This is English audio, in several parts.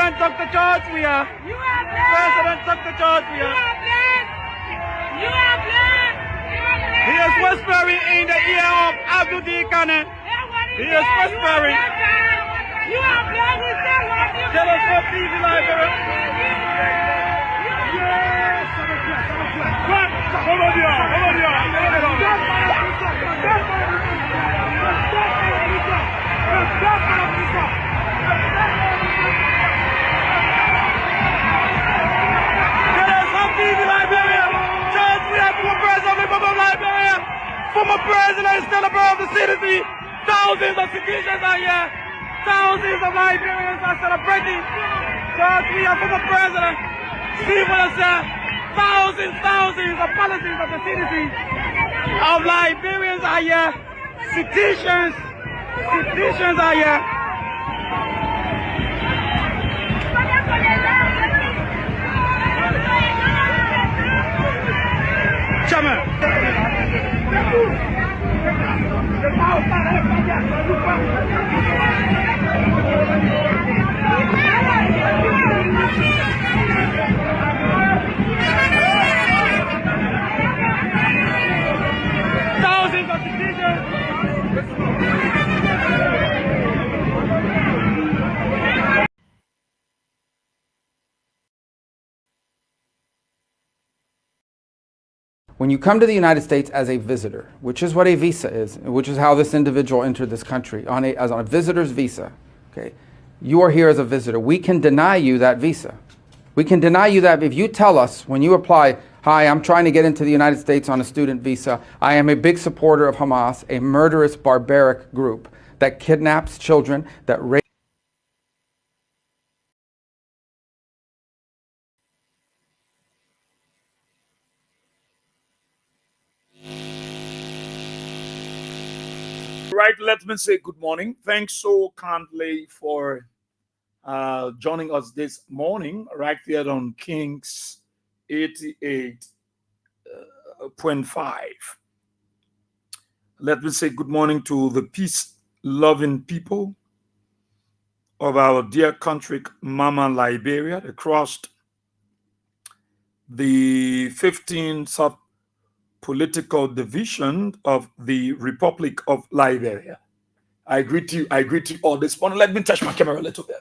President Dr. George Weah. You are blessed. President Dr. George You Weah. are blessed. You are blessed. You are blessed. He is whispering in the ear of Abdul D. Kane. He is whispering. You are blessed. We still love you. Tell us what TV library. Former president is still above the citizen. Thousands of citizens are here. Thousands of Liberians are celebrating. George Weah, former president. See what I said. Thousands of policies of the citizens of Liberians are here. Citizens are here. Thousands of citizens. When you come to the United States as a visitor, which is what a visa is, which is how this individual entered this country, on a visitor's visa, okay, you are here as a visitor. We can deny you that visa. We can deny you that if you tell us when you apply, hi, I'm trying to get into the United States on a student visa. I am a big supporter of Hamas, a murderous, barbaric group that kidnaps children, that rapes. Right, let me say good morning. Thanks so kindly for joining us this morning right here on Kings 88.5. Let me say good morning to the peace-loving people of our dear country, Mama Liberia, across the 15 sub-political division of the Republic of Liberia. I greet you all this morning. Let me touch my camera a little bit.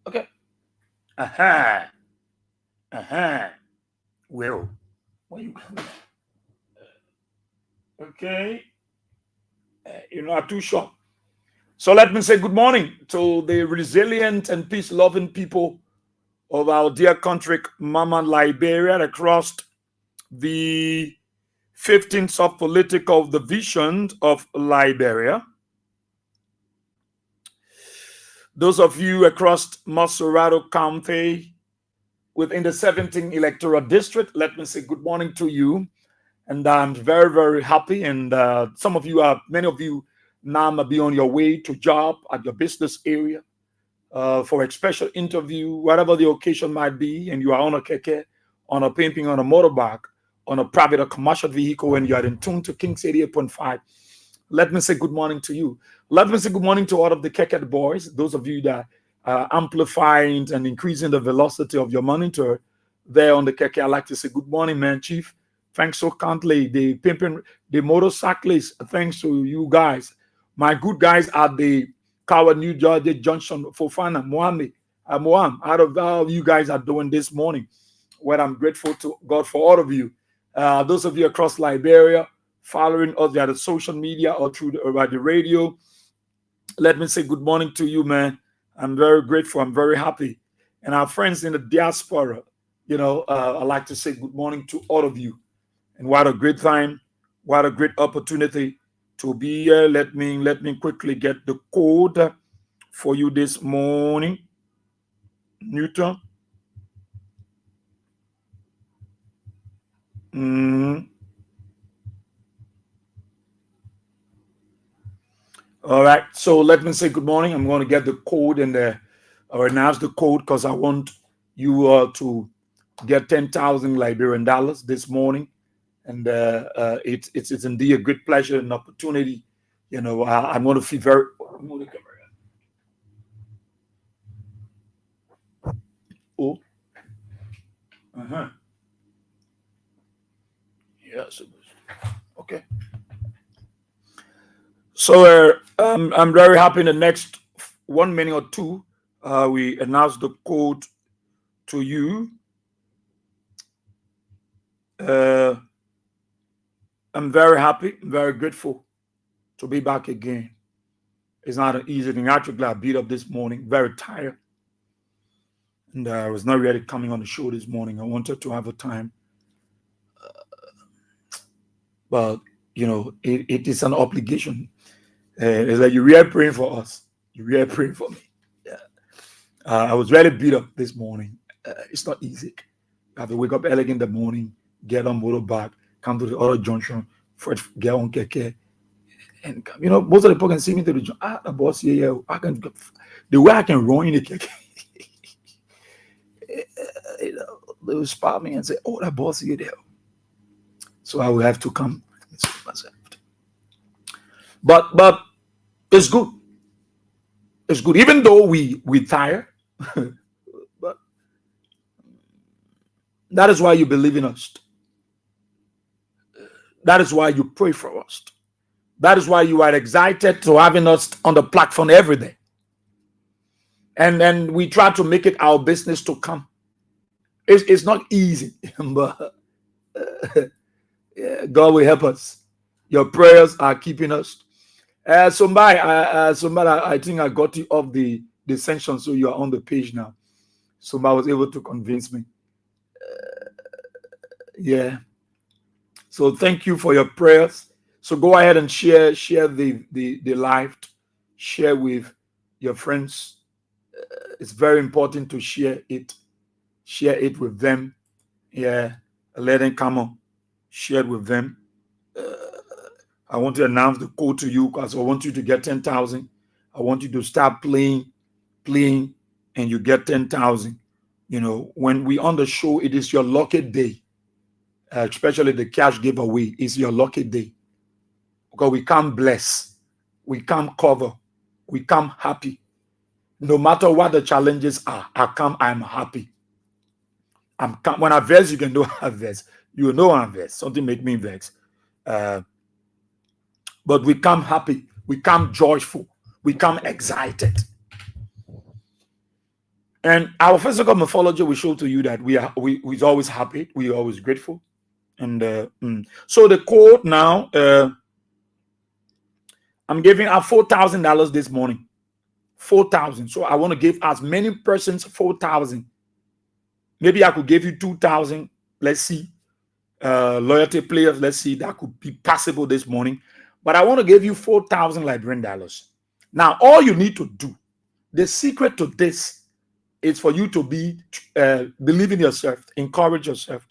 Okay. Well, where you coming? Okay. You're not too short. So let me say good morning to the resilient and peace-loving people of our dear country, Mama Liberia, across the 15 sub-political divisions of Liberia. Those of you across Masurado County within the 17th electoral district, let me say good morning to you. And I'm very, very happy. And many of you now may be on your way to job at your business area for a special interview, whatever the occasion might be, and you are on a keke, on a pimping, on a motorbike, on a private or commercial vehicle, and you are in tune to Kings 88.5. Let me say good morning to you. Let me say good morning to all of the keke boys, those of you that are amplifying and increasing the velocity of your monitor there on the keke. I'd like to say good morning, man, Chief. Thanks so kindly. The pimping, the motorcyclists, thanks to you guys. My good guys at the Coward, New Jersey Junction, Fofana, Mohammed, Moam, out of how you guys are doing this morning. Well, I'm grateful to God for all of you. Those of you across Liberia, following us via the social media or through the radio, let me say good morning to you, man. I'm very grateful. I'm very happy. And our friends in the diaspora, I'd like to say good morning to all of you. And what a great time, what a great opportunity to be here. Let me quickly get the code for you this morning. Newton. All right, so let me say good morning. I'm going to get the code and announce the code because I want you to get 10,000 Liberian dollars this morning, and it's indeed a great pleasure and opportunity. I'm going to feel very. Yes. Okay. So I'm very happy. In the next 1 minute or two, we announce the code to you. I'm very happy, very grateful to be back again. It's not an easy thing. Actually, I beat up this morning, very tired. And I was not really coming on the show this morning. I wanted to have a time. But, you know, it is an obligation. It's like you're really praying for us. You're really praying for me. Yeah. I was really beat up this morning. It's not easy. You have to wake up early in the morning, get on motorbike, come to the other junction, get on keke, and come. You know, most of the people can see me to the junction. The boss here, yeah, I can. The way I can run in the keke, they will spot me and say, "Oh, that boss here there." So I will have to come myself. But it's good. It's good, even though we tire. But that is why you believe in us. That is why you pray for us. That is why you are excited to having us on the platform every day. And then we try to make it our business to come. It's not easy, but yeah, God will help us. Your prayers are keeping us. Somebody, I think I got you off the sanction, so you are on the page now. Somebody was able to convince me. Yeah. So thank you for your prayers. So go ahead and share the live, share with your friends. It's very important to share it with them. Yeah, let them come on, share it with them. I want to announce the code to you because I want you to get 10,000. I want you to start playing, and you get 10,000. You know, when we on the show, it is your lucky day. Especially the cash giveaway is your lucky day, because we come bless, we come cover, we come happy. No matter what the challenges are, I'm happy. When I vex, you can know I vex. You know I'm vex. Something make me vex. But we come happy, we come joyful, we come excited. And our physical morphology will show to you that we're always happy, we're always grateful. And so the code now, I'm giving out $4,000 this morning. 4,000. So I want to give as many persons 4,000. Maybe I could give you 2,000. Let's see. Loyalty players, let's see. That could be possible this morning. But I want to give you 4,000 Liberian dollars. Now, all you need to do, the secret to this is for you to believe in yourself, encourage yourself.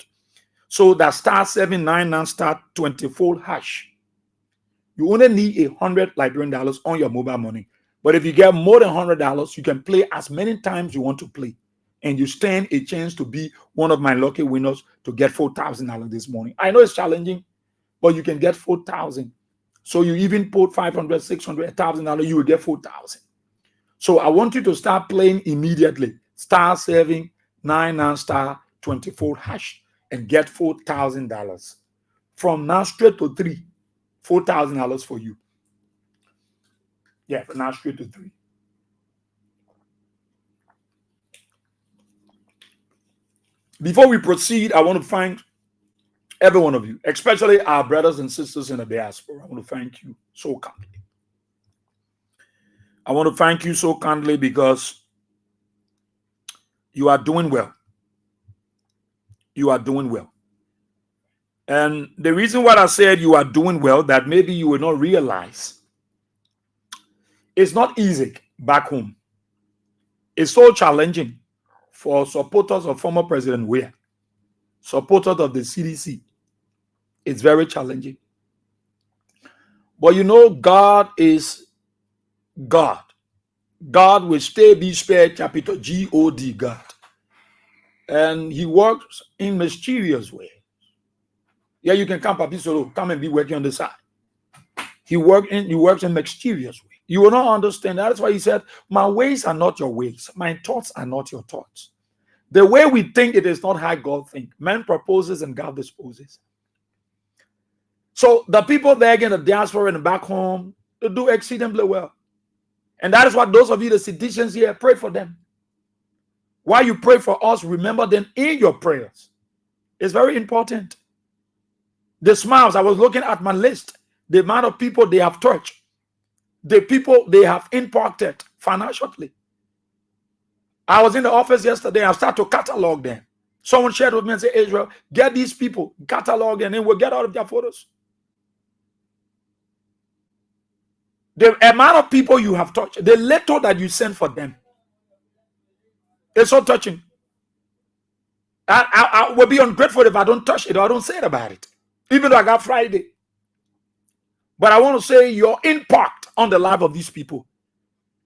So that *799 *24#. You only need 100 Liberian dollars on your mobile money. But if you get more than $100, you can play as many times you want to play. And you stand a chance to be one of my lucky winners to get $4,000 this morning. I know it's challenging, but you can get 4,000. So you even put $500, $600, $1,000, you will get 4,000. So I want you to start playing immediately. *799 *24#. And get $4,000 from now straight to 3. $4,000 for you. Yeah, from now straight to 3. Before we proceed, I want to thank every one of you, especially our brothers and sisters in the diaspora. I want to thank you so kindly. I want to thank you so kindly because you are doing well. You are doing well. And the reason why I said you are doing well, that maybe you will not realize, it's not easy back home. It's so challenging for supporters of former President BOYE-WEAH, supporters of the CDC. It's very challenging. But you know, God is God. God will stay be spared, capital G-O-D, God. And he works in mysterious ways. Yeah, you can come, Papi Solo, come and be working on the side. He works in mysterious ways. You will not understand. That's why he said, my ways are not your ways. My thoughts are not your thoughts. The way we think, it is not how God thinks. Man proposes and God disposes. So the people there in the diaspora and back home, they do exceedingly well. And that is what those of you, the citizens here, pray for them. While you pray for us, remember them in your prayers. It's very important. The smiles, I was looking at my list, the amount of people they have touched, the people they have impacted financially. I was in the office yesterday, I started to catalog them. Someone shared with me and said, Israel, get these people, catalog them, and we'll get out of their photos. The amount of people you have touched, the letter that you sent for them, it's so touching. I will be ungrateful if I don't touch it or I don't say it about it, even though I got Friday. But I want to say your impact on the life of these people.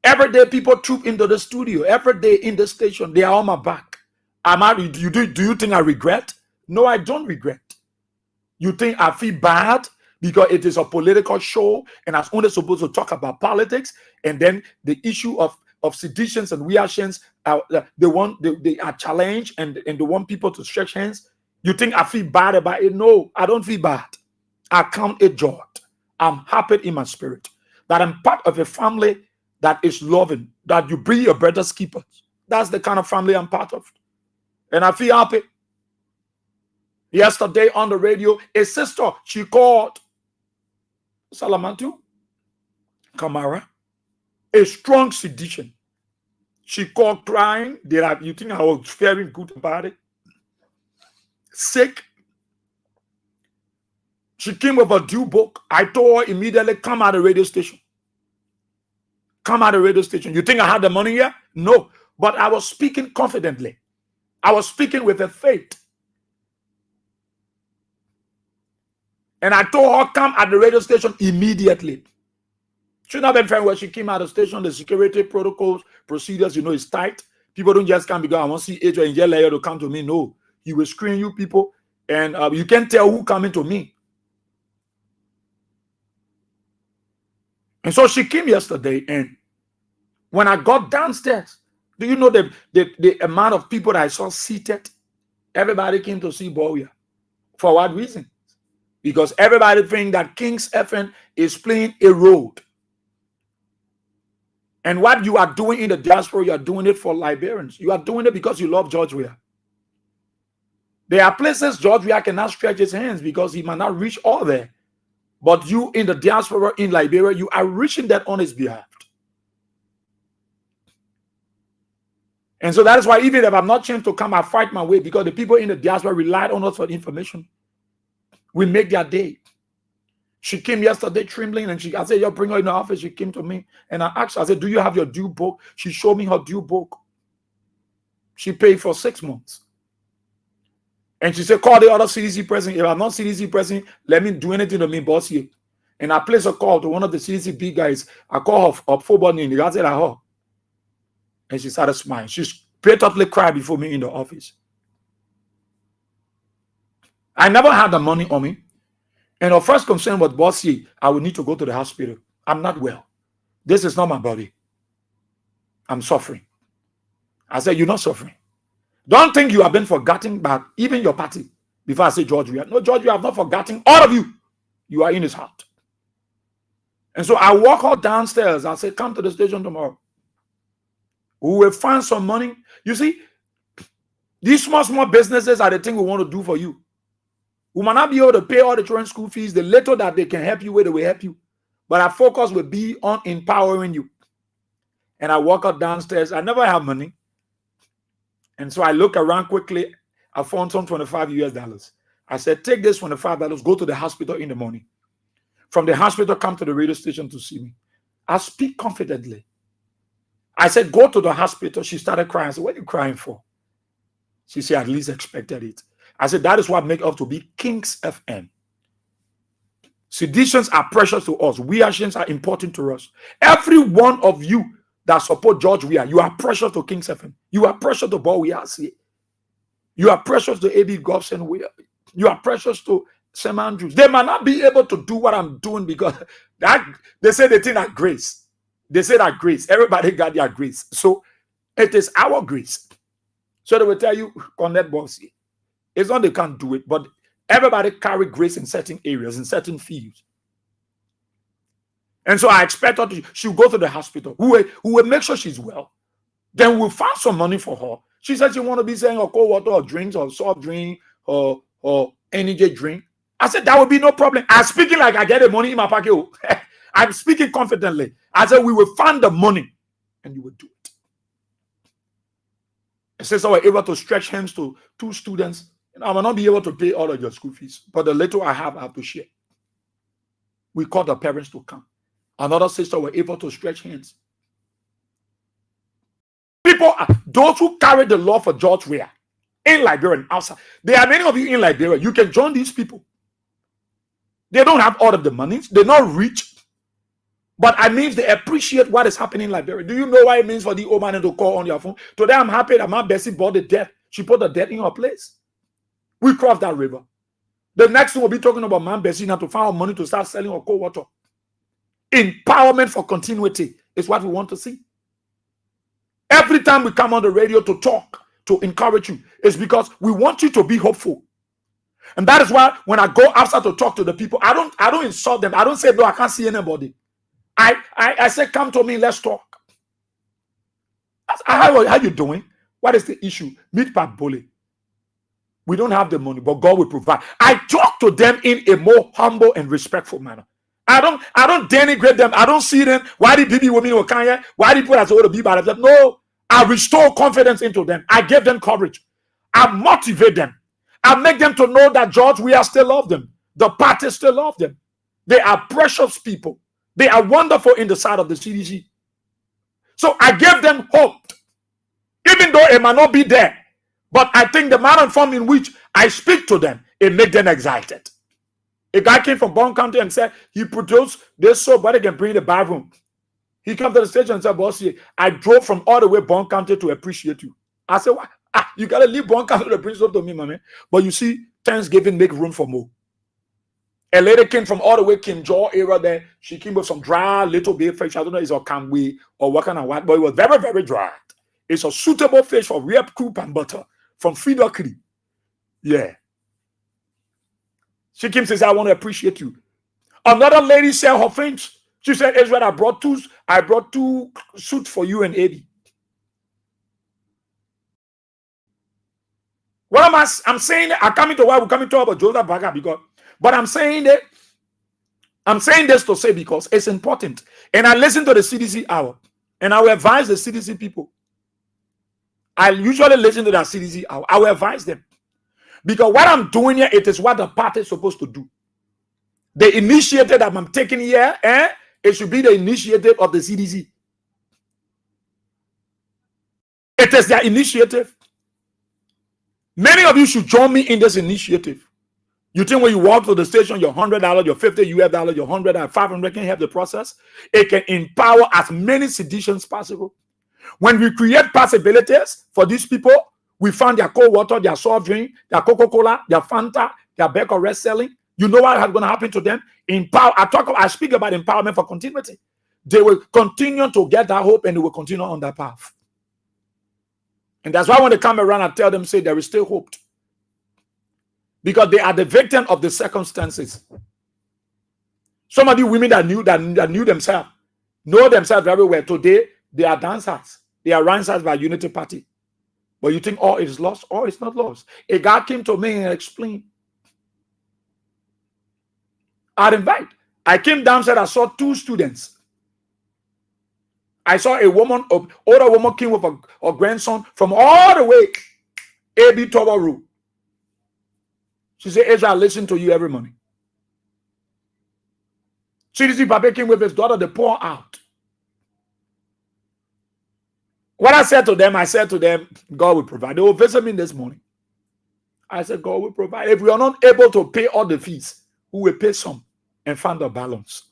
Every day people troop into the studio. Every day in the station, they are on my back. Do you think I regret? No, I don't regret. You think I feel bad because it is a political show and I was only supposed to talk about politics, and then the issue of seditions and reactions, they are challenged and they want people to stretch hands. You think I feel bad about it? No, I don't feel bad. I count it joy. I'm happy in my spirit that I'm part of a family that is loving, that you bring your brother's keepers. That's the kind of family I'm part of. And I feel happy. Yesterday on the radio, a sister, she called Salamantu Kamara, a strong sedition. She called crying. You think I was very good about it? Sick. She came with a due book. I told her immediately, come out of the radio station. Come out of the radio station. You think I had the money here? No. But I was speaking confidently. I was speaking with a faith. And I told her, come at the radio station immediately. She not been friend where she came out of the station, the security protocols, procedures, is tight. People don't just come because I want to see Adrian and Layer to come to me. No. He will screen you people, and you can't tell who coming to me. And so she came yesterday, and when I got downstairs, do you know the amount of people that I saw seated? Everybody came to see BOYE-WEAH. For what reason? Because everybody think that King's FM is playing a role. And what you are doing in the diaspora, you are doing it for Liberians. You are doing it because you love George Weah. There are places George Weah cannot stretch his hands because he might not reach all there. But you in the diaspora in Liberia, you are reaching that on his behalf. And so that is why even if I'm not changed to come, I fight my way, because the people in the diaspora relied on us for information. We make their day. She came yesterday trembling, and I said, "You bring her in the office." She came to me and I asked her, I said, "Do you have your due book?" She showed me her due book. She paid for 6 months. And she said, "Call the other CDC president. If I'm not CDC president, let me do anything to me, boss here." And I placed a call to one of the CDC big guys. I called her up for money, and the guy said, "Oh." And she started smiling. She straight up cried before me in the office. I never had the money on me. And her first concern was, "Bossy, I will need to go to the hospital. I'm not well. This is not my body. I'm suffering." I said, "You're not suffering. Don't think you have been forgotten by even your party." Before I say George Weah. No, George, you have not forgotten. All of you. You are in his heart. And so I walk her downstairs. I said, "Come to the station tomorrow. We will find some money." You see, these small businesses are the thing we want to do for you. We might not be able to pay all the children school fees. The little that they can help you with, they will help you. But our focus will be on empowering you. And I walk out downstairs. I never have money. And so I look around quickly. I found some $25 US. I said, "Take this $25, go to the hospital in the morning. From the hospital, come to the radio station to see me." I speak confidently. I said, "Go to the hospital." She started crying. I said, "What are you crying for?" She said, "At least expected it." I said, "That is what makes us to be King's FM. Seditions are precious to us. Reactions are important to us. Every one of you that support George Weah, you are precious to King's FM. You are precious to BOYE-WEAH SIEH. You are precious to A.B. Gobson. You are precious to St. Andrews. They might not be able to do what I'm doing because they say they think that grace. They say that grace. Everybody got their grace. So it is our grace. So they will tell you, connect BOYE-WEAH. It's not they can't do it, but everybody carry grace in certain areas, in certain fields. And so I expect her to, she'll go to the hospital. Who will make sure she's well. Then we'll find some money for her. She said she want to be saying cold water or drinks or soft drink or energy drink. I said, that would be no problem. I'm speaking like I get the money in my pocket. I'm speaking confidently. I said, we will find the money and you will do it. I said, so we're able to stretch hands to 2 students. And I will not be able to pay all of your school fees, but the little I have to share. We called the parents to come. Another sister were able to stretch hands. People, those who carry the law for BOYE-WEAH in Liberia and outside, there are many of you in Liberia. You can join these people. They don't have all of the money. They're not rich. But I mean, they appreciate what is happening in Liberia. Do you know what it means for the old man to call on your phone? Today, I'm happy that my Bessie bought the debt. She put the debt in her place. We crossed that river. The next thing we'll be talking about Mom Bessie now to find money to start selling our cold water. Empowerment for continuity is what we want to see. Every time we come on the radio to talk, to encourage you, it's because we want you to be hopeful. And that is why when I go outside to talk to the people, I don't insult them. I don't say, no, I can't see anybody. I say, come to me, let's talk. How you doing? What is the issue? Meet Pat Bully. We don't have the money, but God will provide. I talk to them in a more humble and respectful manner. I don't denigrate them. I don't see them. Why did people with me or Kanye? Why did people have to be by themselves? No, I restore confidence into them. I give them courage. I motivate them. I make them to know that BOYE-WEAH still love them. The party still love them. They are precious people. They are wonderful in the sight of the CDC. So I give them hope. Even though it might not be there. But I think the manner and form in which I speak to them, it makes them excited. A guy came from Bon County and said he produced this soap, but he can bring the bathroom. He came to the station and said, BOYE-WEAH, I drove from all the way Bon County to appreciate you. I said, what? You got to leave Bon County to bring soap to me, man. But you see, Thanksgiving make room for more. A lady came from all the way Kim Jaw area there. She came with some dry little bit fish. I don't know if it's a kamwe or what kind of what, but it was very, very dry. It's a suitable fish for rib coop and butter from Feeder Creek. Yeah. She came and says, I want to appreciate you. Another lady said her things. She said, Israel, I brought two suits for you and Eddie. What am I? I'm saying that I come into why we're coming to talk about Joseph Baga because, but I'm saying this to say because it's important. And I listen to the CDC hour, and I will advise the CDC people. I usually listen to that CDC hour. I will advise them. Because what I'm doing here, it is what the party is supposed to do. The initiative that I'm taking here, it should be the initiative of the CDC. It is their initiative. Many of you should join me in this initiative. You think when you walk to the station, your $100, your $50 US, your $100, $500 can help the process? It can empower as many citizens as possible. When we create possibilities for these people, we found their cold water, their soft drink, their Coca-Cola, their Fanta, their Becker rest selling. You know what is going to happen to them? I speak about empowerment for continuity. They will continue to get that hope and they will continue on that path. And that's why when they come around, I tell them, say there is still hope. Because they are the victim of the circumstances. Some of the women that knew themselves, know themselves very well. Today, they are dancers. They are dancers by Unity Party. But you think all is lost? All is not lost. A guy came to me and explained. I came downstairs, I saw 2 students. I saw a woman, an older woman came with her grandson from all the way AB Tower Road. She said, Ezra, I listen to you every morning. CDC Papa came with his daughter, they pour out. What I said to them, God will provide. They will visit me this morning. I said, God will provide. If we are not able to pay all the fees, we will pay some and find a balance.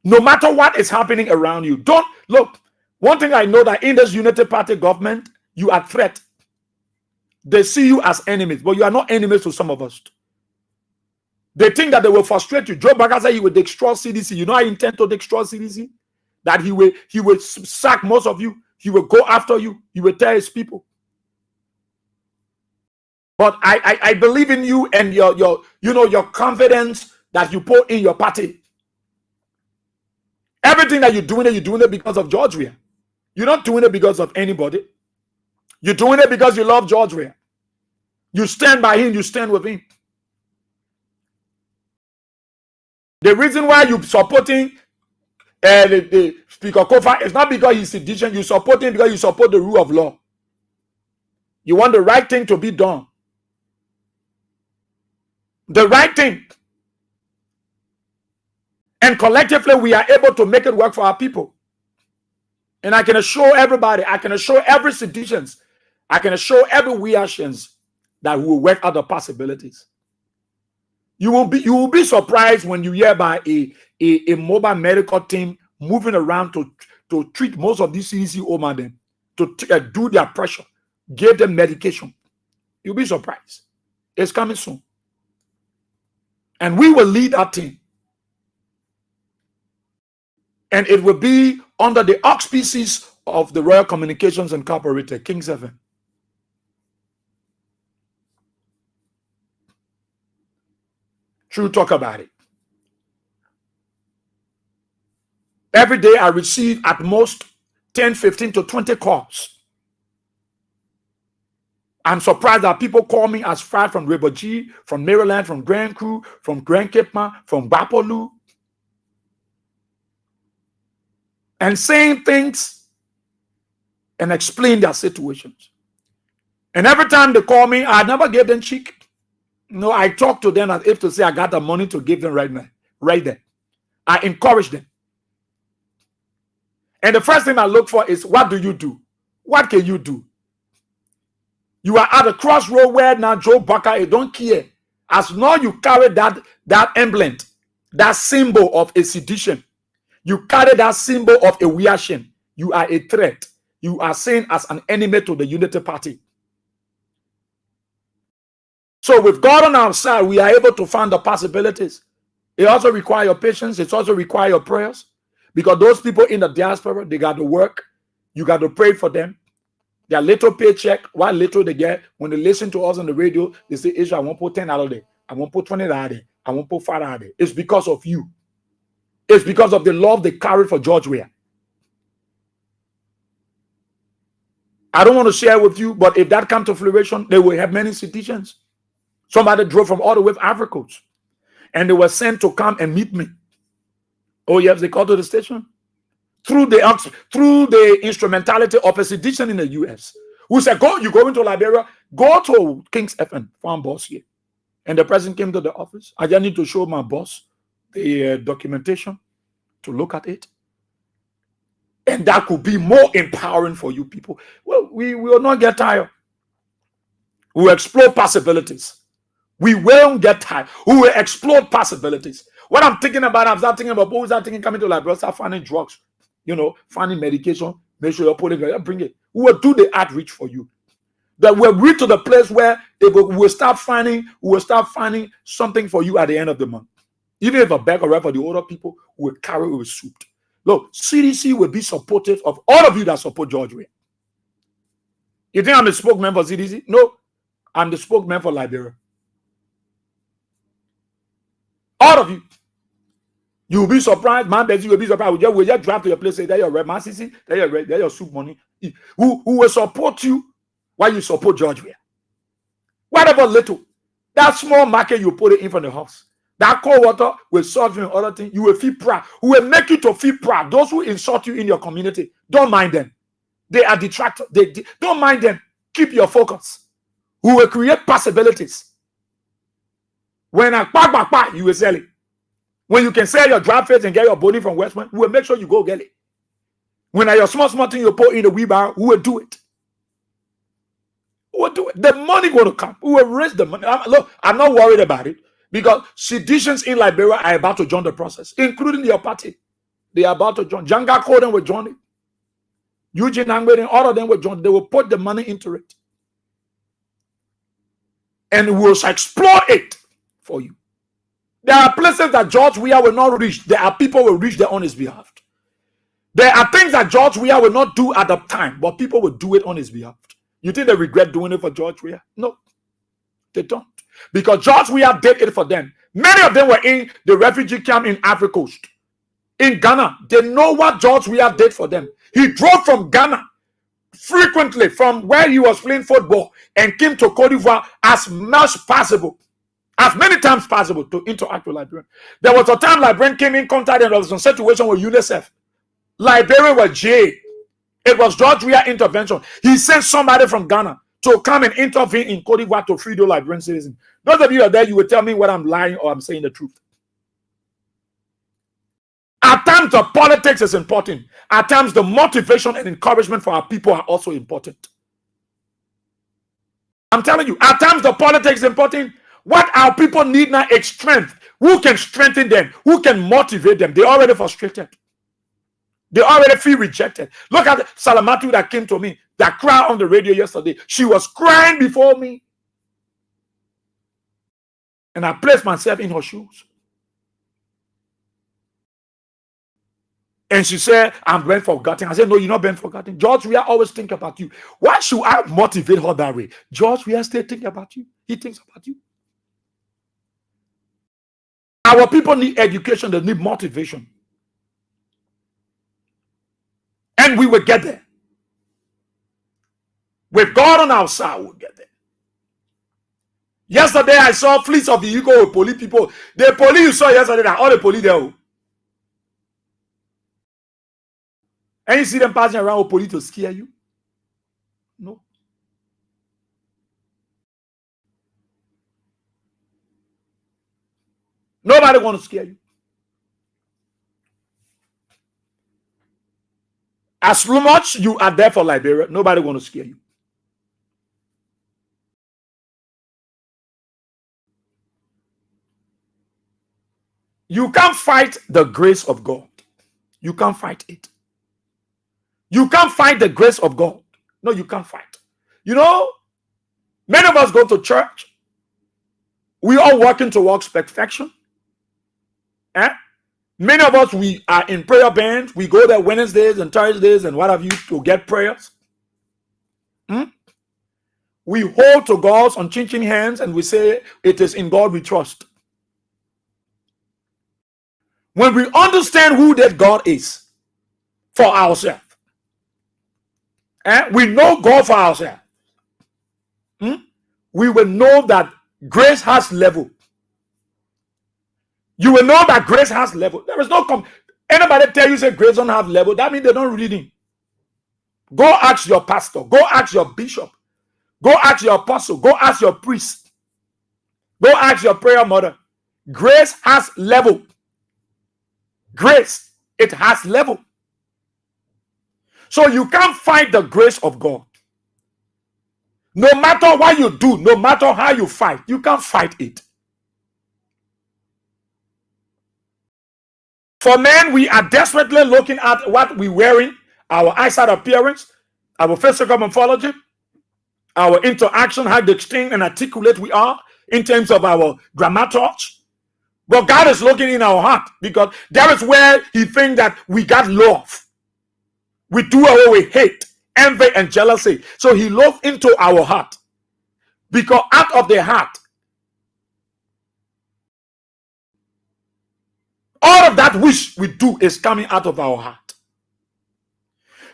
No matter what is happening around you, don't look. One thing I know that in this Unity Party government, you are a threat. They see you as enemies, but you are not enemies to some of us. They think that they will frustrate you. Joe Baga said he will destroy CDC. You know I intend to destroy CDC? That he will sack most of you. he will go after you. He will tell his people. But I believe in you and your confidence that you put in your party. Everything that you're doing it because of George Weah. You're not doing it because of anybody. You're doing it because you love George Weah. You stand by him, you stand with him. The reason why you're supporting the Speaker Kofa is not because he's sedition. You support him because you support the rule of law. You want the right thing to be done. The right thing. And collectively, we are able to make it work for our people. And I can assure everybody, I can assure every seditions, I can assure every Weahians that we will work out the possibilities. You will be surprised when you hear about a mobile medical team moving around to treat most of these CDC OMA to do their pressure, give them medication. You'll be surprised. It's coming soon. And we will lead that team. And it will be under the auspices of the Royal Communications Incorporated, King 7. True talk about it. Every day I receive at most 10, 15 to 20 calls. I'm surprised that people call me as far from River G, from Maryland, from Grand Crew, from Grand Cape Ma, from Bapolu, and saying things and explain their situations. And every time they call me, I never give them cheek. No, I talk to them as if to say I got the money to give them right now, right there. I encourage them. And the first thing I look for is, what do you do? What can you do? You are at a crossroad where now Joe Bucker, don't care. As long you carry that emblem, that symbol of a sedition, you carry that symbol of a Weahian, you are a threat. You are seen as an enemy to the Unity Party. So with God on our side, we are able to find the possibilities. It also requires your patience. It also requires your prayers. Because those people in the diaspora, they got to work. You got to pray for them. Their little paycheck, what little they get, when they listen to us on the radio, they say, Israel, I won't put $10 there. I won't put $20 there. I won't put $5 there. It's because of you. It's because of the love they carried for George Weah. I don't want to share with you, but if that comes to fruition, they will have many citizens. Somebody drove from all the way from Africa, and they were sent to come and meet me. Oh yes, they called to the station through the instrumentality of a sedition in the U.S. who said, "Go, you go into Liberia, go to King's FM, farm boss here." And the president came to the office. I just need to show my boss the documentation to look at it, and that could be more empowering for you people. Well, we will not get tired. We will explore possibilities. We won't get tired. We will explore possibilities. What I'm thinking about, I'm not thinking about who's not thinking coming to Liberia, start finding drugs, finding medication, make sure you're putting it, bring it. We will do the outreach for you. That we'll reach to the place where we will start finding something for you at the end of the month. Even if a bag of for the older people, will carry with soup. Look, CDC will be supportive of all of you that support George Weah. You think I'm the spokesman for CDC? No, I'm the spokesman for Liberia. All of you. You'll be surprised. Man, you will be surprised. We'll just drive to your place, say, there your red, man, CC, there your red, there your soup money. Who will support you while you support George Weah? Whatever little. That small market, you put it in from the house. That cold water will solve you in other things. You will feel proud. Who will make you to feel proud. Those who insult you in your community, don't mind them. They are detractors. Don't mind them. Keep your focus. Who will create possibilities. When you will sell it. When you can sell your dry fish and get your body from West Point, we will make sure you go get it. When your small thing you put in the wheelbarrow, we will do it. We will do it. The money going to come. We will raise the money. Look, I'm not worried about it because seditions in Liberia are about to join the process, including your party. They are about to join. Janga Koden will join it. Eugene Angweden, all of them will join. They will put the money into it. And we will explore it for you. There are places that George Weah will not reach. There are people who will reach there on his behalf. There are things that George Weah will not do at the time, but people will do it on his behalf. You think they regret doing it for George Weah? No, they don't. Because George Weah did it for them. Many of them were in the refugee camp in Ivory Coast. In Ghana, they know what George Weah did for them. He drove from Ghana frequently from where he was playing football and came to Cote d'Ivoire as much possible, as many times possible, to interact with Liberians. There was a time Liberian came in contact and there was a situation with UNICEF. Liberia was jailed. It was George Weah intervention. He sent somebody from Ghana to come and intervene in Cote d'Ivoire to free the Liberian citizens. Those of you are there, you will tell me whether I'm lying or I'm saying the truth. At times, the politics is important. At times, the motivation and encouragement for our people are also important. I'm telling you, at times, the politics is important. What our people need now is strength. Who can strengthen them? Who can motivate them? They're already frustrated. They already feel rejected. Look at Salamatu that came to me, that cried on the radio yesterday. She was crying before me. And I placed myself in her shoes. And she said, I'm being forgotten. I said, no, you're not being forgotten. George Weah always think about you. Why should I motivate her that way? George Weah still think about you. He thinks about you. Our people need education. They need motivation. And we will get there. With God on our side, we'll get there. Yesterday, I saw fleets of vehicle with police people. The police you saw yesterday, all the police there. And you see them passing around with police to scare you? No. Nobody wants to scare you. As much you are there for Liberia, nobody wants to scare you. You can't fight the grace of God. You can't fight it. You can't fight the grace of God. No, you can't fight. You know, many of us go to church. We are working towards perfection. Many of us, we are in prayer bands. We go there Wednesdays and Thursdays and what have you to get prayers. We hold to God's unchanging hands and we say, it is in God we trust. When we understand who that God is for ourselves, we know God for ourselves, we will know that grace has level. You will know that grace has level. There is no anybody tell you say grace don't have level, that means they don't read it. Go ask your pastor, go ask your bishop, go ask your apostle, go ask your priest, go ask your prayer mother. Grace has level. Grace, it has level. So you can't fight the grace of God. No matter what you do, no matter how you fight, you can't fight it. For men, we are desperately looking at what we're wearing, our outside appearance, our physical morphology, our interaction, how distinct and articulate we are in terms of our dramaturgy. But God is looking in our heart, because that is where he thinks that we got love. We do away with hate, envy, and jealousy. So he looks into our heart, because out of the heart, all of that which we do is coming out of our heart.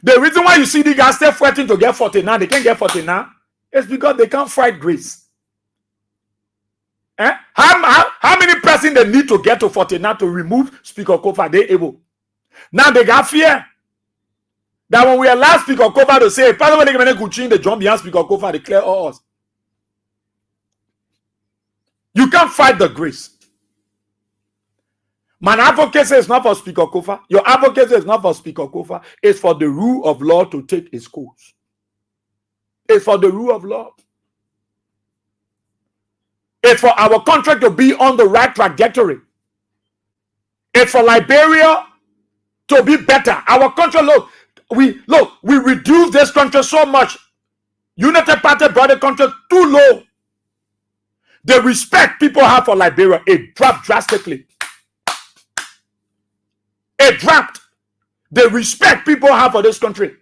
The reason why you see the guys still fighting to get 49, they can't get 49, is because they can't fight grace. How many persons they need to get to 49 to remove Speaker Kofa? They able. Now they got fear that when we allow Speaker Kofa to say, "Pastor, they could change the jump behind Speaker Kofa, declare us." You can't fight the grace. My advocacy is not for Speaker Kofa. Your advocacy is not for Speaker Kofa. It's for the rule of law to take its course. It's for the rule of law. It's for our country to be on the right trajectory. It's for Liberia to be better. Our country, we reduced this country so much. United Party brought the country too low. The respect people have for Liberia, it dropped drastically. It dropped the respect people have for this country.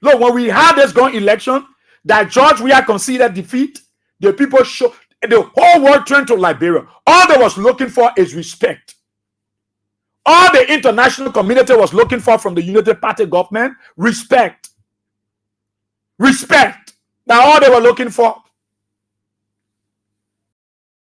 Look, when we had this going election, that George Weah conceded defeat, the people show the whole world turned to Liberia. All they was looking for is respect. All the international community was looking for from the United Party government, respect. Respect. That's all they were looking for.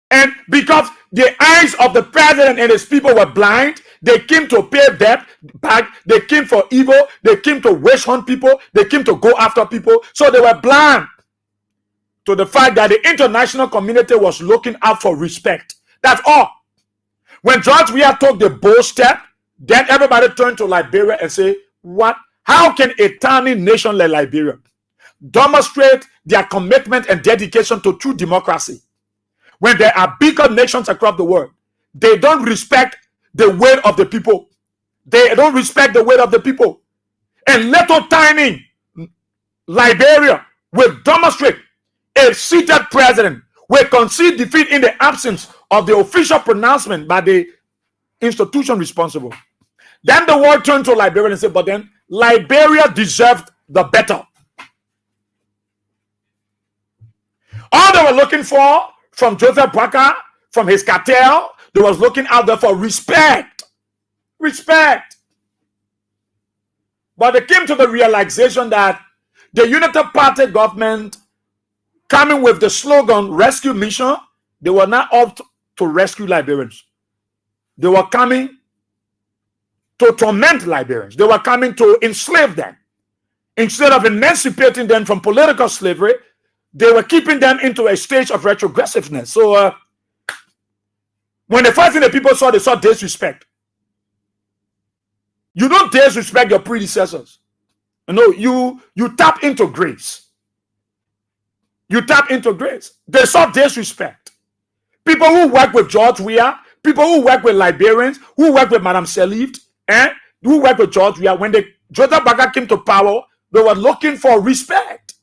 And because the eyes of the president and his people were blind, they came to pay debt back, they came for evil, they came to witch hunt people, they came to go after people. So they were blind to the fact that the international community was looking out for respect. That's all. When George Weah took the bold step, then everybody turned to Liberia and say, what? How can a tiny nation like Liberia demonstrate their commitment and dedication to true democracy when there are bigger nations across the world? They don't respect the will of the people. They don't respect the will of the people. And little tiny Liberia will demonstrate a seated president will concede defeat in the absence of the official pronouncement by the institution responsible. Then the world turned to Liberia and said, but then Liberia deserved the better. All they were looking for from Joseph Boakai, from his cartel, they was looking out there for respect. Respect. But they came to the realization that the United Party government coming with the slogan rescue mission, they were not up to rescue Liberians. They were coming to torment Liberians. They were coming to enslave them. Instead of emancipating them from political slavery, they were keeping them into a stage of retrogressiveness. So when the first thing the people saw, they saw disrespect. You don't disrespect your predecessors. No, you tap into grace. You tap into grace. They saw disrespect. People who work with George Weah, people who work with Liberians, who work with Madame Selift, and who work with George Weah, when Joseph Boakai came to power, they were looking for respect.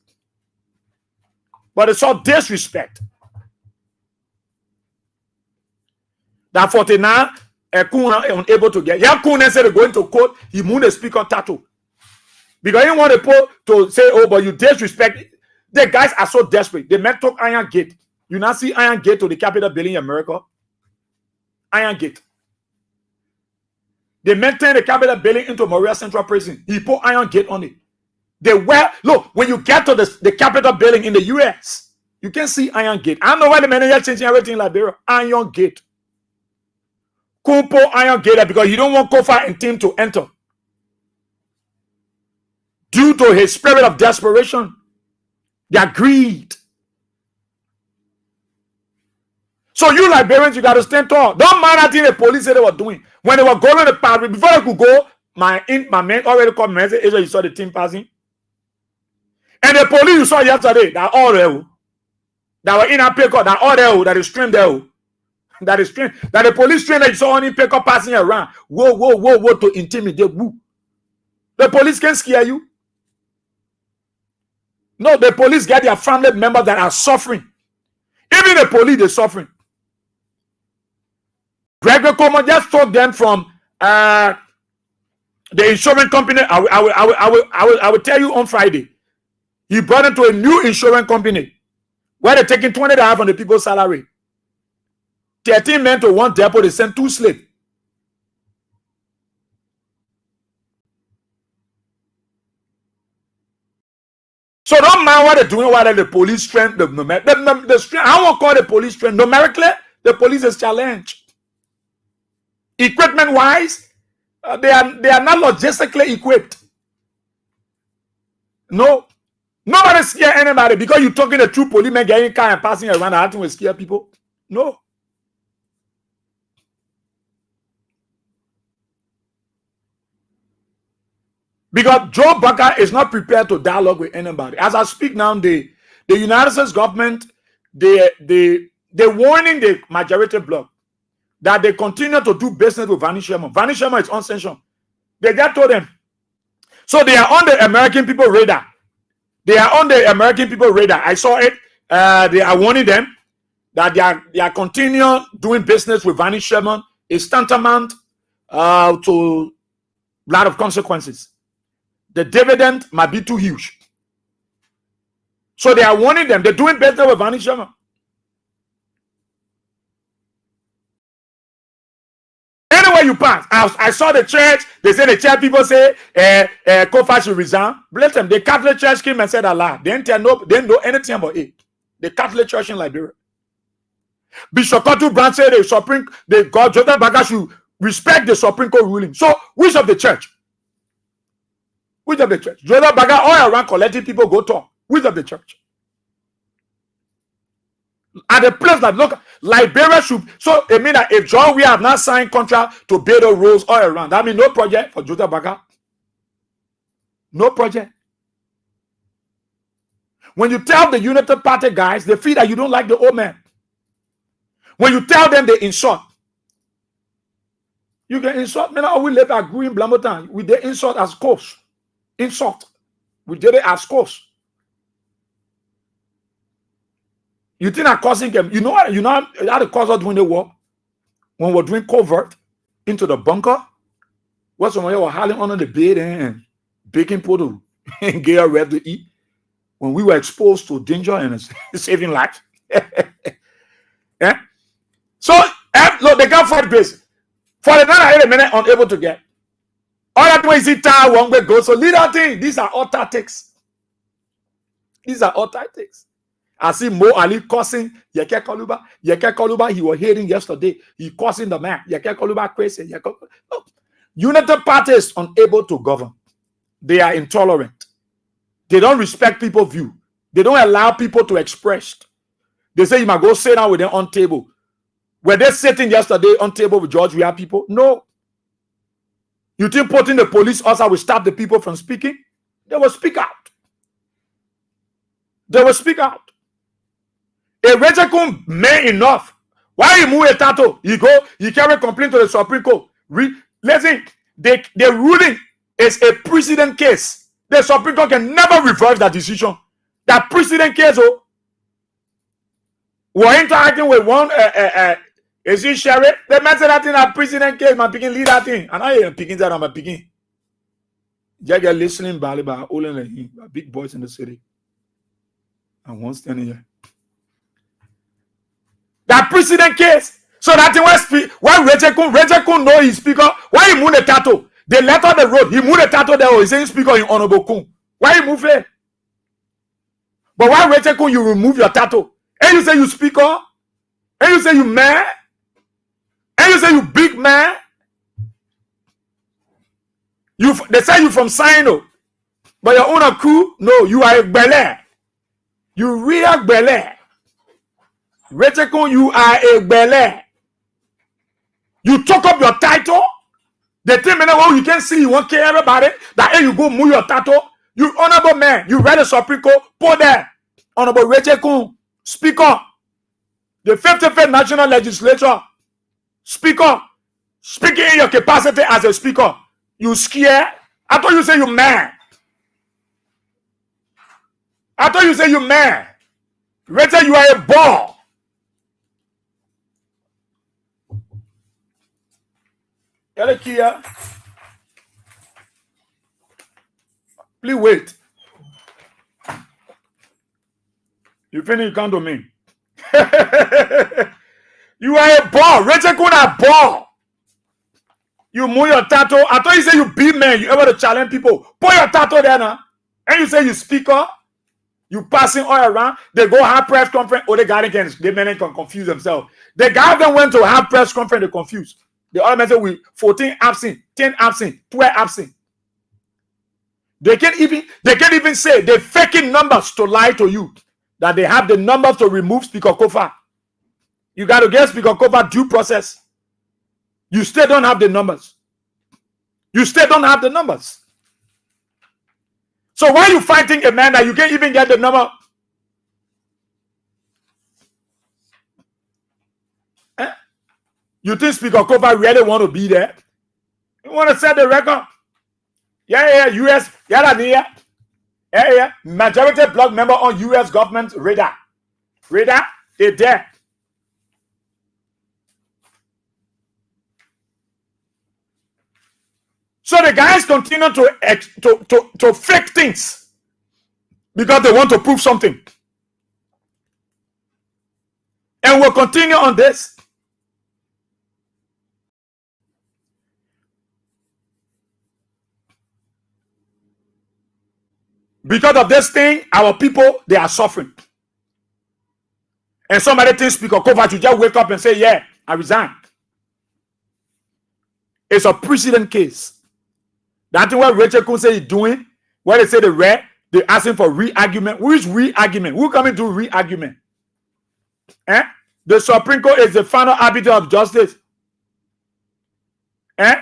But they saw disrespect. That 49, unable to get. Yakuna said they're going to court, he moved the speaker tattoo. Because he didn't want to say, oh, but you disrespect. The guys are so desperate. They met to Iron Gate. You now see Iron Gate to the Capitol building in America. Iron Gate. They maintained the Capitol building into Moria Central Prison. He put Iron Gate on it. They were, look, when you get to the Capitol building in the US, you can see Iron Gate. I don't know why the manager changing everything in Liberia. Iron Gate. Kumpo Iron Gate because you don't want Kofa and team to enter. Due to his spirit of desperation, their greed. So you Liberians, you got to stand tall. Don't mind that thing the police said they were doing. When they were going to the party, before they could go, my man already called me and said, you saw the team passing. And the police you saw yesterday, that all there, that were in a pick up, that all there, that is streamed there. That is streamed. That the police train that you saw only pick up passing around. Whoa, to intimidate. Woo. The police can scare you. No, the police get their family members that are suffering. Even the police, they're suffering. Gregory Coleman just took them from the insurance company. I will tell you on Friday. He brought them to a new insurance company where they're taking $20 from the people's salary. 13 men to one depot, they sent 2 slaves. So don't mind what they're doing, what the police strength, the strength. I won't call the police strength. Numerically, the police is challenged. Equipment wise, they are not logistically equipped. No. Nobody scare anybody because you're talking the true policemen getting car and passing around. I think will scare people. No. Because Joe Boakai is not prepared to dialogue with anybody. As I speak now, the United States government, they're warning the majority bloc that they continue to do business with Vanny Sherman. Vanny Sherman is unsanctioned. They just told them. So they are on the American people radar. They are on the American people radar. I saw it. They are warning them that they are continuing doing business with Vanny Sherman is tantamount to lot of consequences. The dividend might be too huge. So they are warning them. They're doing better with Vani Sharma. Anywhere you pass, I saw the church. They say the church people say Kofa should resign. Bless them. The Catholic Church came and said Allah. They didn't know anything about it. The Catholic Church in Liberia. Bishop Kotu Branch said God Jordan Baga should respect the Supreme Court ruling. So which of the church? Which of the church? Jordan Baga all around collecting people go talk. Which of the church? At the place that look, Liberia should. So it means that if John we have not signed contract to build the roads all around, that means no project for Jordan Baga. No project. When you tell the United Party guys, they feel that you don't like the old man. When you tell them, they insult. You can insult. Now we live at Green Blamotan. We did insult as course. Insult. We did it as course. You think I'm causing them? You know what? You know how the cause us during the war? When we're doing covert into the bunker, where some of you were hiding under the bed and baking powder and get ready to eat. When we were exposed to danger and saving lives. Yeah? So, look, they can't fight base. For the 9 minute unable to get. All that way is it time one way go. So lead that thing. These are all tactics. These are all tactics. I see Mo Ali cursing Yeke Koluba, he was hearing yesterday. He cursing the man. Yeke Koluba crazy. Look, United Party is unable to govern. They are intolerant. They don't respect people's view. They don't allow people to express. They say you might go sit down with them on table. Were they sitting yesterday on table with George Weah people? No. You think putting the police also will stop the people from speaking? They will speak out. They will speak out. A Rejekun may enough. Why you move a tattoo? You carry complaint to the Supreme Court. Listen, the ruling is a precedent case. The Supreme Court can never reverse that decision. That precedent case, we're interacting with one is it sheriff? They mentioned that in a precedent case, my picking lead that thing. And I am picking that on my picking. Just get listening by all in the big boys in the city. And one standing here. That precedent case. So that when Rejekun know his speaker, why he move the tattoo? They let out the road. He moved the tattoo there. He's saying speaker in Honorable Kun. Why he move it? But why Rejekun you remove your tattoo? And you say you speaker? And you say you man? And you say you big man? They say you from Sino. But your own crew? No, you are a Belair. You real Belair. Rejekun, you are a Belair. You took up your title. The 10 minutes you can see, you won't care about it. That hey, you go move your tattoo. You honorable man. You read the Supreme Court. Put there. Honorable Rejekun, Speaker. The 55th National Legislature. Speaker. Speaking in your capacity as a speaker. You scared? I thought you say you man. I thought you say you man. Rejekun, you are a ball. Kia. Please wait. You finish, you come to me. You are a ball. Rejekun a ball. You move your tattoo. I thought you say you be man. You ever to challenge people. Put your tattoo there now. And you say you speaker. You passing all around. They go have press conference. Oh, the guy can confuse themselves. The guy then went to have press conference. They confused. They all mentioned with 14 absent, 10 absent, 12 absent. They can't even say they're faking numbers to lie to you. That they have the numbers to remove Speaker Kofa. You got to get Speaker Kofa due process. You still don't have the numbers. You still don't have the numbers. So why are you fighting a man that you can't even get the number? You think Speaker Kofa really want to be there? You want to set the record? Yeah, US, yeah. Majority block member on US government radar. Radar, they're there. So the guys continue to fake things because they want to prove something. And we'll continue on this. Because of this thing, our people, they are suffering. And somebody thinks Speaker Kofa should just wake up and say, yeah, I resign. It's a precedent case. That's what Rachel Kun say he's doing. Where they say they're asking for re-argument. Who is re-argument? Who coming to re-argument? Eh? The Supreme Court is the final arbiter of justice. Eh?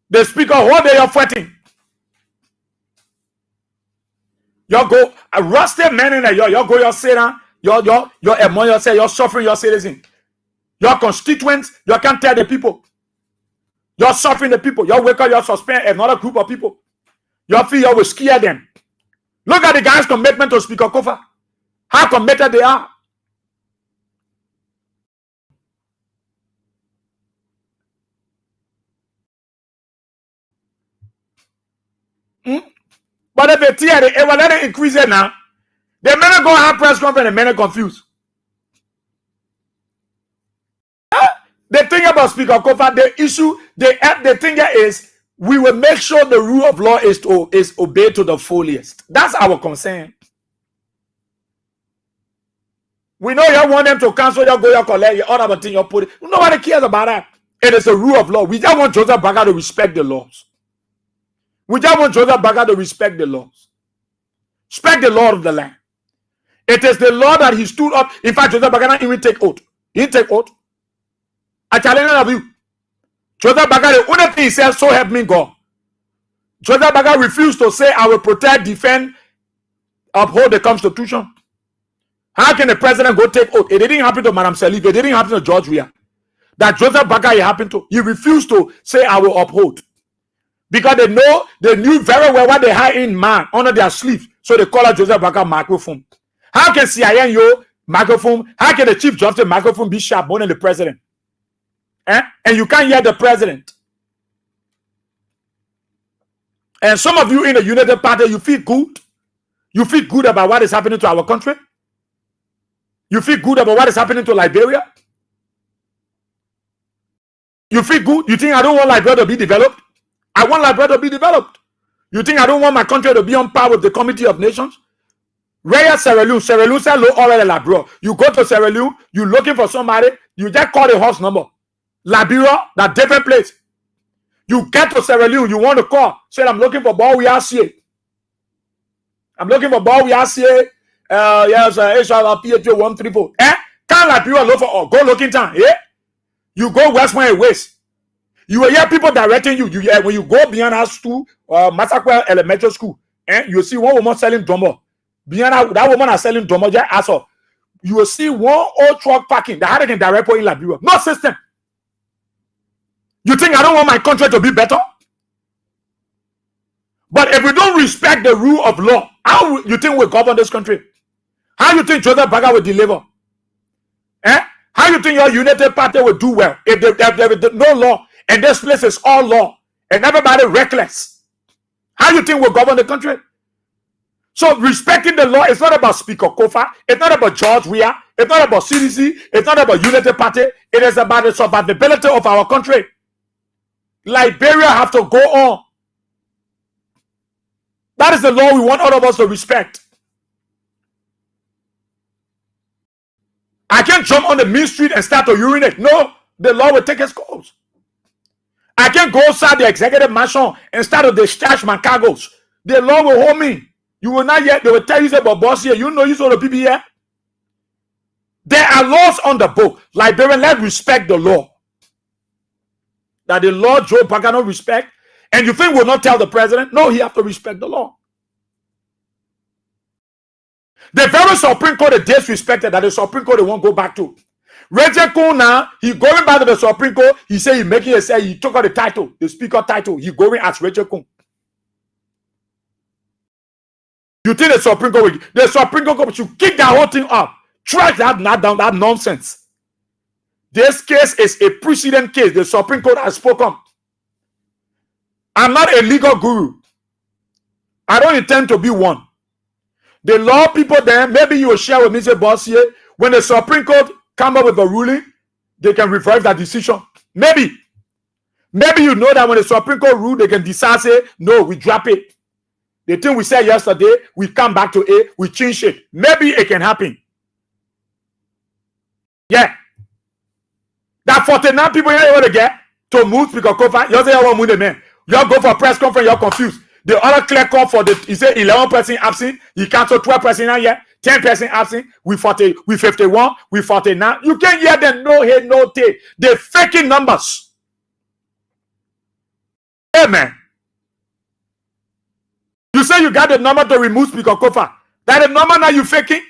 The Speaker, what they are fighting? You go a rusted man in there. You go, you sit down. You're among yourself. You're suffering your citizen. Your constituents. You can't tell the people. You're suffering the people. You wake up. You suspend another group of people. You feel you will scare them. Look at the guys' commitment to Speaker Kofa. How committed they are. But if they tear it, will let it increase it now. The men go have press conference and men are confused. The thing about Speaker Kofa, the issue, the thing is, we will make sure the rule of law is obeyed to the fullest. That's our concern. We know you want them to cancel your go, your collect, your other thing, your put it. Nobody cares about that. It is a rule of law. We just want Joseph Baga to respect the laws. We just want Joseph Baga to respect the laws. Respect the law of the land. It is the law that he stood up. In fact, Joseph Baga didn't even take oath. He didn't take oath. I challenge all of you. Joseph Baga, the only thing he said, so help me God. Joseph Baga refused to say, I will protect, defend, uphold the Constitution. How can the president go take oath? It didn't happen to Madam Salif. It didn't happen to George Weah. That Joseph Baga, it happened to. He refused to say, I will uphold. Because they knew very well what they had in man under their sleeve. So they call out Joseph Baga microphone. How can CINO microphone? How can the Chief Justice microphone be sharp more than the president? Eh? And you can't hear the president. And some of you in the United Party, you feel good. You feel good about what is happening to our country. You feel good about what is happening to Liberia. You feel good. You think I don't want Liberia to be developed? I want Liberia to be developed. You think I don't want my country to be on par with the Committee of Nations? Raya Sierra Leone said low already Liberia. You go to Sierra Leone, you looking for somebody, you just call the house number. Liberia, that different place. You get to Sierra Leone, you want to call. Say, I'm looking for BOYE-WEAH SIEH. I'm looking for BOYE-WEAH SIEH. Yes, HRP 134. Can't Liberia look for go looking town. Yeah? You go west when it west. You will hear people directing you. When you go beyond our school, Massacre Elementary School, you see one woman selling drummer. Beyond that woman is selling drummer. Just ask her. You will see one old truck parking. That had can direct in Liberia. No system. You think I don't want my country to be better? But if we don't respect the rule of law, how you think we'll govern this country? How you think Joseph Baga will deliver? How you think your United Party will do well if there is no law and this place is all law and everybody reckless? How you think we'll govern the country? So respecting the law is not about Speaker Kofa. It's not about George Weah. It's not about CDC. It's not about United Party. It is about the survivability of our country. Liberia have to go on. That is the law we want all of us to respect. I can't jump on the main street and start to urinate. No, the law will take its course. I can't go outside the executive mansion and start to discharge my cargoes. The law will hold me. You will not yet. They will tell you about boss here. You know you saw the people here. There are laws on the book. Liberian, let's respect the law. That the law Joe Pagano respect. And you think we'll not tell the president? No, he have to respect the law. The very Supreme Court, the disrespected that the Supreme Court they won't go back to. Reggie Kun now, he going back to the Supreme Court. He said he making a say he took out the title, the speaker title. He going as Reggie Kun. You think the Supreme Court should kick that whole thing up? Trash that down, that nonsense. This case is a precedent case. The Supreme Court has spoken. I'm not a legal guru. I don't intend to be one. The law people there, maybe you will share with me, say, boss, here, when the Supreme Court come up with a ruling, they can reverse that decision. Maybe you know that when the Supreme Court rule, they can decide, say, no, we drop it. The thing we said yesterday, we come back to A, we change it. Maybe it can happen. Yeah. That 49 people you're able to get to move Speaker Kofa, you say you want to move the man. You go for a press conference, you're confused. The other clear call for the, he said 11 person absent, he cancelled 12 person out here, 10 person absent, we 51, we 49. You can't hear them, no head, no tail. They're faking numbers. Amen. You say you got the number to remove Speaker Kofa. That the number now you faking?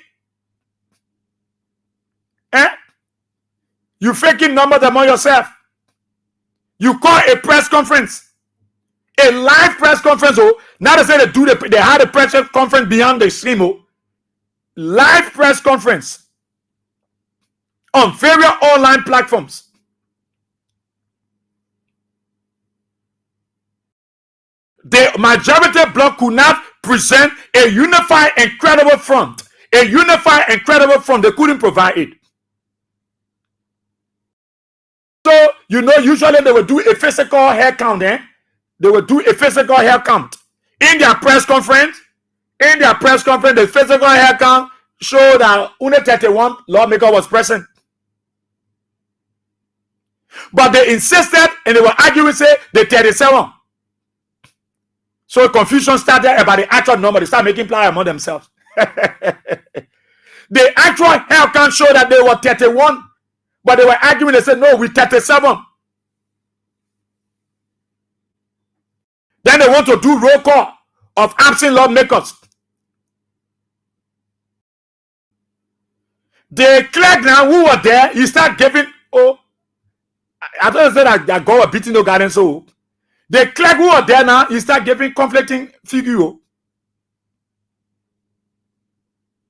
Eh? You faking numbers among yourself. You call a press conference. A live press conference, oh, now they say they had a press conference beyond the stream, oh. Live press conference on various online platforms. The majority bloc could not present a unified and credible front. A unified and credible front, they couldn't provide it. So, you know, usually they would do a physical hair count, eh? They will do a physical hair count. In their press conference, the physical hair count showed that only 31 lawmaker was present. But they insisted and they were arguing, say, the 37. So confusion started about the actual number. They started making plans among themselves. The actual hair count showed that they were 31. But they were arguing, they said, no, we're 37. Then they want to do roll call of absent lawmakers. The clerk now who were there, he start giving, oh, I thought say that God was beating no garden, so the clerk who were there now, he start giving conflicting figure.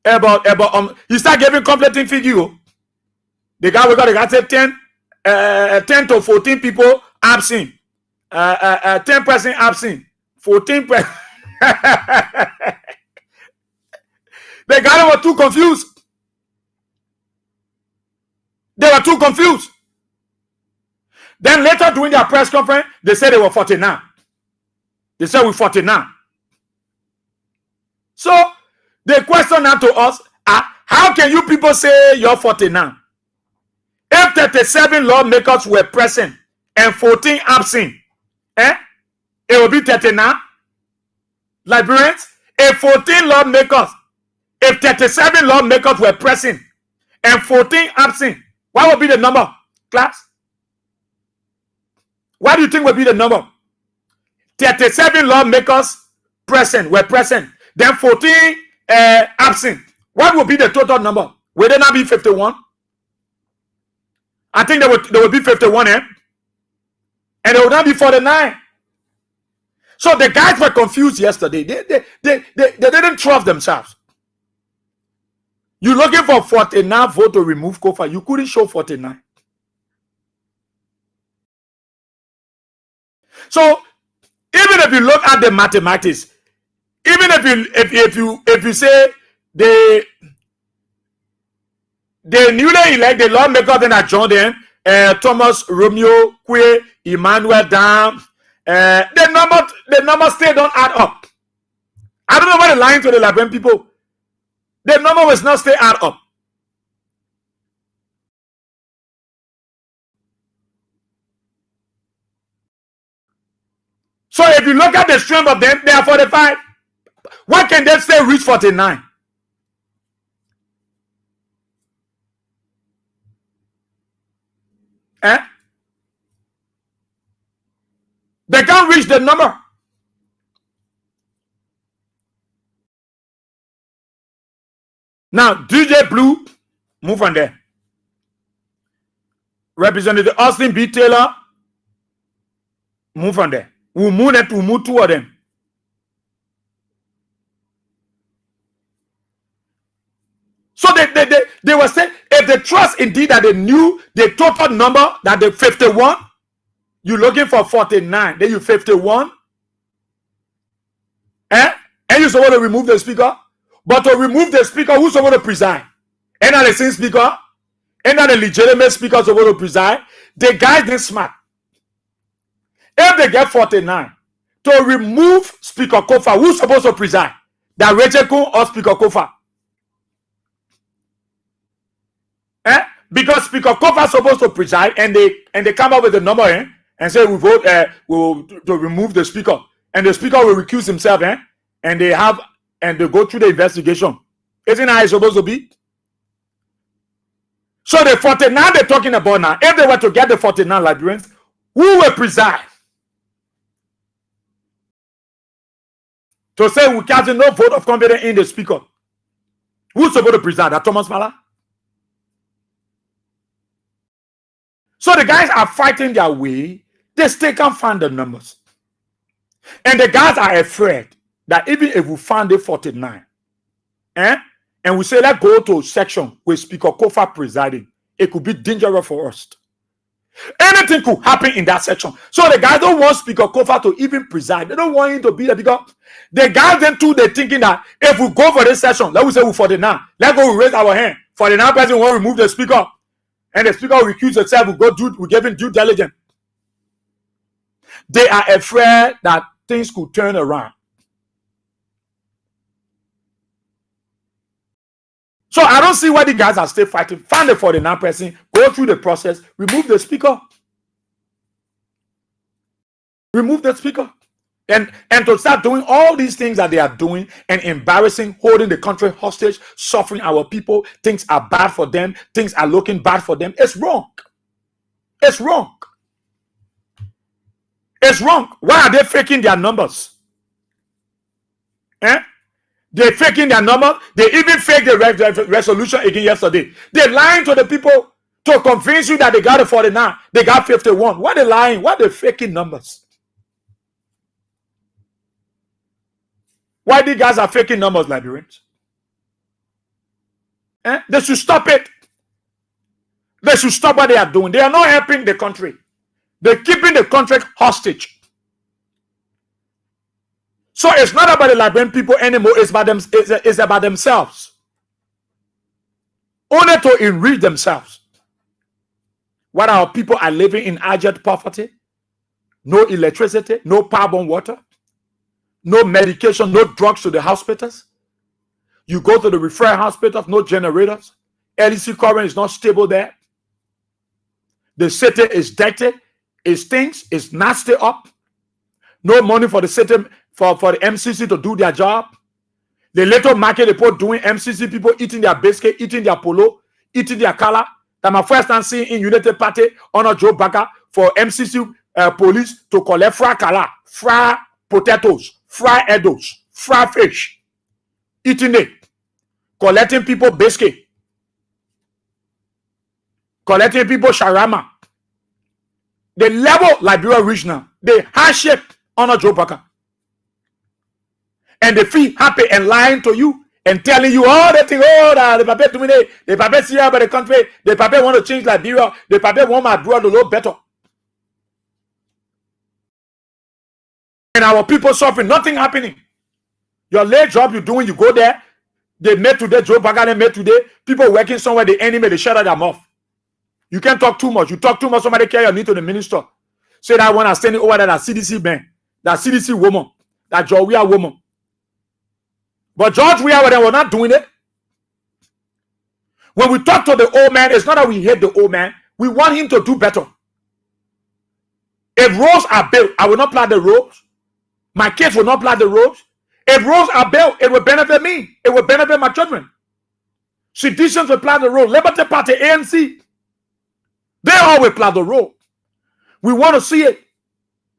He start giving conflicting figure. The guy we got, the guy said 10 to 14 people absent. 10% absent, 14%. The guy were too confused. They were too confused. Then later during their press conference, they said they were 49. They said we're 49. So the question now to us, how can you people say you're 49? If 37 lawmakers were present and 14 absent, it will be 39. Librarians, if 14 lawmakers, if 37 lawmakers were present and 14 absent, what will be the number, class? What do you think will be the number? 37 lawmakers were present, then 14 absent. What will be the total number? Will it not be 51? I think there will be 51, eh? And it will not be 49. So the guys were confused yesterday. They didn't trust themselves. You're looking for 49 votes to remove Kofa. You couldn't show 49. So even if you look at the mathematics, even if you say the newly elected lawmakers then are joined in, Thomas, Romeo, Kwe, Emmanuel, Dam, the numbers still don't add up. I don't know why they're lying to the Liberian people. The number was not still add up. So if you look at the strength of them, they are 45. Why can they still reach 49? They can't reach the number. Now, DJ Blue, move on there. Representative Austin B. Taylor, move on there. We'll move two of them. So they were saying, if they trust indeed that they knew the total number, that the 51, you're looking for 49, then you 51, you're supposed to remove the speaker. But to remove the speaker, who's supposed to preside? And not the same speaker, and not the legitimate speaker supposed to preside. The guys didn't smart. If they get 49, to remove Speaker Kofa, who's supposed to preside? The Rachel Kun or Speaker Kofa? Because Speaker Kofa is supposed to preside, and they come up with a number and say we vote to remove the speaker, and the speaker will recuse himself, and they go through the investigation. Isn't how it's supposed to be? So the 49 they're talking about now, if they were to get the 49 Liberians, who will preside? To say we cast no vote of confidence in the speaker. Who's supposed to preside? That Thomas Mala? So the guys are fighting their way. They still can't find the numbers. And the guys are afraid that even if we find the 49, and we say, let's go to a section where Speaker Kofa presiding, it could be dangerous for us. Anything could happen in that section. So the guys don't want Speaker Kofa to even preside. They don't want him to be there because the guys then too, they're thinking that if we go for this session, let us say we 49, let's go raise our hand. 49 person will remove the speaker. And the speaker will recuse himself, we give him due diligence. They are afraid that things could turn around. So I don't see why the guys are still fighting. Find the 49 person, go through the process, remove the speaker. Remove the speaker. And to start doing all these things that they are doing and embarrassing, holding the country hostage, suffering our people, things are bad for them, things are looking bad for them. It's wrong. It's wrong. It's wrong. Why are they faking their numbers? They're faking their number. They even faked the resolution again yesterday. They're lying to the people to convince you that they got a 49. They got 51. Why are they lying? Why are they faking numbers? Why these guys are faking numbers, Liberians? They should stop it. They should stop what they are doing. They are not helping the country. They're keeping the country hostage. So it's not about the Liberian people anymore. It's about themselves. Only to enrich themselves. While our people are living in abject poverty, no electricity, no power on water, no medication, no drugs to the hospitals. You go to the referral hospitals, no generators. LEC current is not stable there. The city is dirty. It stinks. It's nasty up. No money for the city, for the MCC to do their job. The little market report doing MCC people eating their biscuit, eating their polo, eating their color. That my first time seeing in United Party on a Joe Baker for MCC police to collect fried color, fried potatoes, fried eggs, fried fish, eating it, collecting people biscuit, collecting people shawarma. The level Liberia regional, the hardship on a Joe Baker. And they feel happy and lying to you and telling you all that thing, the paper dominate, the paper see about the country, the paper want to change Liberia, the paper want my brother to look better. And our people suffering, nothing happening. Your late job you're doing, you go there, they met today, Joe Baker, they met today, people working somewhere, the enemy, they shut them off. You can't talk too much. You talk too much, somebody carry your need to the minister. Say that one are standing over there, that CDC man, that CDC woman, that George Weah woman. But George Weah, we're not doing it. When we talk to the old man, it's not that we hate the old man. We want him to do better. If roads are built, I will not plant the roads. My kids will not plant the roads. If roads are built, it will benefit me. It will benefit my children. Seditions will plant the road. Liberty Party, ANC, they all will plant the road. We want to see it.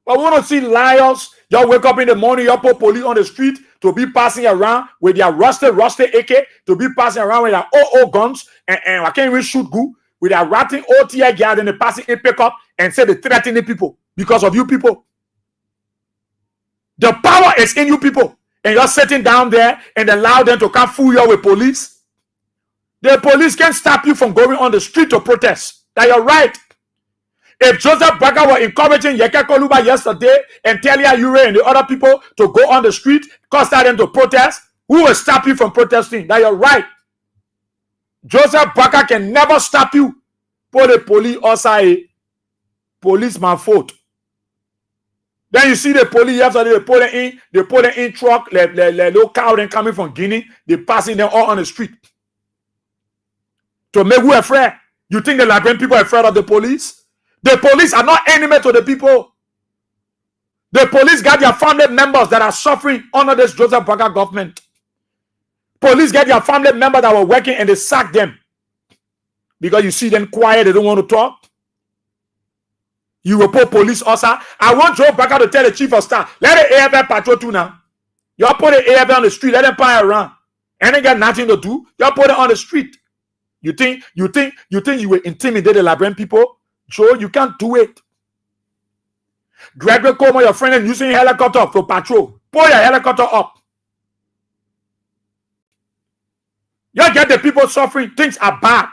I want to see liars. Y'all wake up in the morning, y'all put police on the street to be passing around with their rusty AK, to be passing around with their OO guns, and I can't even shoot good, with their ratting OTI guard and they passing a pickup and say they threatening people because of you people. The power is in you people, and you're sitting down there and allow them to come fool you with police. The police can't stop you from going on the street to protest. That you're right. If Joseph Baga were encouraging Yeke Koluba yesterday and Telia Ure and the other people to go on the street, cause them to protest, who will stop you from protesting? That you're right. Joseph Baga can never stop you. For the police or say policeman fault. Then you see the police yesterday, they put them in truck, the little cow then coming from Guinea, they passing them all on the street. To make who afraid? You think the Liberian people are afraid of the police? The police are not enemy to the people. The police got their family members that are suffering under this Joseph Baga government. Police get their family members that were working and they sack them. Because you see them quiet, they don't want to talk. You will put police officer. I want Joe Baga to tell the chief of staff, let the AFL patrol too now. Y'all put the AFL on the street, let them pile around. And they got nothing to do. Y'all put it on the street. You think you will intimidate the Liberian people? Joe, you can't do it. Gregory Como, your friend, and using helicopter for patrol. Pull your helicopter up. You get the people suffering. Things are bad.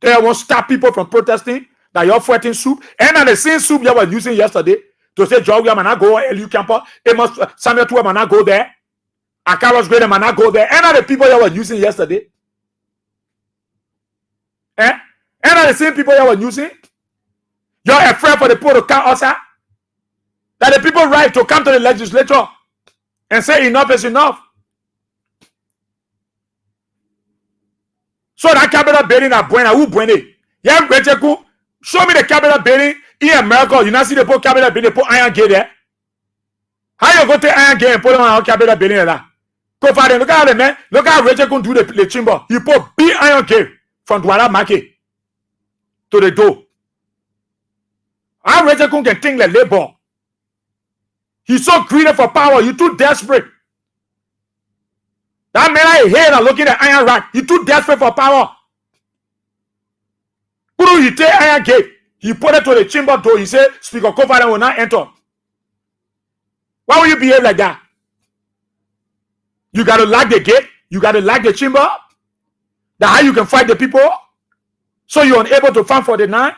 They won't stop people from protesting. That you're fighting soup. And at the same soup you were using yesterday to say, George, man, I go LU camper. Samuel Tua, man, I go there. Akaros Grade, man, I go there. And at the people you were using yesterday. And at the same people you were using. You're afraid for the people to come outside. That the people right to come to the legislature and say enough is enough. So that cabinet building at Buena, who Buena? Yeah, show me the cabinet building in America. You not see the cabinet building, put iron gate there. How you go to iron gate and put on a cabinet building there? Go for them. Look at the man. Look how Rachel can do the chamber. He put big iron gate from Douala Market to the door. How Rachel can think like labor. He's so greedy for power. You too desperate. That man I hear and looking at iron rack. He too desperate for power. He take iron gate. He put it to the chamber door. He said, Speaker Kofaren will not enter. Why will you behave like that? You got to lock the gate. You got to lock the chamber. That's how you can fight the people. So you're unable to find for the 9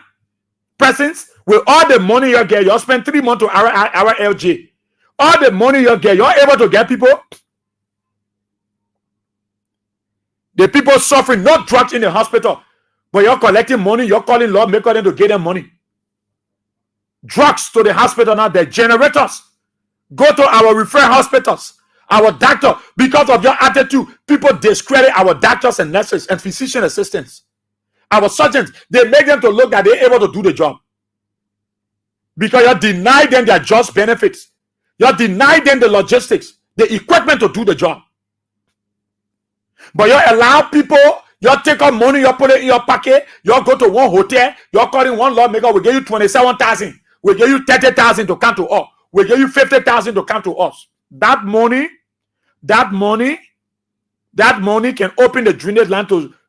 persons. With all the money you get, you spend 3 months to our LG. All the money you get, you're able to get people. The people suffering, not drugs in the hospital. But you're collecting money, you're calling lawmakers to get them money. Drugs to the hospital now, the generators. Go to our referral hospitals, our doctor. Because of your attitude, people discredit our doctors and nurses and physician assistants. Our surgeons, they make them to look that they're able to do the job. Because you deny them their just benefits. You deny them the logistics, the equipment to do the job. But you allow people. You take out money, you put it in your pocket, you go to one hotel, you're calling one lawmaker, we give you 27,000, we give you 30,000 to come to us, we give you 50,000 to come to us. That money can open the drainage line to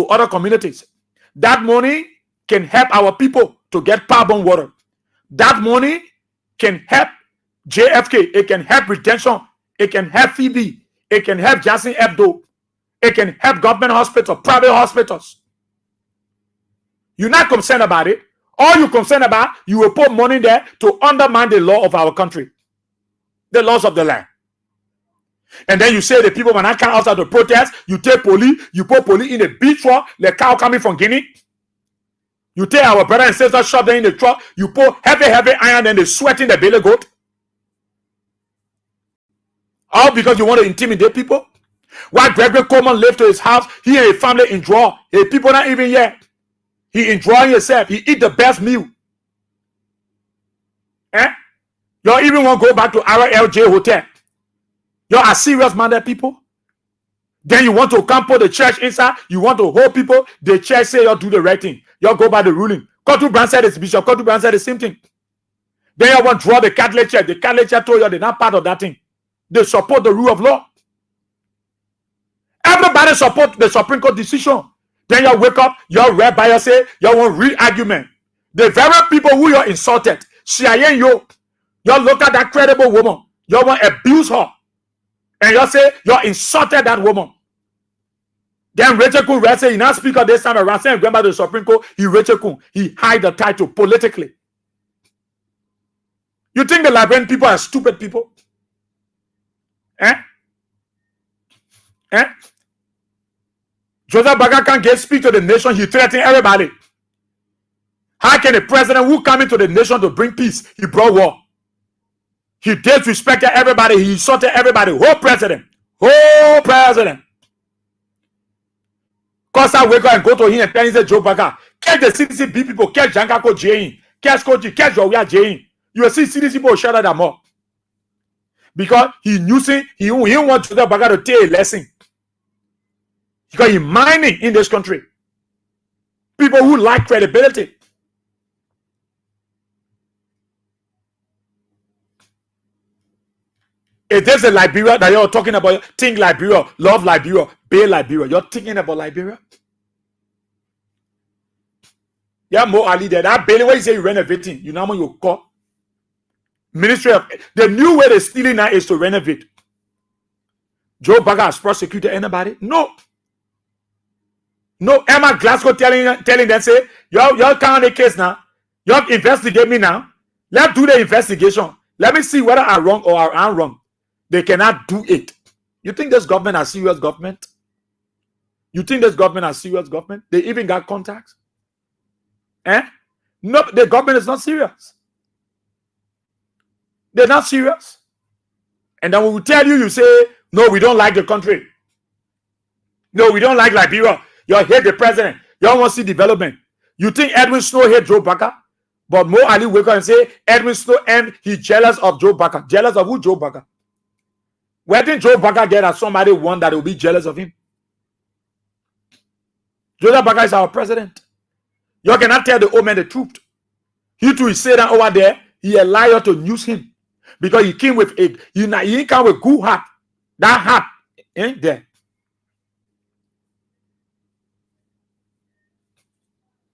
other communities. That money can help our people to get carbon water. That money can help JFK, it can help retention, it can help Phoebe, it can help Jackson Hebdo. It can help government hospitals, private hospitals. You're not concerned about it. All you're concerned about, you will put money there to undermine the law of our country. The laws of the land. And then you say the people when I come outside to protest, you take police, you put police in the big truck, the cow coming from Guinea. You take our brother and sister, shove them in the truck, you put heavy iron and they sweating the belly goat. All because you want to intimidate people. While Gregory Coleman left to his house, he and his family enjoy. His people not even yet. He enjoying himself. He eat the best meal. Y'all even want to go back to our LJ hotel. Y'all are serious-minded people. Then you want to come put the church inside. You want to hold people. The church say y'all do the right thing. Y'all go by the ruling. Kotu Brand said it's Bishop. Kotu Brand said the same thing. Then y'all want to draw the Catholic Church. The Catholic Church told y'all they're not part of that thing. They support the rule of law. Everybody support the Supreme Court decision. Then you wake up, you're read by yourself, you want real argument. The very people who you're insulted, you look at that credible woman, you want to abuse her. And you say, you insulted that woman. Then Rachel Kun say he now speaker this time around, saying going back to the Supreme Court, Rachel Kun, he hide the title politically. You think the Liberian people are stupid people? Eh? Eh? Joseph Baga can't get speak to the nation, he threatened everybody. How can a president who come into the nation to bring peace, he brought war? He disrespected everybody, he insulted everybody, whole president. Whole president. Cause I wake up and go to him and tell him, say, Joe Baga, catch the CDC people, catch Jankako Jane, catch Koji, catch Jowia Jane. You will see CDC people shut them up. Because he want Joseph Baga to take a lesson. Because he's mining in this country. People who like credibility. Is this a Liberia that you're talking about? Think Liberia, love Liberia, be Liberia. You're thinking about Liberia? Yeah, Mo Ali there. That Bailey, what you say you renovating? You know what you call? Ministry of the new way they're stealing now is to renovate. Joe Baga has prosecuted anybody? No. No, Emma Glasgow telling them, say, y'all count the case now. Y'all investigate me now. Let's do the investigation. Let me see whether I'm wrong or I'm wrong. They cannot do it. You think this government is serious government? You think this government is serious government? They even got contacts? Eh? No, the government is not serious. They're not serious. And then we will tell you, you say, no, we don't like the country. No, we don't like Liberia. You hate the president. You don't want to see development. You think Edwin Snow hate Joe Baga? But Mo Ali wake up and say, Edwin Snow, and he's jealous of Joe Baga. Jealous of who? Joe Baga. Where did Joe Baga get that somebody want that will be jealous of him? Joseph Baga is our president. You cannot tell the old man the truth. He too is saying over there, he a liar to use him. Because he came with a, he came with good heart. That heart ain't there.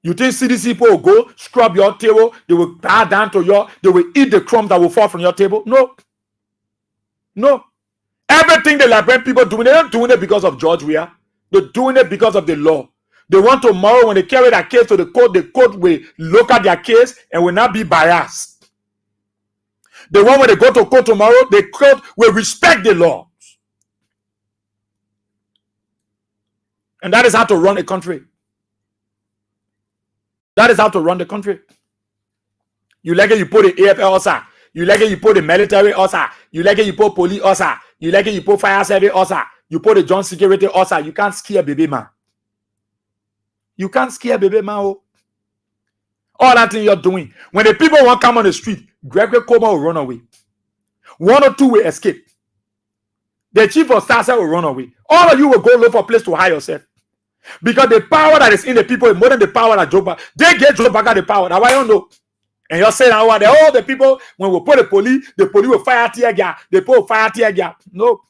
You think CDC people will go scrub your table, they will bow down to your, they will eat the crumbs that will fall from your table? No. No. Everything the Liberian people doing, they're not doing it because of George Weah. They're doing it because of the law. They want tomorrow when they carry that case to the court will look at their case and will not be biased. The one when they go to court tomorrow, the court will respect the laws. And that is how to run a country. That is how to run the country. You like it, you put the AFL also. You like it, you put the military also. You like it, you put police also. You like it, you put fire service also. You put the John security also. You can't scare baby man. You can't scare baby man. Oh. All that thing you're doing. When the people want to come on the street, Gregory Coma will run away. One or two will escape. The chief of staff will run away. All of you will go look for a place to hide yourself. Because the power that is in the people is more than the power that Joe Baga. They get Joe Baga the power. That's why I don't know. And you're saying over there, all the people, when we put the police will fire tear gas. The police will fire tear gas. No.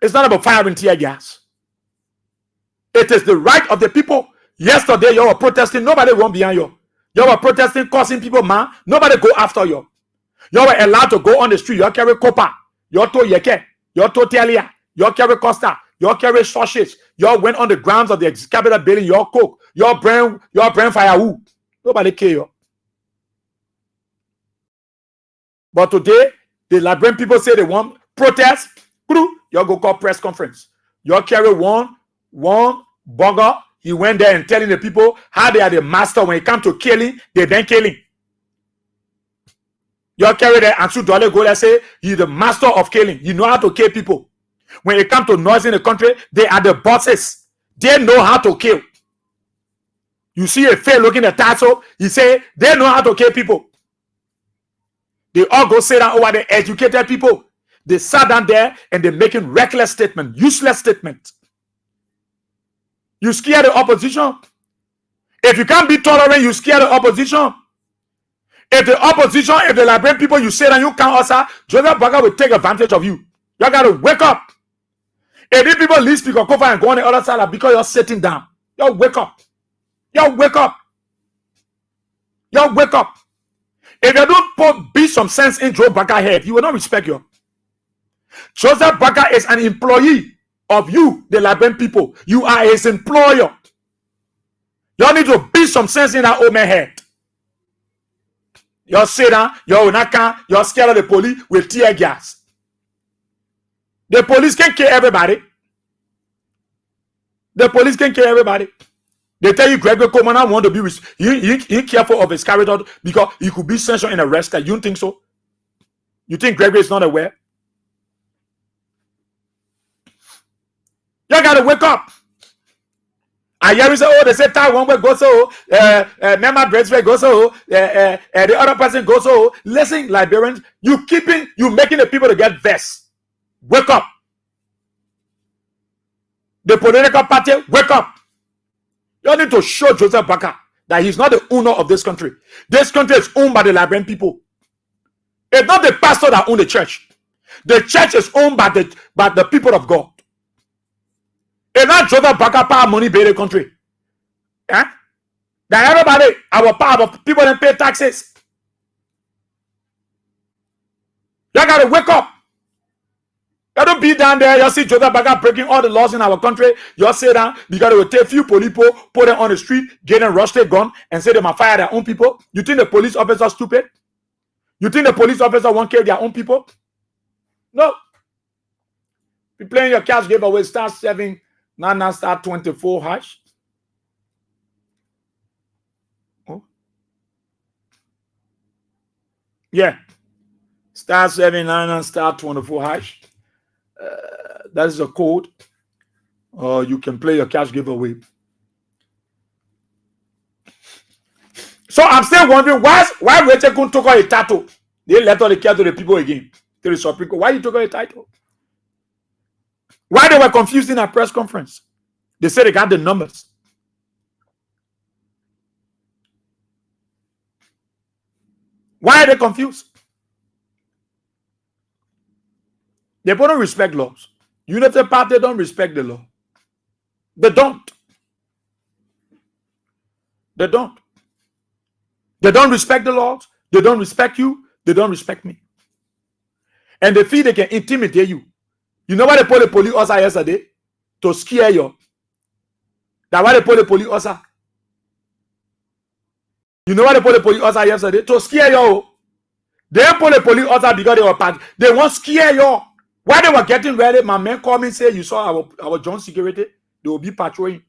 It's not about firing tear gas. It is the right of the people. Yesterday, you were protesting. Nobody run behind you. You were protesting, causing people, man. Nobody go after you. You were allowed to go on the street. You carry copper. You to yeke. You to telia. You carry costa. You carry sausages. You went on the grounds of the Capitol building. You cook. Your brain firewood. Nobody care you. But today, the Liberian people say they want protest. You go call press conference. You carry one burger. He went there and telling the people how they are the master when it comes to killing. They then killing. You carry there and so Dolly go there say he's the master of killing. You know how to kill people. When it comes to noise in the country, they are the bosses. They know how to kill. You see a fair looking at Tasso, he say they know how to kill people. They all go sit down over the educated people. They sat down there and they're making reckless statements, useless statements. You scare the opposition. If you can't be tolerant, you scare the opposition. If the Liberian people, you say that you can't answer, Joseph Baga will take advantage of you. You got to wake up. If these people leave speaker cover and go on the other side because you're sitting down, you wake up. You wake up. You wake up. If you don't be some sense in Joe Baga head, he will not respect you. Joseph Baga is an employee of you, the Liberian people. You are his employer. You need to beat some sense in that old man head. You're sitting down, you're scared of the police with tear gas. The police can kill everybody. The police can kill everybody. They tell you Gregory Coleman want to be he careful of his character because he could be censored and arrested. You don't think so? You think Gregory is not aware? You gotta wake up. I hear you say, oh, they say that one way go so, member breaks way go so, the other person goes so. Listen, Liberians, you making the people to get vexed. Wake up. The political party, wake up. You need to show Joseph Baka that he's not the owner of this country. This country is owned by the Liberian people. It's not the pastor that owns the church. The church is owned by the people of God. It's not Joseph Baka power money pay the country. Eh? That everybody, our power of people that pay taxes. You gotta wake up. You don't be down there, you see Joseph Baka breaking all the laws in our country. You sit down, because they will take few police, put them on the street, get them rushed gun, and say they might fire their own people. You think the police officer is stupid? You think the police officer won't kill their own people? No. Be playing your cash giveaway, start 7, now start 24 hash. Oh. Yeah. Start 7, now start 24 hash. That is a code. You can play your cash giveaway. So I'm still wondering why Rachel couldn't took a title. They let all the care to the people again. To the Supreme Court. Why you took a title? Why they were confused in a press conference? They said they got the numbers. Why are they confused? They don't respect laws. United Party don't respect the law. They don't. They don't. They don't respect the laws. They don't respect you. They don't respect me. And they feel they can intimidate you. You know why they put the police officer yesterday? To scare you. That's why they put the police officer. You know why they put the police officer yesterday? To scare you. They put the police officer because they were part. They won't scare you. While they were getting ready, my man called me and said, you saw our John security? They will be patrolling.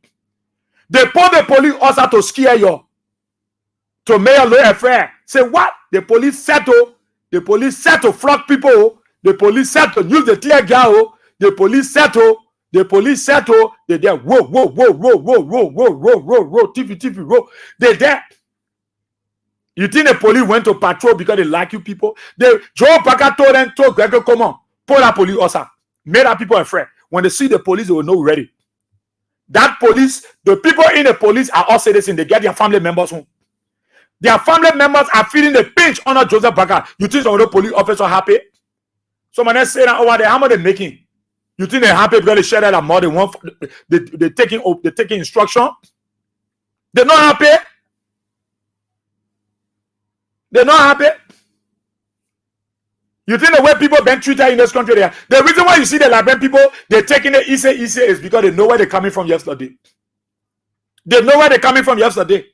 They put the police officer to scare you. To make a low affair. Say what? The police settle. The police settle flog people. The police settle use the tear gas. The police settle. The police settle. They there. Whoa. TV, whoa. They there. You think the police went to patrol because they like you people? Joe Parker told them, told Gregor, come on. Pull that police officer. Made that people afraid. When they see the police, they will know ready. That police, the people in the police are all citizens. They get their family members home. Their family members are feeling the pinch under Joseph Baka. You think some of the police officers are happy? Someone else say that over there, how much they making? You think they're happy because they share that more than one? They're taking instruction. They're not happy. They're not happy. You think the way people been treated in this country, the reason why you see the Liberian people, they're taking it easy is because they know where they're coming from yesterday. They know where they're coming from yesterday.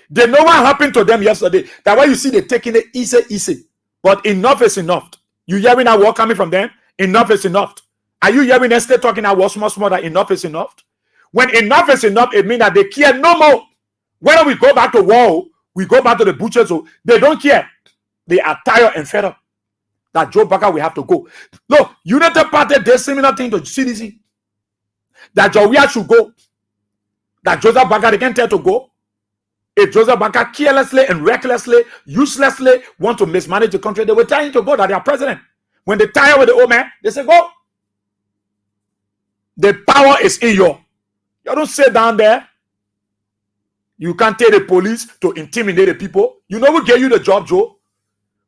They know what happened to them yesterday. That's why you see they're taking it easy. But enough is enough. You hearing that word coming from them? Enough is enough. Are you hearing them still talking that word small that enough is enough? When enough is enough, it means that they care no more. Whether we go back to war, we go back to the butchers, they don't care. They are tired and fed up. That Joe Baka will have to go. Look, United Party did similar thing to CDC. That Joe should go. That Joseph Baka they can tell to go. If Joseph Baka carelessly and recklessly, uselessly want to mismanage the country, they will tell him to go, that they are president. When they tire with the old man, they say, go. The power is in you. You don't sit down there. You can't tell the police to intimidate the people. You know who gave you the job, Joe?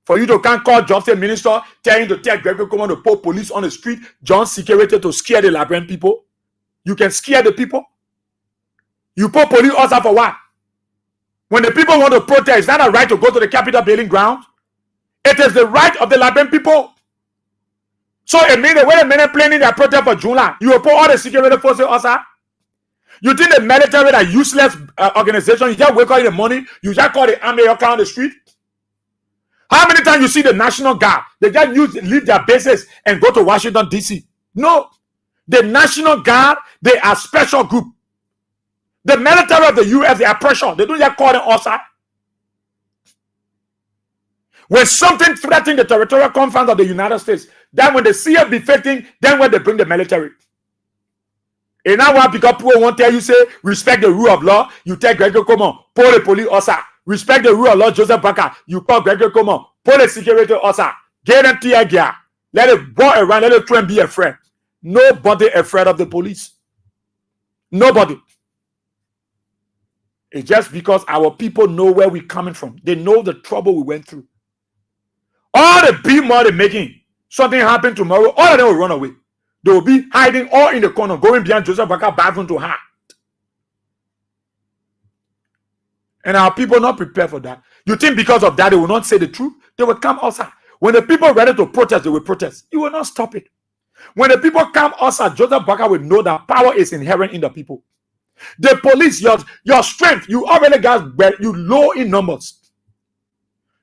For you to can't call John State Minister, tell him to tell Gregory Coleman to put police on the street, John security to scare the Liberian people. You can scare the people. You put police officer for what? When the people want to protest, is that a right to go to the Capitol building ground? It is the right of the Liberian people. So So it means that when the men planning their protest for July, you will put all the security forces outside. You think the military are useless organization? You just wake up in the morning, you just call the army up on the street. How many times you see the National Guard? They just leave their bases and go to Washington, D.C. No. The National Guard, they are special group. The military of the U.S., they are pressure. They don't just call them outside. When something threatens the territorial confines of the United States, then when they see it befitting, then when they bring the military. And now why, because people won't tell you, say, respect the rule of law, you tell Gregory Coleman, pull the police outside. Respect the rule of law, Joseph Baker, you call Gregory Coleman, pull the security outside. Get them tear gas. Let it go around, let it try and be afraid. Nobody afraid of the police. Nobody. It's just because our people know where we're coming from. They know the trouble we went through. All the big money making, something happened tomorrow, all of them will run away. They will be hiding all in the corner, going behind Joseph Baker bathroom to hide. And our people not prepared for that. You think because of that they will not say the truth? They will come outside. When the people are ready to protest, they will protest. You will not stop it. When the people come outside, Joseph Baker will know that power is inherent in the people. The police, your strength, you already got you low in numbers.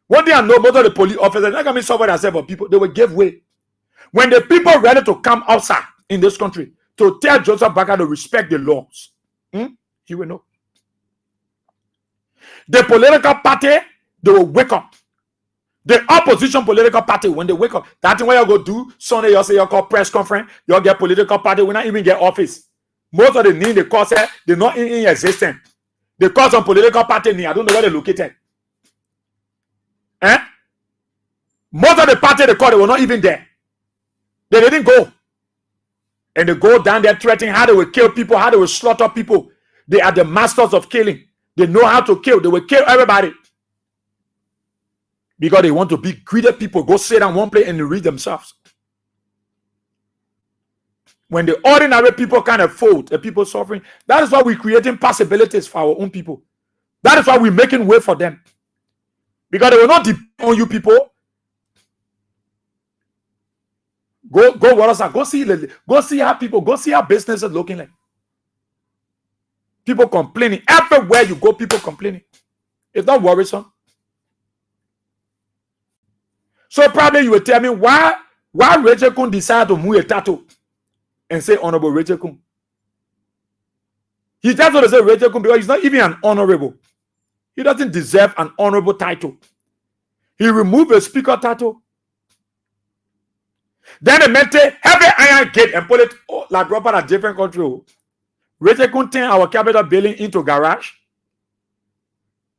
One thing I know, most of the police officers, not gonna be somebody that said for people, they will give way. When the people are ready to come outside in this country to tell Joseph Baker to respect the laws, he will know. The political party, they will wake up. The opposition political party, when they wake up, that's what you go do. Sunday, you say you call press conference, you get political party, we not even get office. Most of the name they cause, they're not in existence. They call some political party, I don't know where they're located. Most of the party they call, they were not even there. They didn't go. And they go down there threatening how they will kill people, how they will slaughter people. They are the masters of killing. They know how to kill. They will kill everybody. Because they want to be greedy people. Go sit down one place and read themselves. When the ordinary people kind of fold, the people suffering, that is why we're creating possibilities for our own people. That is why we're making way for them. Because they will not depend on you people. Go what else? Go see how people, go see how business is looking like. People complaining. Everywhere you go, people complaining. It's not worrisome. So probably you will tell me why Rachel Kun decided to move a tattoo and say Honorable Rachel Kun. He just want to say Rachel Kun because he's not even an honorable. He doesn't deserve an honorable title. He removed a speaker title. Then they meant to have an iron gate and put it like rubber at different country. Rachel Kun turn our capital building into garage.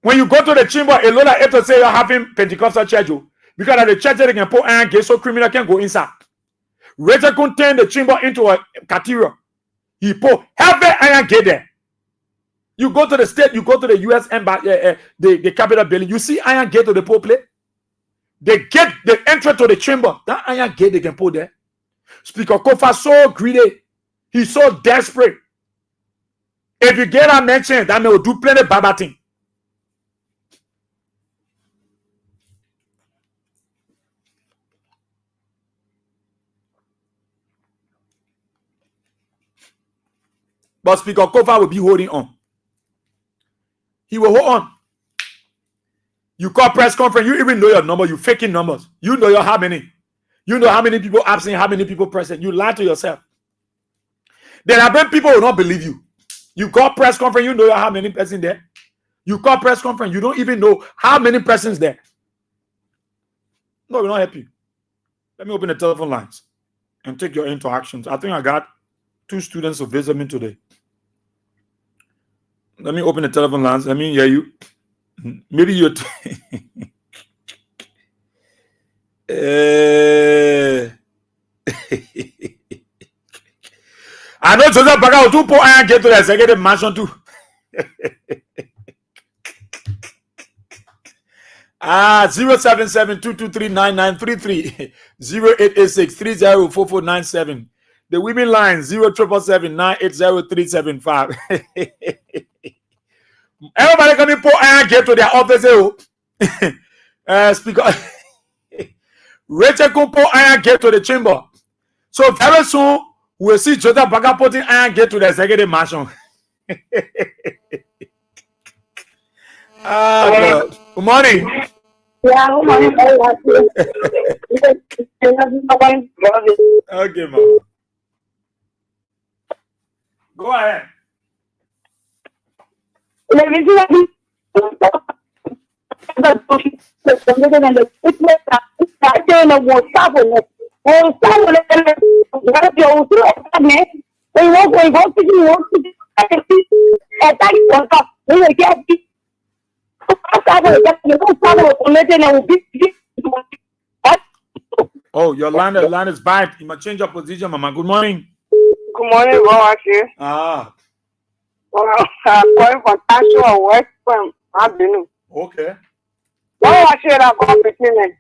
When you go to the chamber, a lot of it to say you're having Pentecostal church. Because at the church they can put iron gate so criminal can go inside. Rachel Kun turn the chamber into a cathedral. He put heavy iron gate there. You go to the state, you go to the U.S. embassy, the Capitol building, you see iron gate to the pulpit. They get the entry to the chamber. That iron gate they can put there. Speaker Kofa so greedy. He's so desperate. If you get a mention, that may will do plenty of bad thing. But Speaker Kofa will be holding on. He will hold on. You call press conference, you even know your number, you faking numbers. You know how many. You know how many people absent, how many people present. You lie to yourself. Then I bet people will not believe you. You call press conference, you know how many persons there. You call press conference, you don't even know how many persons there. No, it will not help you. Let me open the telephone lines and take your interactions. I think I got 2 students who visit me today. Let me open the telephone lines. Let me hear you. Maybe you're I know Joseph Baker will do poor and get to the executive mansion too. 077-223-9933 0886-304497. The women line 0777-980-375. Everybody coming pour and get to their office. Speaker Rachel Kun pour and get to the chamber. So very soon we'll see Jota Baga putting iron gate to the executive mansion. God. Good morning. Yeah, good morning. Okay, mama. Go ahead. Oh, your line is bad. You must change your position, mama. Good morning. Good morning, BOYE-WEAH SIEH. Ah, Well, I'm calling from Tasha West from Abinu. okay. BOYE-WEAH SIEH that got between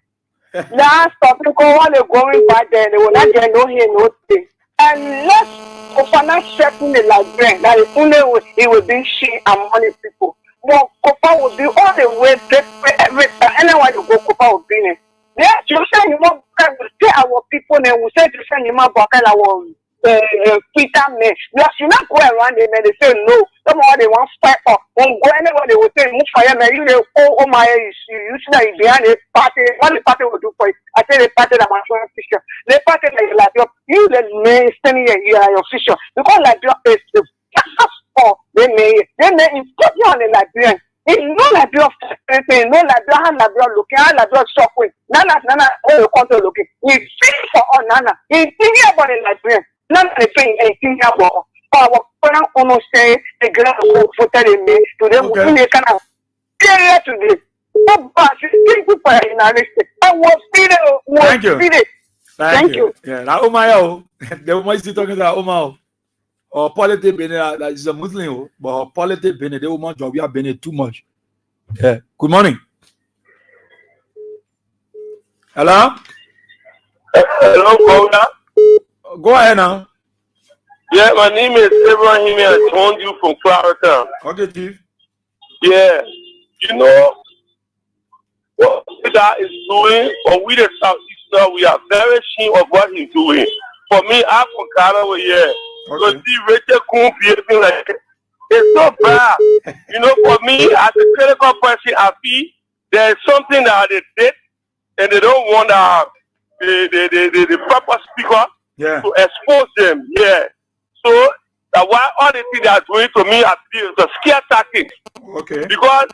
last topic, while they're going back there, they will not get no here, no thing. And let's Kofa stressing the Liberian that is only it will be she and money people. But Kofa will be all the way, every time, anywhere you go, Kofa will be in. Yes, you say you want to say our people, and we say to send you more our Peter men. Yes, you not go around them and they say no. Someone they want fight up. When go anywhere they will say move fire man. You know, oh my, you see that behind the party. What the party will do for you? I tell the party that my friend official. The party like you the man standing here, you are your official. Because like your is oh they may import you on the Liberian. It's no Liberian anything, no Liberian looking, Liberian suffering. Nana, oh you come to looking. We feel for all Nana. He's thinking about the Liberian. None of the thing anything about our parent almost say the grand for telling me to them in the kind of period today. Thank you. Thank you. Yeah, that Omaya, the woman is talking about Omao. Or politics Benin that is a Muslim, but politics Benin, the woman job we are Benin too much. Yeah. Good morning. Hello? Hello, Paula. Go ahead now. Yeah, my name is Abraham. I joined you from Clarendon. Okay, Chief. Yeah, you know what that is doing, or we the Southeastern, we are very ashamed of what he's doing. For me, I'm from Ghana, yeah. So see Rachel Kuhn behaving like that. It's so bad. You know, for me, as a critical person, I feel there's something that they did, and they don't want the proper speaker to expose them. Yeah. So that why all the things they are doing to me, I feel it's a scare tactic. Okay. Because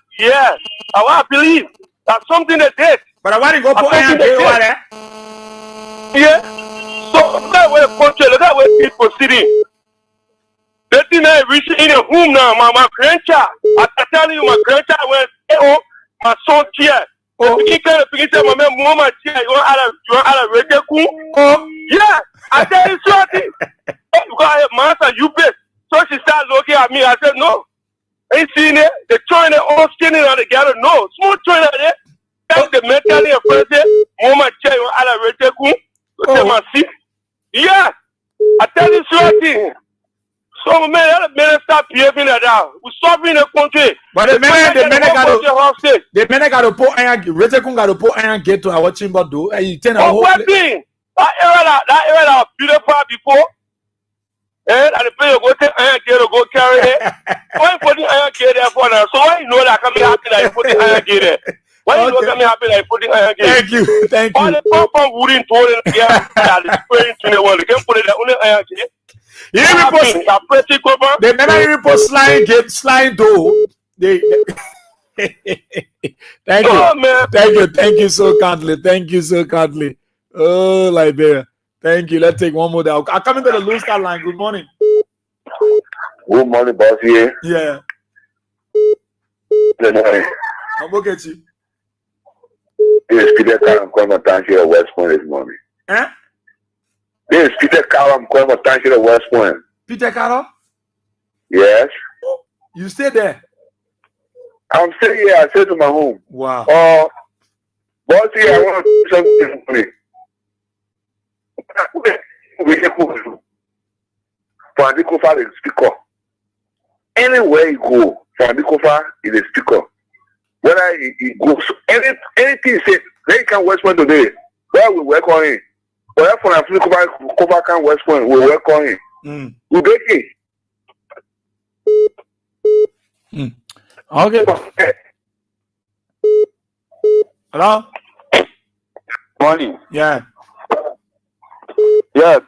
I believe that's something they did. But why did you go put iron there? Yeah. So look at where country, look at where people sitting. They think I reach in a room now. My grandchild, I'm telling you, my grandchild went, my son chair. Oh, you can't say, my mama chair. You want out of radio cool? Oh, yeah. I tell you something. Because master, you bet. So she started looking at me. I said, no. Ain't seen it. They're trying their own skinning on together. No. Small trying there. That's the mentally of person. Mama chair, you want out of radio cool? Oh, my seat. Yeah. I tell you something. So man stop behaving like that. We suffering in the country. But the men got to put iron. Rachel got to put iron gate to our chamber door. And you turn a whole thing. That area that beautiful before. And the player go take iron gate to go carry it. Why you putting iron gate there for now? So why you know that I can be happy that you putting iron gate there? Why you know me happy that you putting iron gate? Thank you. All the pump wooden told it that is spraying to the world. You can put it there only iron gate. You they never even put slide door. Thank you. Oh, man. Thank you so kindly. Oh, Liberia. Thank you. Let's take one more down. I'm coming to the loose star line. Good morning. Good morning, boss. Here. Yeah. Good morning. I'm okay, Chief. This is Peter Karam calling Township at West Point this morning. Eh? This is Peter Karam calling Township at West Point. Peter Karam? Yes. You stay there? I'm sitting here. I stay to my home. Wow. Boss, here, I want to do something for me. Fandikofa is a speaker. Anywhere you go, Fandikofa is a speaker. Whether he goes, anything he says, they can West Point today. Where we work on it. Wherever I feel cover can West Point, we welcome him. We break it. Okay. Hello? Morning. Yeah. Yes.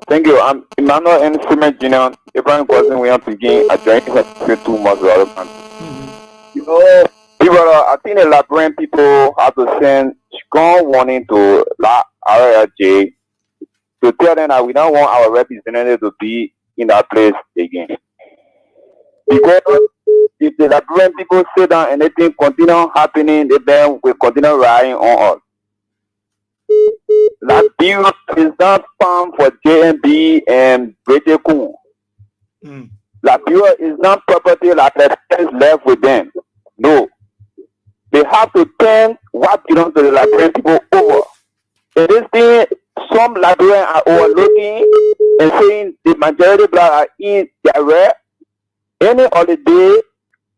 Thank you. I'm Emmanuel N. Freeman Jr. Abraham Cousin William Begin. I joined for 2 months ago. You know, people, I think the Liberian people have to send strong warning to La RLJ to tell them that we don't want our representative to be in that place again. Because if the Liberian people sit down and anything continue happening, then will continue relying on us. Liberia is not farm for JMB and British Coon. Liberia is not property like the is left with them. No. They have to turn what belongs to the Liberian people over. And this thing, some Liberians are overlooking and saying the majority black are in their red. Any other day,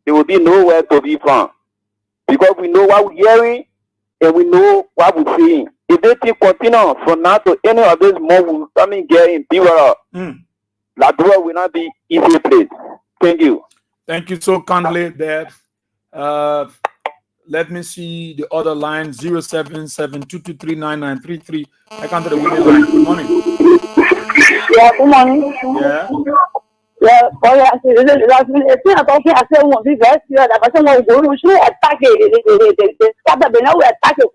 there will be nowhere to be found. Because we know what we're hearing and we know what we're seeing. If they keep continue from now to any of this month, we will come in here in Biwara. Liberia will not be easy place. Thank you. Thank you so kindly, Dad. Let me see the other line 07722239933. I come to the winning line. Good morning. Yeah, good morning. Yeah. Yeah, boy, I said, it's not talking. I said, won't be very serious. I said, no, we should attack it. Stop the now we attack it.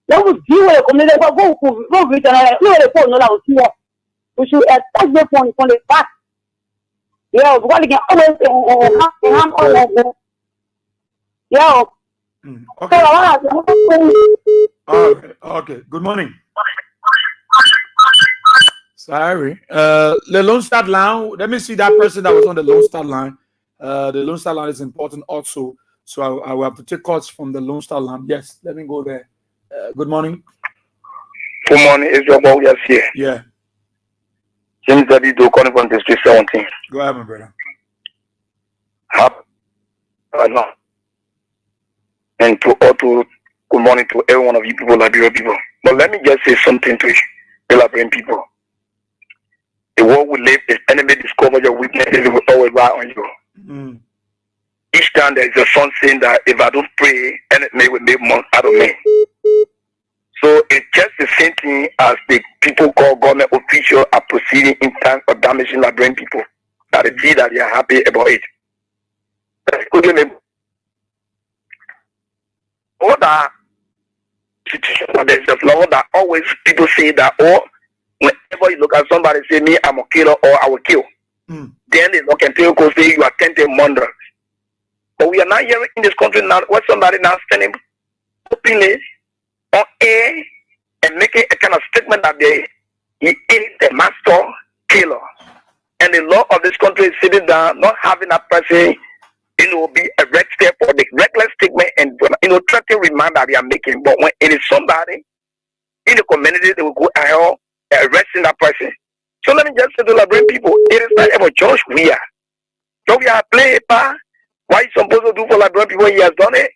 Now we deal with the community. Go return. No, the phone, no, we should attack the phone from the back. Yeah, we're going to get always yeah. Okay. Okay. Good morning. Sorry. The Lone Star line. Let me see that person that was on the Lone Star line. The Lone Star line is important also. So I will have to take calls from the Lone Star line. Yes, let me go there. Good morning. Good morning. It's your BOYE-WEAH SIEH. Yeah. James David calling from District 17. Go ahead, my brother. No. And good morning to every one of you people, Liberian people. But let me just say something to you, the Liberian people. The world we live, if enemy discover your weaknesses, it will always lie on you. Each time there is a song saying that if I don't pray, enemy will make money out of me. So it's just the same thing as the people called government officials are proceeding in terms of damaging Liberian people. That they feel that they are happy about it. All that situation, there's a law that always people say that, oh, whenever you look at somebody say me, I'm a killer or I will kill. Then they look and tell you say you are attempting murder. But we are not hearing in this country now where somebody now standing openly on air and making a kind of statement that he is the master killer. And the law of this country is sitting down, not having that person, be arrested for the reckless statement and threatening reminder that they are making. But when it is somebody in the community, they will go ahead arresting that person. So let me just say to Liberian people, it is not ever George Weah. George Weah play a part. What he's supposed to do for Liberian people, he has done it.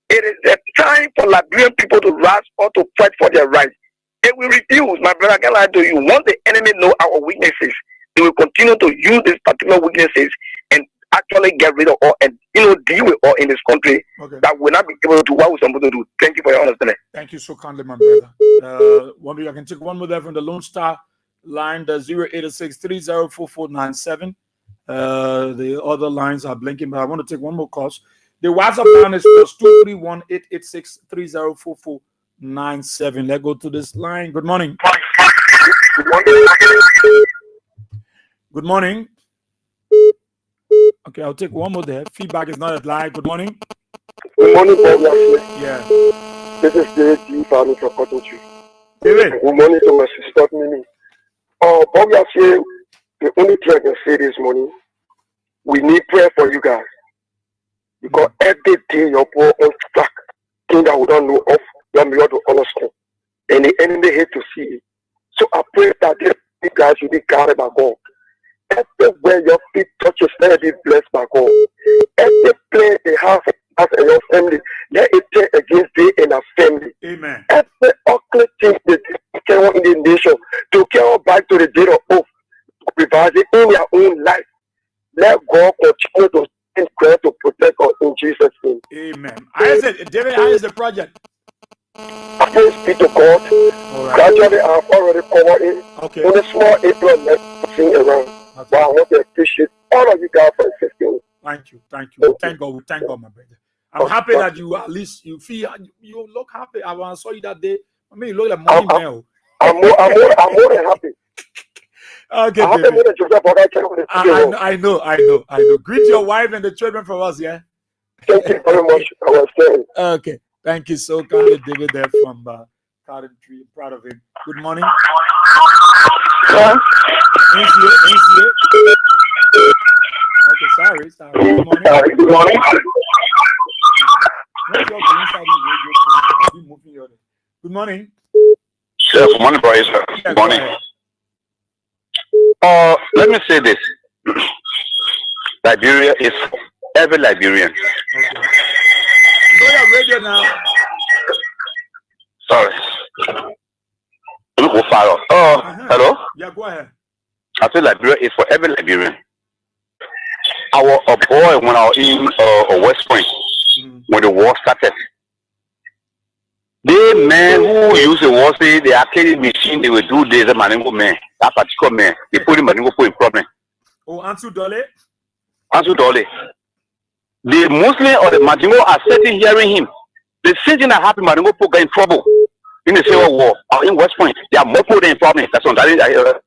It is a time for Liberian people to rise or to fight for their rights. They will refuse, my brother, I can lie to you. Once the enemy know our weaknesses, they will continue to use these particular weaknesses and actually get rid of all and deal with all in this country that will not be able to do what we're supposed to do. Thank you for your understanding. Thank you so kindly, my brother. I can take one more there from the Lone Star line, the 086304497. The other lines are blinking, but I want to take one more call. The WhatsApp line is +231-886-304497. Let's go to this line. Good morning. Good morning. Okay, I'll take one more there. Feedback is not live. Good morning. Good morning, BOYE-WEAH SIEH. Yeah. This is David G. Farming from Cotton Tree. David. Good morning to my sister Mimi. BOYE-WEAH SIEH, the only thing I can say this morning, we need prayer for you guys. Because every day you're poor on track, thing that we don't know of, you're mirror to understand. And the enemy hate to see it. So I pray that you guys will be guarded by God. Everywhere your feet touches, let it be blessed by God. Every place they have as in your family, let it take against thee and our family. Amen. Every ugly thing they do in the nation, to carry us back to the day of hope, revise it in their own life. Let God continue to send prayer to protect us in Jesus' name. Amen. How is it, David? How is the project? Praise be to God. Gradually, I've already covered it. Okay. Only small April left around. Okay. But I want to appreciate all of you guys for assisting. Thank you. Thank you. Thank God. Thank God, my brother. I'm happy that you at least you feel you look happy. I saw you that day. I mean, you look like money now. I'm more than happy. Okay, I know. Greet your wife and the children for us, yeah. Thank you very much. I was saying. Okay, thank you so kindly, David. There from Garden Tree. Proud of him. Good morning. Huh? Okay, sorry. Good morning. Good morning. Good morning. Yeah, good morning, brother. Yeah, good morning. Let me say this. Liberia is every Liberian. Okay. Go your radio now. Sorry. Let me go far off. Hello? Yeah, go ahead. I said Liberia is for every Liberian. Our boy, when I was in West Point, when the war started, the men who use the war say they are carrying machine, they will do this, the Maningo man, that particular man, they put him in problem. Oh, Ansu Dole? Ansu Dole. The Muslim or the Madingo are sitting hearing him. The same thing that happened, Madingo got in trouble in the Civil War or in West Point. They are more put in problem. That's what I hear.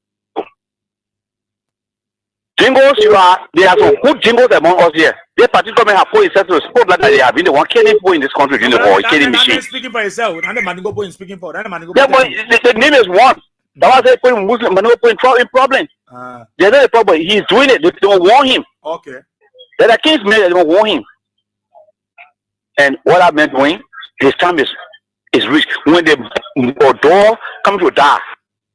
Jingles, there are some good jingles among us here. They particularly have put itself to sport like they have been the one killing people in this country during the war, killing machine. Speaking for yourself, and the Madingo boy is speaking for that. Yeah, but the name is one. That was a putting Muslim Madingo in problem. There's not a problem. He's doing it. They don't want him. Okay. There are kings men that don't want him. And what I've been doing, his time is rich. When the door comes to die,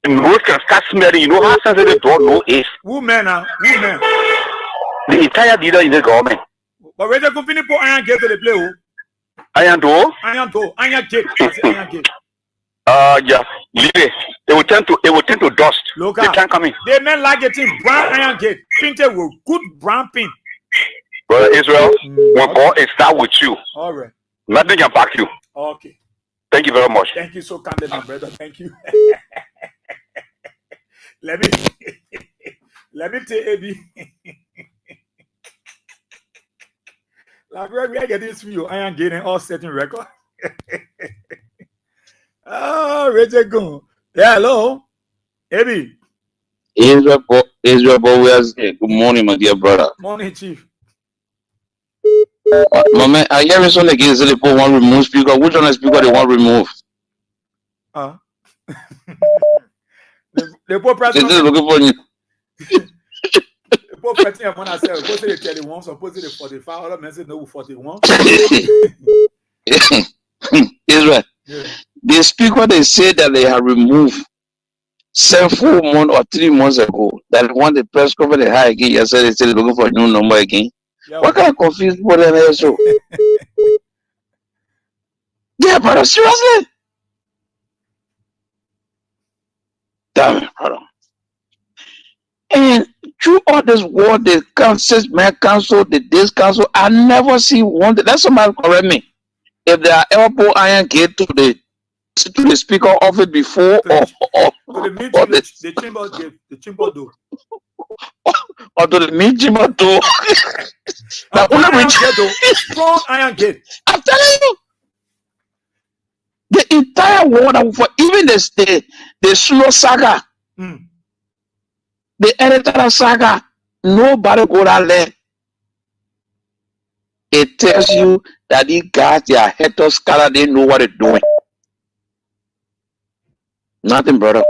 the nose can start smelling. You know how sensitive the door nose is. Women. The entire leader in the government. But where the company put iron gate to the play? Iron door? Iron gate. Iron gate. Yeah. Leave it. It will tend to dust. Look they can't come in. They men like it in brown iron gate. Painted with good brown paint. Brother Israel, when God is start with you, all right. Nothing can back you. Okay. Thank you very much. Thank you so kindly, my brother. Thank you. Let me tell you, like where I get this view, I am getting all setting record. Oh, Richard go. Yeah, hello. Ebi. Israel BOYE-WEAH SIEH. Good morning, my dear brother. Morning, Chief. Mama, I hear me something against the people want to remove speaker. Which one is speaker they want to remove? The poor president. They're looking for you. The poor president, when I said, supposed to the 31, supposed to the 45, other men say no 41. Israel. Yeah. The speaker they say that they have removed 4 months or 3 months ago. That when the press conference they had again, yesterday they said they're looking for a new number again. Yeah, what kind of confused people are there? So, yeah, brother, seriously. Damn it, brother. And through all this war, the council, this council, I never see one. Let somebody correct me. If they are ever put iron gate to the speaker office before the chamber door. Or to the meat chamber door. Strong iron gate. I'm telling you. The entire world, for even the slow saga, the editor saga, nobody go down there. It tells you that these guys, they are head of scholar, they know what they're doing. Nothing, brother.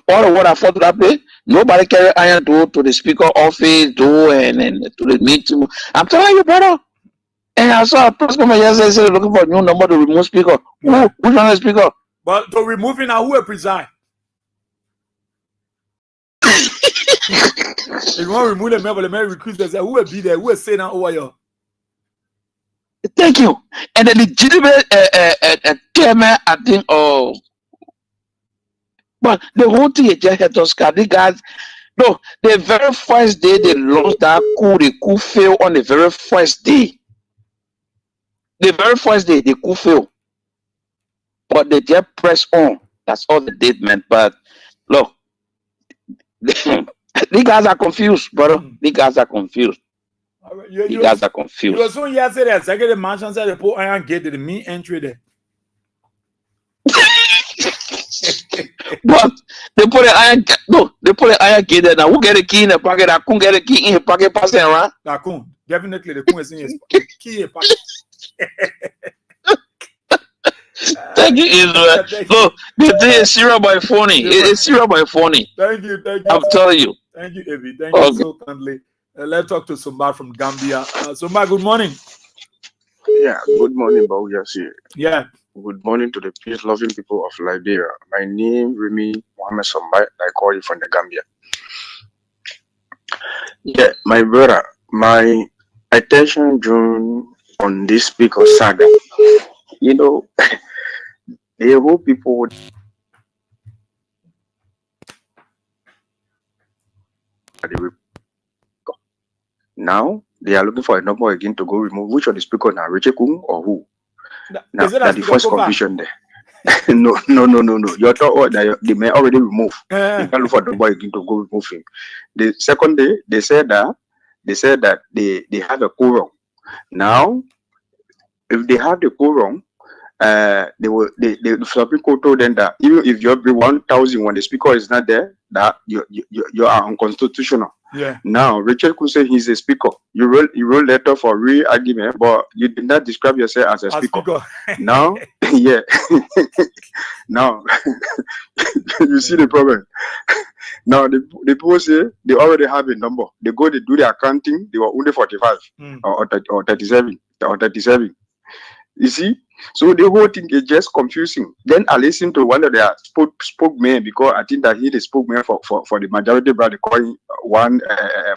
All of what I fought to that place, nobody carry iron door to the speaker office door and to the meeting. I'm telling you, brother. And I saw a press conference yesterday said looking for a new number to remove speaker. Yeah. Which one is speaker? But to removing now, who will preside? If you want to remove the member, the man recruit they say, who will be there? Who will say now over here? Thank you. And the legitimate chairman, I think, But the whole thing is just had us. The guys, no, the very first day they launched that coup, the coup failed on the very first day. The very first day, the coup failed. But they just press on. That's all they did, man. But look, the guys are confused, brother. The guys are confused. You guys are confused. You soon yesterday, I get the mansion said the poor iron gate the mean entry there. But they put an iron they put an iron gate there now. Who get a key in the pocket? I couldn't get a key in the pocket passing around. Definitely the is in his key in pocket. Thank you, Israel. Look, the thing is serious by phony. It's serious by phony. Thank you. I'm telling you. Thank you, Evi. Thank you so kindly. Let's talk to Sumba from Gambia. Sumba, good morning. Yeah, good morning, BOYE-WEAH SIEH. Yeah. Good morning to the peace-loving people of Liberia. My name Remy Mohammed Sumba. I call you from the Gambia. Yeah, my brother, my attention drawn on this speaker saga. You know, the whole people now they are looking for a number again to go remove which of the speaker now, Richard Kung or who? Now that's the first confusion there. No. You're talking that they may already remove. You can't look for the boy again to go remove him. The second day they said that they have a quorum. Now, if they have the quorum, the Supreme Court told them that even if you bring 1,000 when the speaker is not there, that you are unconstitutional. Yeah. Now Richard could say he's a speaker. You wrote letter for re-argument, but you did not describe yourself as a speaker. Now, yeah. Now you see the problem. Now the people say they already have a number. They go, they do the accounting. They were only 45 or 37 or 37. You see, so the whole thing is just confusing. Then I listened to one of their spokesmen because I think that he the spokesman for the majority, but they call one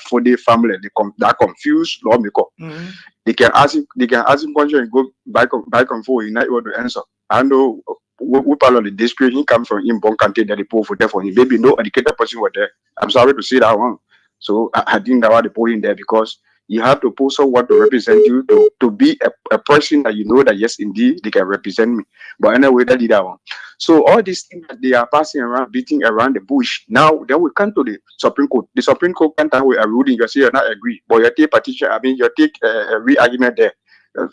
for the family. That confused lawmaker. They can ask him question and go back and forth. He's not able to answer. I know we part of the district. He comes from Imbon country that they put for there for him. Maybe no educated person was there. I'm sorry to say that one. So I think that why they put him there because you have to put someone to represent you to be a person that you know that yes indeed they can represent me. But anyway, that did that one. So all these things that they are passing around, beating around the bush. Now then we come to the Supreme Court. The Supreme Court can't have a ruling. You say you're not agree, but you take petition. I mean you take a re-argument there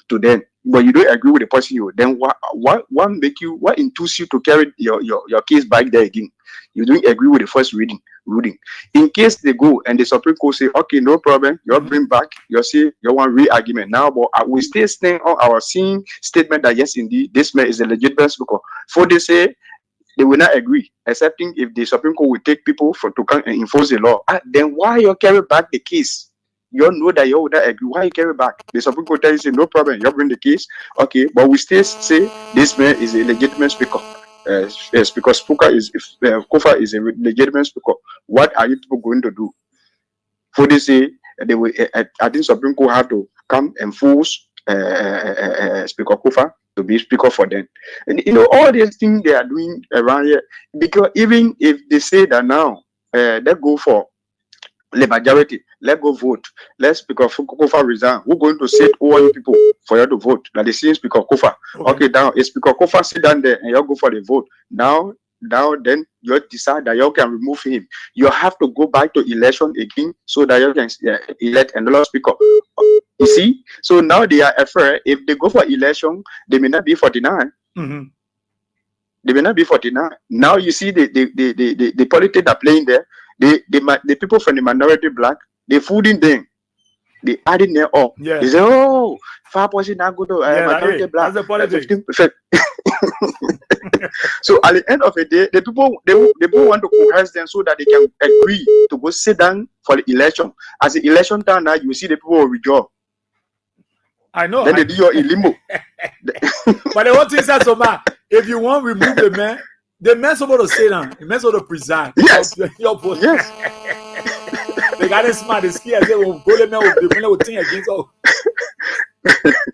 to them. But you don't agree with the person you. Then what induce you to carry your case back there again? You don't agree with the first ruling. In case they go and the Supreme Court say, okay, no problem, you bring back, you say you want re-argument now, but we still stand on our same statement that yes, indeed, this man is a legitimate speaker. For they say they will not agree, excepting if the Supreme Court will take people to come and enforce the law. Then why you carry back the case? You know that you would not agree. Why you carry back? The Supreme Court tells you, no problem, you bring the case, okay, but we still say this man is a legitimate speaker. Yes, because Kofa is a legitimate speaker. What are you people going to do? For they say they will. I think Supreme Court have to come and force Speaker Kofa to be speaker for them. And you know all these things they are doing around here. Because even if they say that now, they go for the majority. Let's go vote. Let Speaker Kofa resign. We're going to set all you people for you to vote. Now the same Speaker Kofa. Okay, now if Speaker Kofa sit down there and you go for the vote. Now then you decide that you can remove him. You have to go back to election again so that you can elect another speaker. You see? So now they are afraid if they go for election, they may not be 49. They may not be 49. Now you see the politics are playing there. The people from the minority black, they fooding them. They adding them up. Yeah. They say, oh, 5% now go to minority black. That's the politics. 15%. So at the end of the day, the people want to coerce them so that they can agree to go sit down for the election. As the election time now, you see the people will withdraw. I know. Then they do your in limbo. But the one thing is that if you want to remove the man's supposed to sit down. The man's supposed to preside. Yes. Yes. They got it smart. They scared. They will go the thing against all.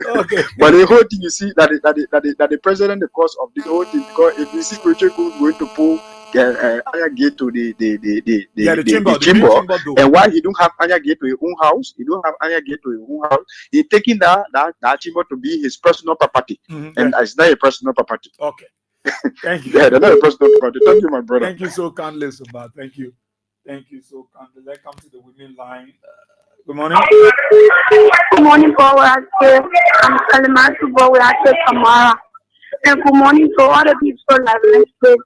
Okay. But the whole thing you see that the president, the cause of this whole thing, because if you see Richard going to pull anya gate to the chamber door. And why he don't have anya gate to his own house? He don't have anya gate to his own house. He taking that chamber to be his personal property, and it's not a personal property. Okay. Thank you. Yeah, they're not a personal property. Thank you, my brother. Thank you so kindly, Suba. Thank you. Thank you so kindly. Let's come to the women line. Good morning. Good morning, BOYE-WEAH SIEH. I'm Kalimatu BOYE-WEAH SIEH Tamara. And good morning to all the people that listen.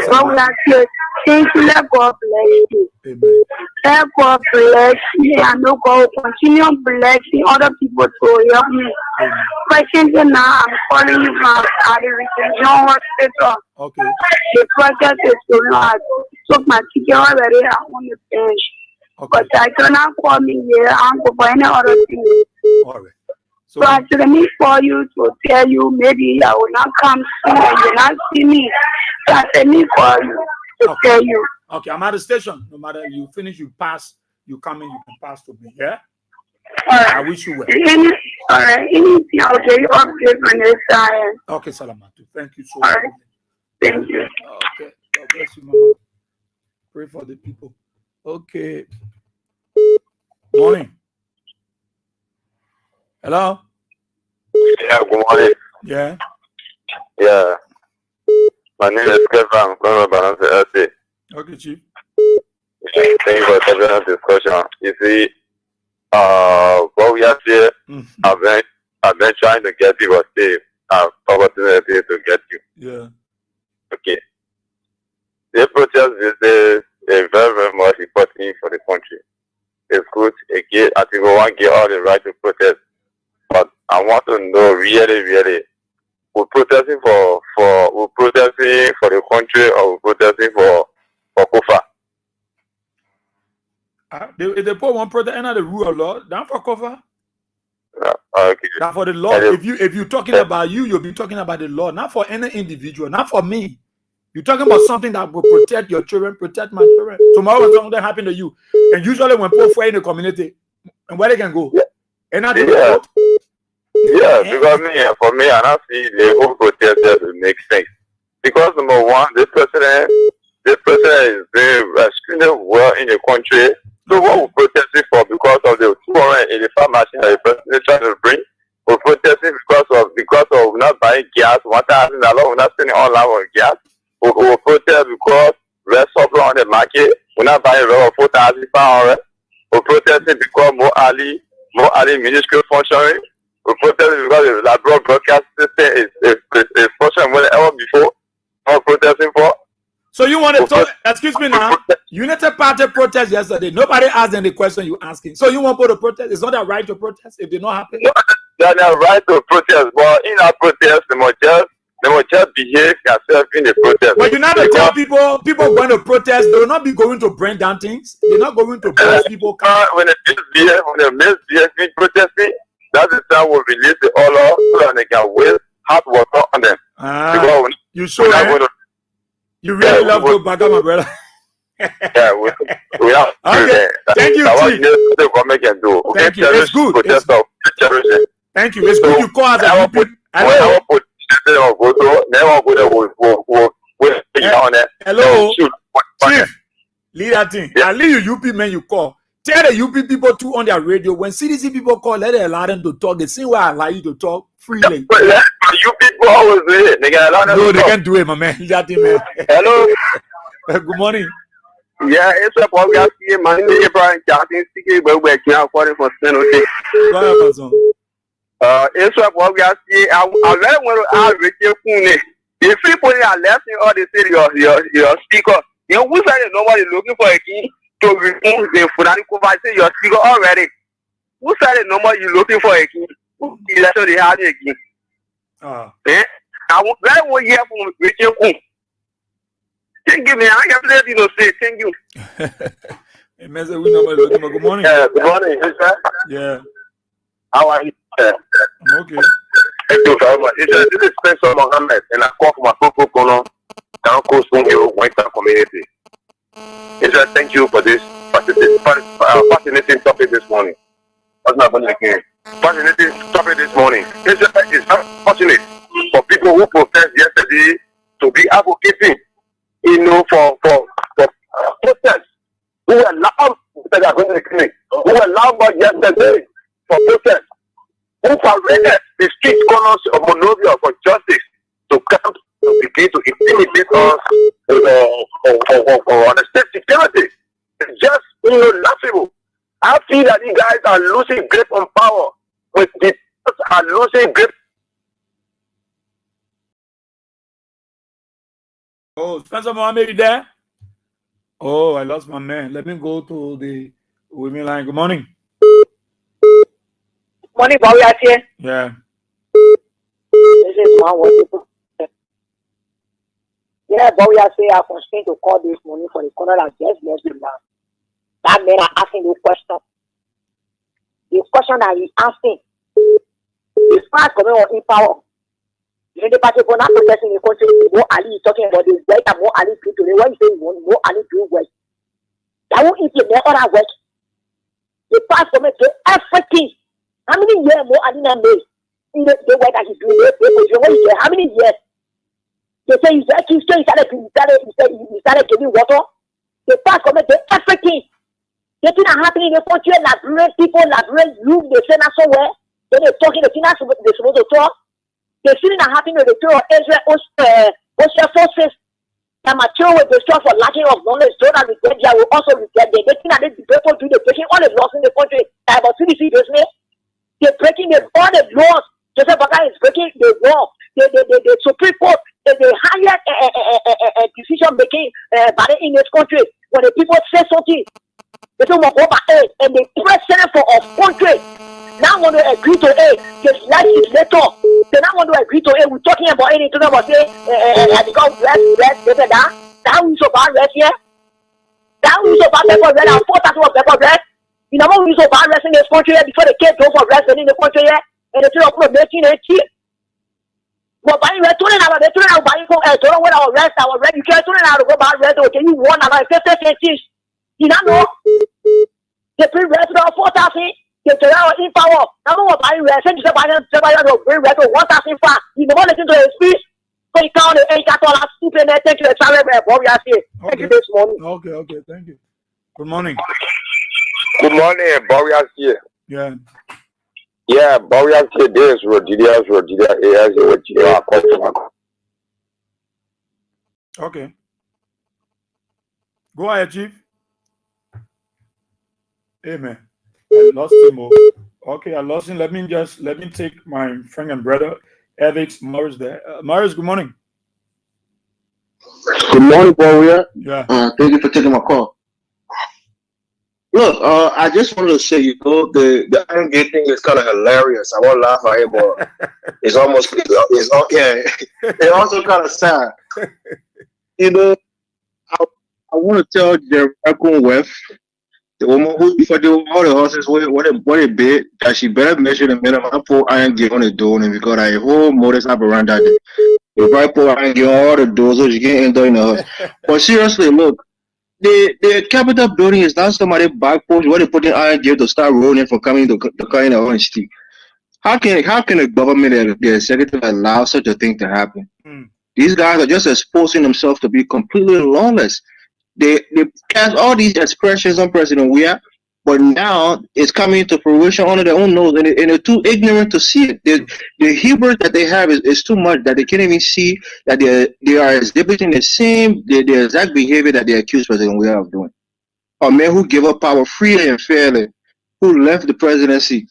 BOYE-WEAH SIEH. Thank you. Let God bless you. Amen. Let God bless you. I know God will continue blessing other people to help me. Presently now, I'm calling you from the Region Hospital. Okay. The process is so long. So my ticket already I want to finish. Okay. But I cannot call me here. I'm going for any other thing. All right. So I should need for you to tell you maybe I will not come soon and you will not see me. So I should need for you to tell you. Okay, I'm at the station. No matter you finish, you pass, you come in, you can pass to me. Yeah? All right. I wish you well. All right. Anything, I'll get you update on this side. Okay, Salamatu. Thank you so much. All right. Thank you. Okay. God bless you, Mama. Pray for the people. Okay. Morning. Hello? Yeah, good morning. Yeah. Yeah. My name is Kevin. I'm calling about the LC. Okay, Chief. Thank you for having a discussion. You see, BOYE-WEAH SIEH, I've been trying to get people saved. I've opportunity to get you. Yeah. Okay. The protest is very, very much important for the country. It's good. Again, I think we want to get all the right to protest. But I want to know really, we're protesting for the country, or we're protesting for Kofa. If they put one protest under the rule of law, down for cover. Okay. Now for the law, if you're talking about you'll be talking about the law, not for any individual, not for me. You're talking about something that will protect your children, protect my children. Tomorrow when something happen to you, and usually when people in the community, and where they can go, and not Yeah, because for me, I don't see the whole protest that make sense. Because number one, this president is doing extremely well in the country. So what we're protesting for because of the 285 machine that the president trying to bring, we're protesting because of not buying gas, $1,000, we're not spending all our on gas. We're protesting because we're supply on the market, we're not buying rubber 4,500. We're protesting because more Ali ministry functioning. We're protesting because the Labrador broadcast system is functioning more than ever before. We're protesting for. So you want to talk, excuse me now, United Party protest yesterday. Nobody asked them the question you asking. So you want to protest? It's not their right to protest if they not happy? No, they're not right to protest, but in our protest, they must just behave themselves in the protest. But you not to tell people going to protest, they will not be going to bring down things. They're not going to press people. When they misbehave in protesting, that's the time we'll release the order so that they can waste hard water on them. You sure? You really love to back up, my brother. Yeah, we have. Okay. Thank you, Chief. Thank you. It's good. Thank you. It's good you call us a Hello. Chief, lead that thing. I leave you UP man you call. Tell the UP people too on their radio. When CDC people call, let them allow them to talk. They see why I allow you to talk freely. You people always do it. No, they can't do it, my man. That thing, man. Hello. Good morning. Yeah, it's a BOYE-WEAH SIEH. My name is Brian Captain speaking, but we're here for San Jose. It's a BOYE-WEAH SIEH. I really want to ask you, if people are left in all the city, your speaker, you know, who said nobody looking for a key to remove the Fulani conversation, your speaker already? Who said nobody you looking for a key? Election they had a key. I want hear from Richard. Thank you, man. I can't let you know say thank you. Good morning. Yeah, good morning. Yeah. How are you? I'm okay. Thank you very much. This is Spencer Mohammed, and I call for my Coco Kono, down coast Western community. Thank you for this fascinating topic this morning. What's not going again? Fascinating topic this morning. It's unfortunate for people who protest yesterday to be advocating you know, for protests. Who were loud, who were loud about yesterday for protests. Who paraded the street corners of Monrovia for justice to come to begin to intimidate us on the state security. It's just, you know, laughable. I feel that you guys are losing grip on power. With the are losing grip. Oh, Spencer Mohammed, you there? Oh, I lost my man. Let me go to the women line. Good morning. Morning, BOYE-WEAH SIEH. Yeah. This is one word. Yeah, BOYE-WEAH SIEH, I continue to call this morning for the corner that just left me now. That man are asking the question. The question that he's asking is fast coming on in power. You know, the party for not protesting the country, Mo Ali is talking about the work that Mo Ali do today. What you say you want, Mo Ali do work. That won't implement other work. The past coming to everything. How many years Mo Ali made in the work that he's doing? How many years? They say he's working, so he started giving water. The past coming to everything. The things are happening in the country, Liberian people, Liberian youth, they say that somewhere. Then they're talking, the things they're supposed to talk. The things that are happening in the tour of Israel, Ocean forces, that material will destroy for lacking of knowledge. Those that regret, they will also regret. The thing that they people do, they're breaking all the laws in the country. About CDC, they're breaking all the laws. Joseph Baka is breaking the law. The Supreme Court, the higher decision making body in this country. When the people say something, they say we'll go by A, and the president for our country now want to agree to A. Just like it later, they now want to agree to A. We're talking about anything about say, because rest, that. That we so bad rest here. That we so bad paper rest. And 4,000 of paper rest. You know what we so bad rest in this country here before the kids go for rest in the country here, and they say we're making it cheap. Well, buying rest, turning out, they're turning out buying for don't want our rest. You can't turn out to go buy rest. Okay, you want about 50 cents. You don't know? They bring rest to 4,000. They turn out in power. I don't want to buy rest. And somebody will bring rest to 1,000 far. You don't want to listen to his speech. So you count the 8 $8 stupid and take you a salary. BOYE-WEAH SIEH. Thank you this morning. Okay, thank you. Good morning. Good morning, BOYE-WEAH SIEH. Yeah. Yeah, BOYE-WEAH SIEH. This is Rodilia AS. Okay. Go ahead, Chief. Amen. I lost him. Okay, I lost him. Let me take my friend and brother, Evix Morris there. Morris, good morning. Good morning, BOYE-WEAH. Yeah. Thank you for taking my call. Look, I just wanted to say, you know, the Iron Gate thing is kind of hilarious. I won't laugh at it, but it's also kind of sad. You know, I want to tell Jeremiah West, the woman who before they all the horses what a bit that she better measure the minimum for Iron Gate on the door, and because I whole modus operandi that the right for Iron Gate all the doors so she can enter in the house. But seriously, look. The Capitol building is not somebody back post where they put in Iron Gate to start rolling for coming to carrying the orange stick. How can the government and the executive allow such a thing to happen? These guys are just exposing themselves to be completely lawless. They cast all these expressions on President Weah, but now it's coming into fruition under their own nose, and they're too ignorant to see it. The hubris that they have is too much that they can't even see that they are exhibiting the exact behavior that they accuse President Weah of doing. A man who gave up power freely and fairly, who left the presidency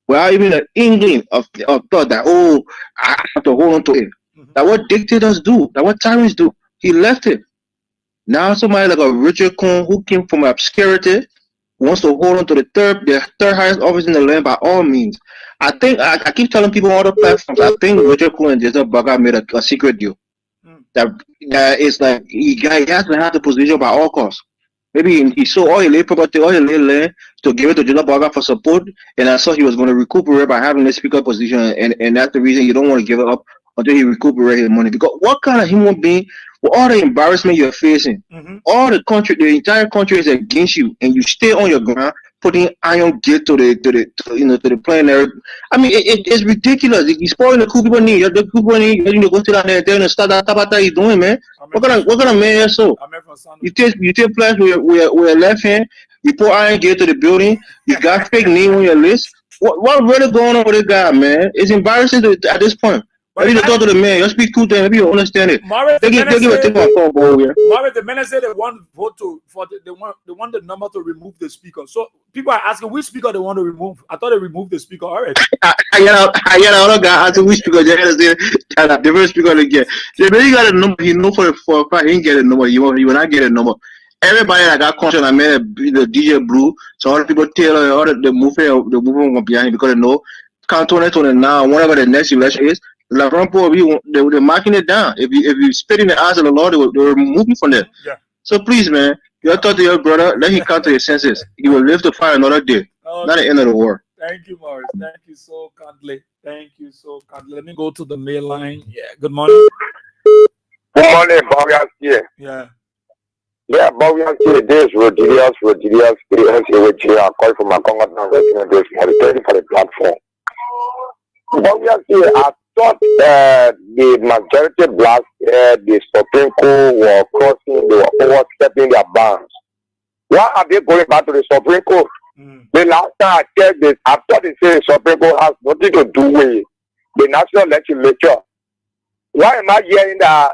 without even an inkling of thought that, oh, I have to hold on to it. That what dictators do, that what tyrants do. He left it. Now somebody like a Richard Cohn who came from obscurity wants to hold on to the third highest office in the land by all means. I think I keep telling people on other platforms. I think Richard Cohen and Joseph Baka made a secret deal that it's like he has to have the position by all costs. Maybe he sold all his late property, all his late land to give it to Joseph Baka for support, and I saw he was going to recuperate by having the speaker position, and that's the reason you don't want to give it up until he recuperates his money. Because what kind of human being, with all the embarrassment you're facing, all the entire country is against you, and you stay on your ground putting iron gate to the plane there. I mean, it's ridiculous. It's spoiling the cool people need. The cool people need you to go sit down there and start that tabata you doing, man. What kind of man is so? You take place with a left hand. You put iron gate to the building. You got fake name on your list. What really going on with this guy, man? It's embarrassing at this point. I need to talk to the man. You speak cool to him. Maybe you understand it. Morris, they give a thing on phone, boy. Morris, the men say they want vote they want the number to remove the speaker. So people are asking which speaker they want to remove. I thought they removed the speaker already. I get another guy asking which speaker they have the first speaker they get. They really got a number. He know for a fact he ain't get a number. He will not get a number. Everybody that got concert, I made the DJ Blue. So all the people tell all the movement behind because they know. Count 2020 now. Whatever the next election is. La they're marking it down. If you spit in the eyes of the Lord, they will remove you from there. Yeah. So please, man, you talk to your brother. Let him come to his senses. He will live to fight another day. Not the end of the war. Thank you, Morris. Thank you so kindly. Thank you so kindly. Let me go to the mail line. Yeah. Good morning. Good morning, BOYE-WEAH SIEH. Yeah. Yeah, BOYE-WEAH SIEH. This is Rodriguez. I'm calling from my Congo. Thank you for the platform. BOYE-WEAH SIEH, I thought the majority blacks, the Supreme Court were crossing, they were overstepping their bounds. Why are they going back to the Supreme Court? The last time I checked this, I thought they say the Supreme Court has nothing to do with the national legislature. Why am I hearing that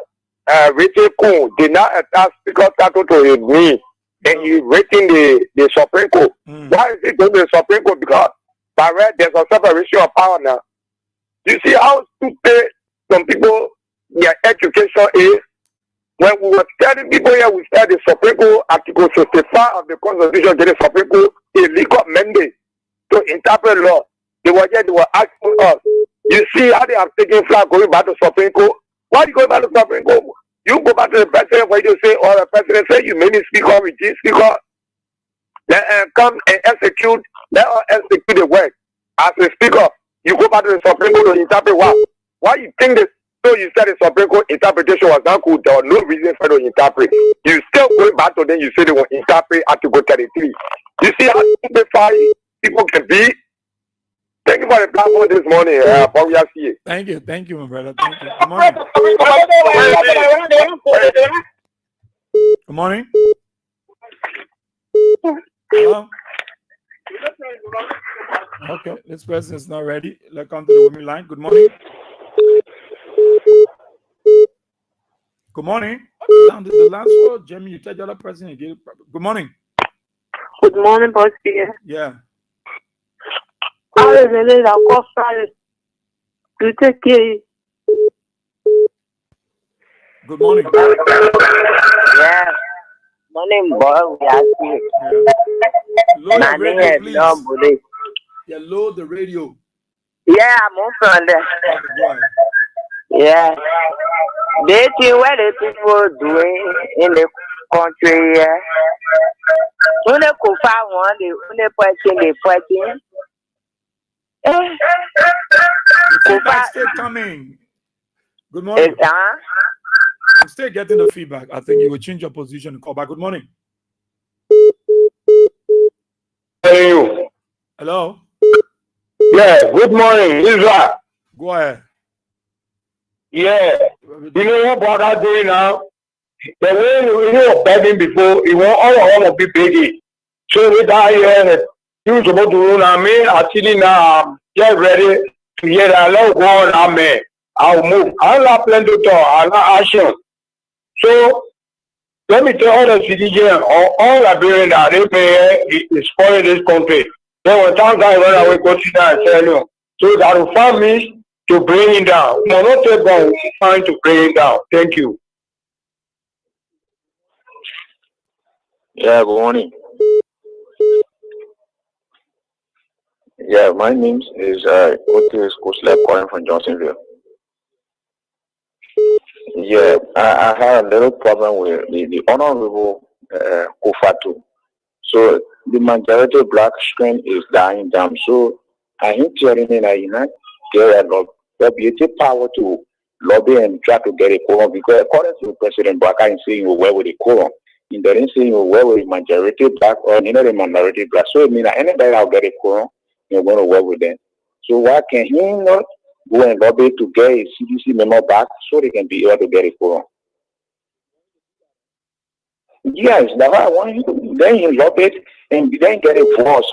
Richard Kuhn did not attach Speaker Tato to his knee and he's rating the Supreme Court? Why is it going to the Supreme Court? Because by right, there's a separation of power now. You see how stupid some people, their education is? When we were telling people here, we said the Supreme Court, Article 55 of the Constitution, gave the Supreme Court a legal mandate to interpret law. They were asking us. You see how they have taken flag going back to Supreme Court? Why do you go back to Supreme Court? You go back to the president where you say, or the president say, you made me speaker, regime speaker. Let come and execute, let us execute the work as a speaker. You go back to the Supreme Court to interpret what? Why you think this? So you said the Supreme Court interpretation was not good. There was no reason for them to interpret. You still going back to them. You say they will interpret Article 33. You see how simplified people can be? Thank you for the platform this morning, BOYE-WEAH SIEH. Thank you, my brother. Thank you. Good morning. Good morning. Hello. Okay, this person is not ready. Let's come to the women line. Good morning. Good morning. The last word, Jamie, you tell the other person again. Good morning. Good morning, BOYE-WEAH. Yeah. Good morning. Yeah. Morning, BOYE-WEAH SIEH. Load the radio, please. Yeah, load the radio. Yeah, I'm on there. Okay, yeah. They see what the people doing in the country, yeah. When they go find one, they fighting. The feedback still coming. Good morning. I'm still getting the feedback. I think you will change your position and call back. Good morning. Hey, hello. Yeah, good morning, Israel. Go ahead. Yeah, you know what brother doing now? The way you were begging before, you want all of be begging. So with that here, you supposed to rule on me. Actually now, get ready to hear that. Let go on, amen. I'll move. I'll not plan to talk. I'll not action. So let me tell all the citizens, all Liberians that they pay spoil this country. Then when time guys run away, go sit down and tell you. So that will find me to bring it down. We will not take long time to bring it down. Thank you. Yeah, good morning. Yeah, my name is Otis Kuslep calling from Johnsonville. Yeah, I had a little problem with the Honorable Kofatu. So the majority of black strength is dying down. So I am telling you that you not get the power to lobby and try to get a quorum because according to President Baka is saying where with the quorum. He didn't say you work with majority black or you know the minority black. So it means that anybody will get a quorum, you're going to work with them. So why can he not go and lobby to get a CDC member back so they can be able to get a quorum? Yes, that's why I want him. Then he lobbied and then get a voice.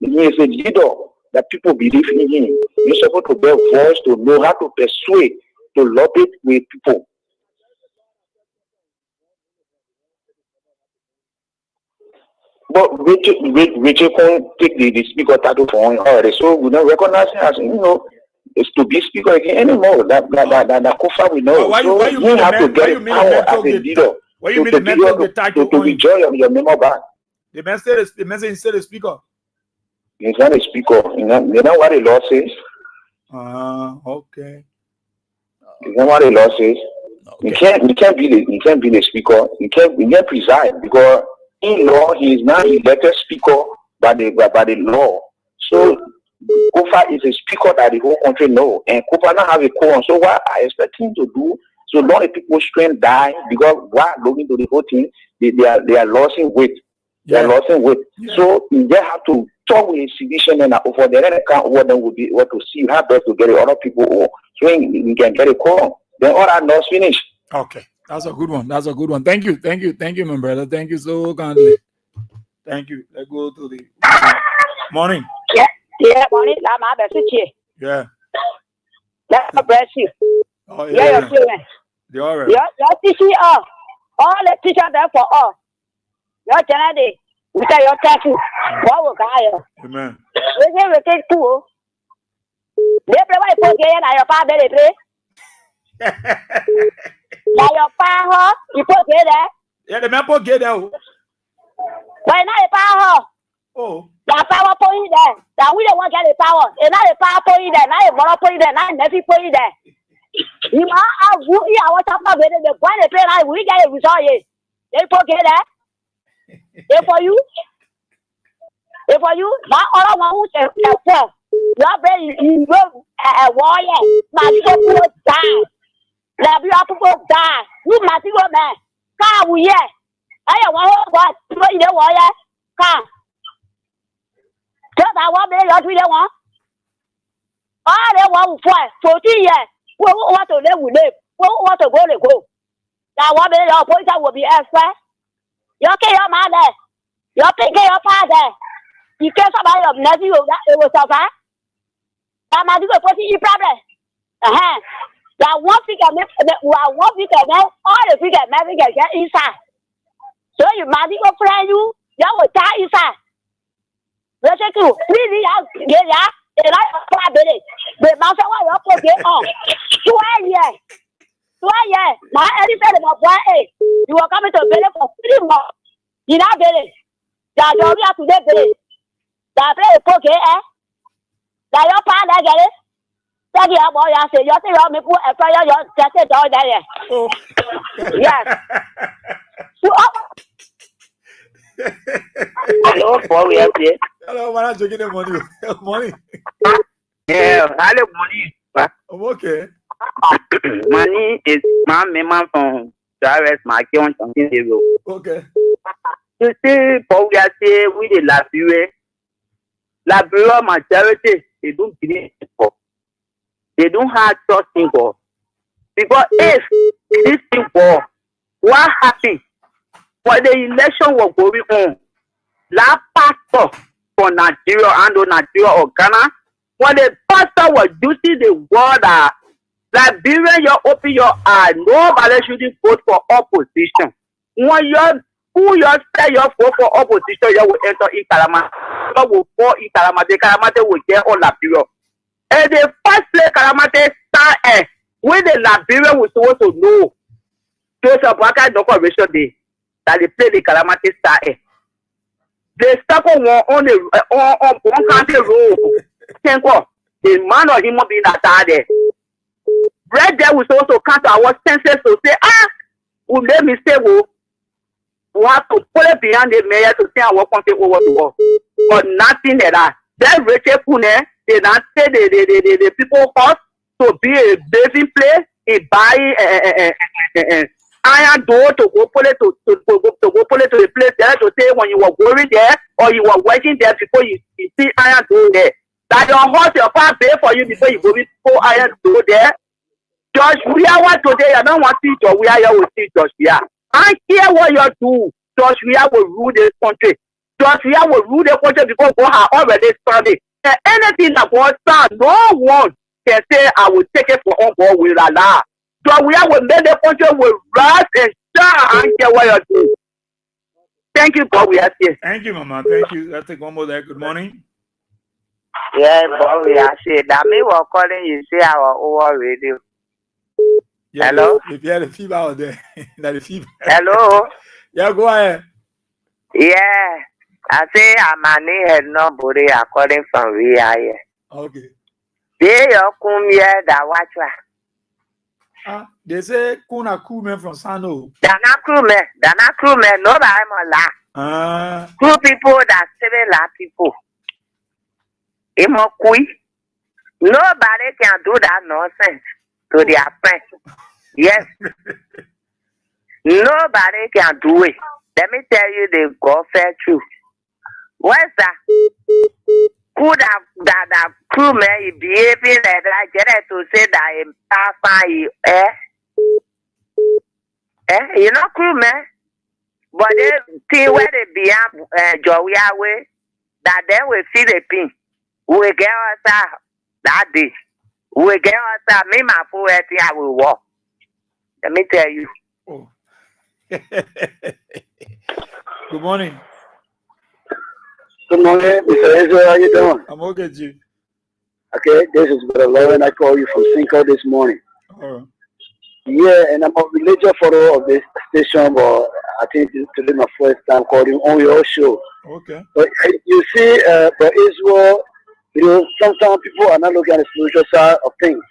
He is a leader that people believe in him. He's supposed to get a voice to know how to persuade, to lobby with people. But Richard can't take the speaker title for him already, so we don't recognize him as, you know, it's to be speaker again anymore. That Kofa we know. Why so you you have to get a power as a leader. Why you mean the man took the title to withdraw your member back? The man said the message instead of speaker. He's not a speaker. You know what the law says? Okay. You know what the law says? Okay. You can't be the speaker. You can't preside because in law he is not elected speaker by the law. So Kofa is a speaker that the whole country know, and Kofa now have a quorum. So what I expect him to do? So long the people strength die because while looking to the whole thing, they are losing weight. They are losing weight. Yeah. So they have to talk with a sedition and for the other account what them will be able to see how best to get other people so we can get a quorum. Then all that loss finish. Okay. That's a good one. That's a good one. Thank you, my brother. Thank you so kindly. Thank you. Let's go to the morning. Yeah, morning. I'm a better chair. Yeah. God bless you. Oh, yeah. Your children. They're all right. Your teaching all the teachers there for all. Your channel, we say your tattoo. What will guide you? Amen. We take two. They play my poke and your father they play. Now your father, you put there. Yeah, the man put get out. Why not a power? Oh. The power point there. That we don't want to get the power. And not a power point there. Not a mono point there. Not a nephew point there. You are what I'm not getting the point of play. We get a result. They forget that. If for you, my other one who's a well, your brain you go a warrior. My people die. Now you have to go die. You must go man. Come we yeah. I want what you know warrior. Come. Just I want me. You don't want. All they want for 14 years. We want to live, we live. We want to go, they go. Now, what your point will be elsewhere. You okay, your mother. You okay, your father. You care about your nephew, it was over. That might be a problem. That one figure, all the figure, maybe get inside. So you might go friend you will die inside. Let's take you. Really, yeah. And I probably the master will put it on. 12 years. My editor about why you are coming to bed for 3 months. You not get it. That you have to get it. That play a poke, That your father get it. That you have boy, I say, you think you me put a fire, you just say, down there. Oh, yes. Hello, BOYE-WEAH SIEH. Hello, man, I'm taking the money. Money. Yeah, hello, money. I'm okay. Money is my member from Jarvis, my account on zero. Okay. You see, BOYE-WEAH SIEH with the Liberia majority, they don't believe in God. They don't have trust in God. Because if this thing was, what happened? When the election was going on, that pastor for Nigeria and Nigeria or Ghana, when the pastor was using the word that Liberia, you open your eye, nobody shouldn't vote for opposition. When you say you vote for opposition, you will enter in Calamity. You will fall in Calamity. Calamity will get all Liberia. And the first place Calamity started, when the Liberia was supposed to know, those are Baka Decoration Day, that they play the Calamity started. The second one on one country road, thank God, the man or him being attacked. Right there was also count our senses to say, we made mistake. We have to put it behind the mayor to say our country over the world. But nothing like that. Then Rachel Pune, they not say the people forced to be a bathing place, a buy iron door to go pull it to go pull it to the place there to say when you were going there or you were working there before you see iron door there. That your horse, your farm pay for you before you go iron door there. Josh, we are what today. I don't want to see Josh. We are here with see Josh. Yeah. I hear what you do. Josh, we are will rule this country. Josh, we are will rule the country because God has already started. And anything that God starts, no one can say I will take it for on board with Allah. So we are will make the country will rise and shine. I hear what you do. Thank you, God. We are here. Thank you, Mama. Thank you. I'll take one more there. Good morning. Yeah, but we are saying that me were calling you say our over radio. Yeah, hello? If you had a fever out there, that the fever. Hello? Yeah, go ahead. Yeah, I say I'm a head nobody according from we are here. Okay. They come here that watch. They say kuna crewmen from Sano. They're not crewmen, nobody am la. Crew people that similar people. Nobody can do that nonsense to their friends. Yes. Nobody can do it. Let me tell you the God-fair truth. What's that? Could have that crewman is behaving like that, get to say that in past you know crewman? But they see where they be Joey away, that then we see the pin. We get us out that day. We get us out. Me, my fool, I will walk. Let me tell you. Oh. Good morning. Good morning, Mr. Israel. How you doing? I'm okay, G. Okay, this is Brother Lauren. I call you from Cinco this morning. All right. Yeah, and I'm a religious follower of this station, but I think this is my first time calling on your show. Okay. But you see, for Israel, you know, sometimes people are not looking at the spiritual side of things.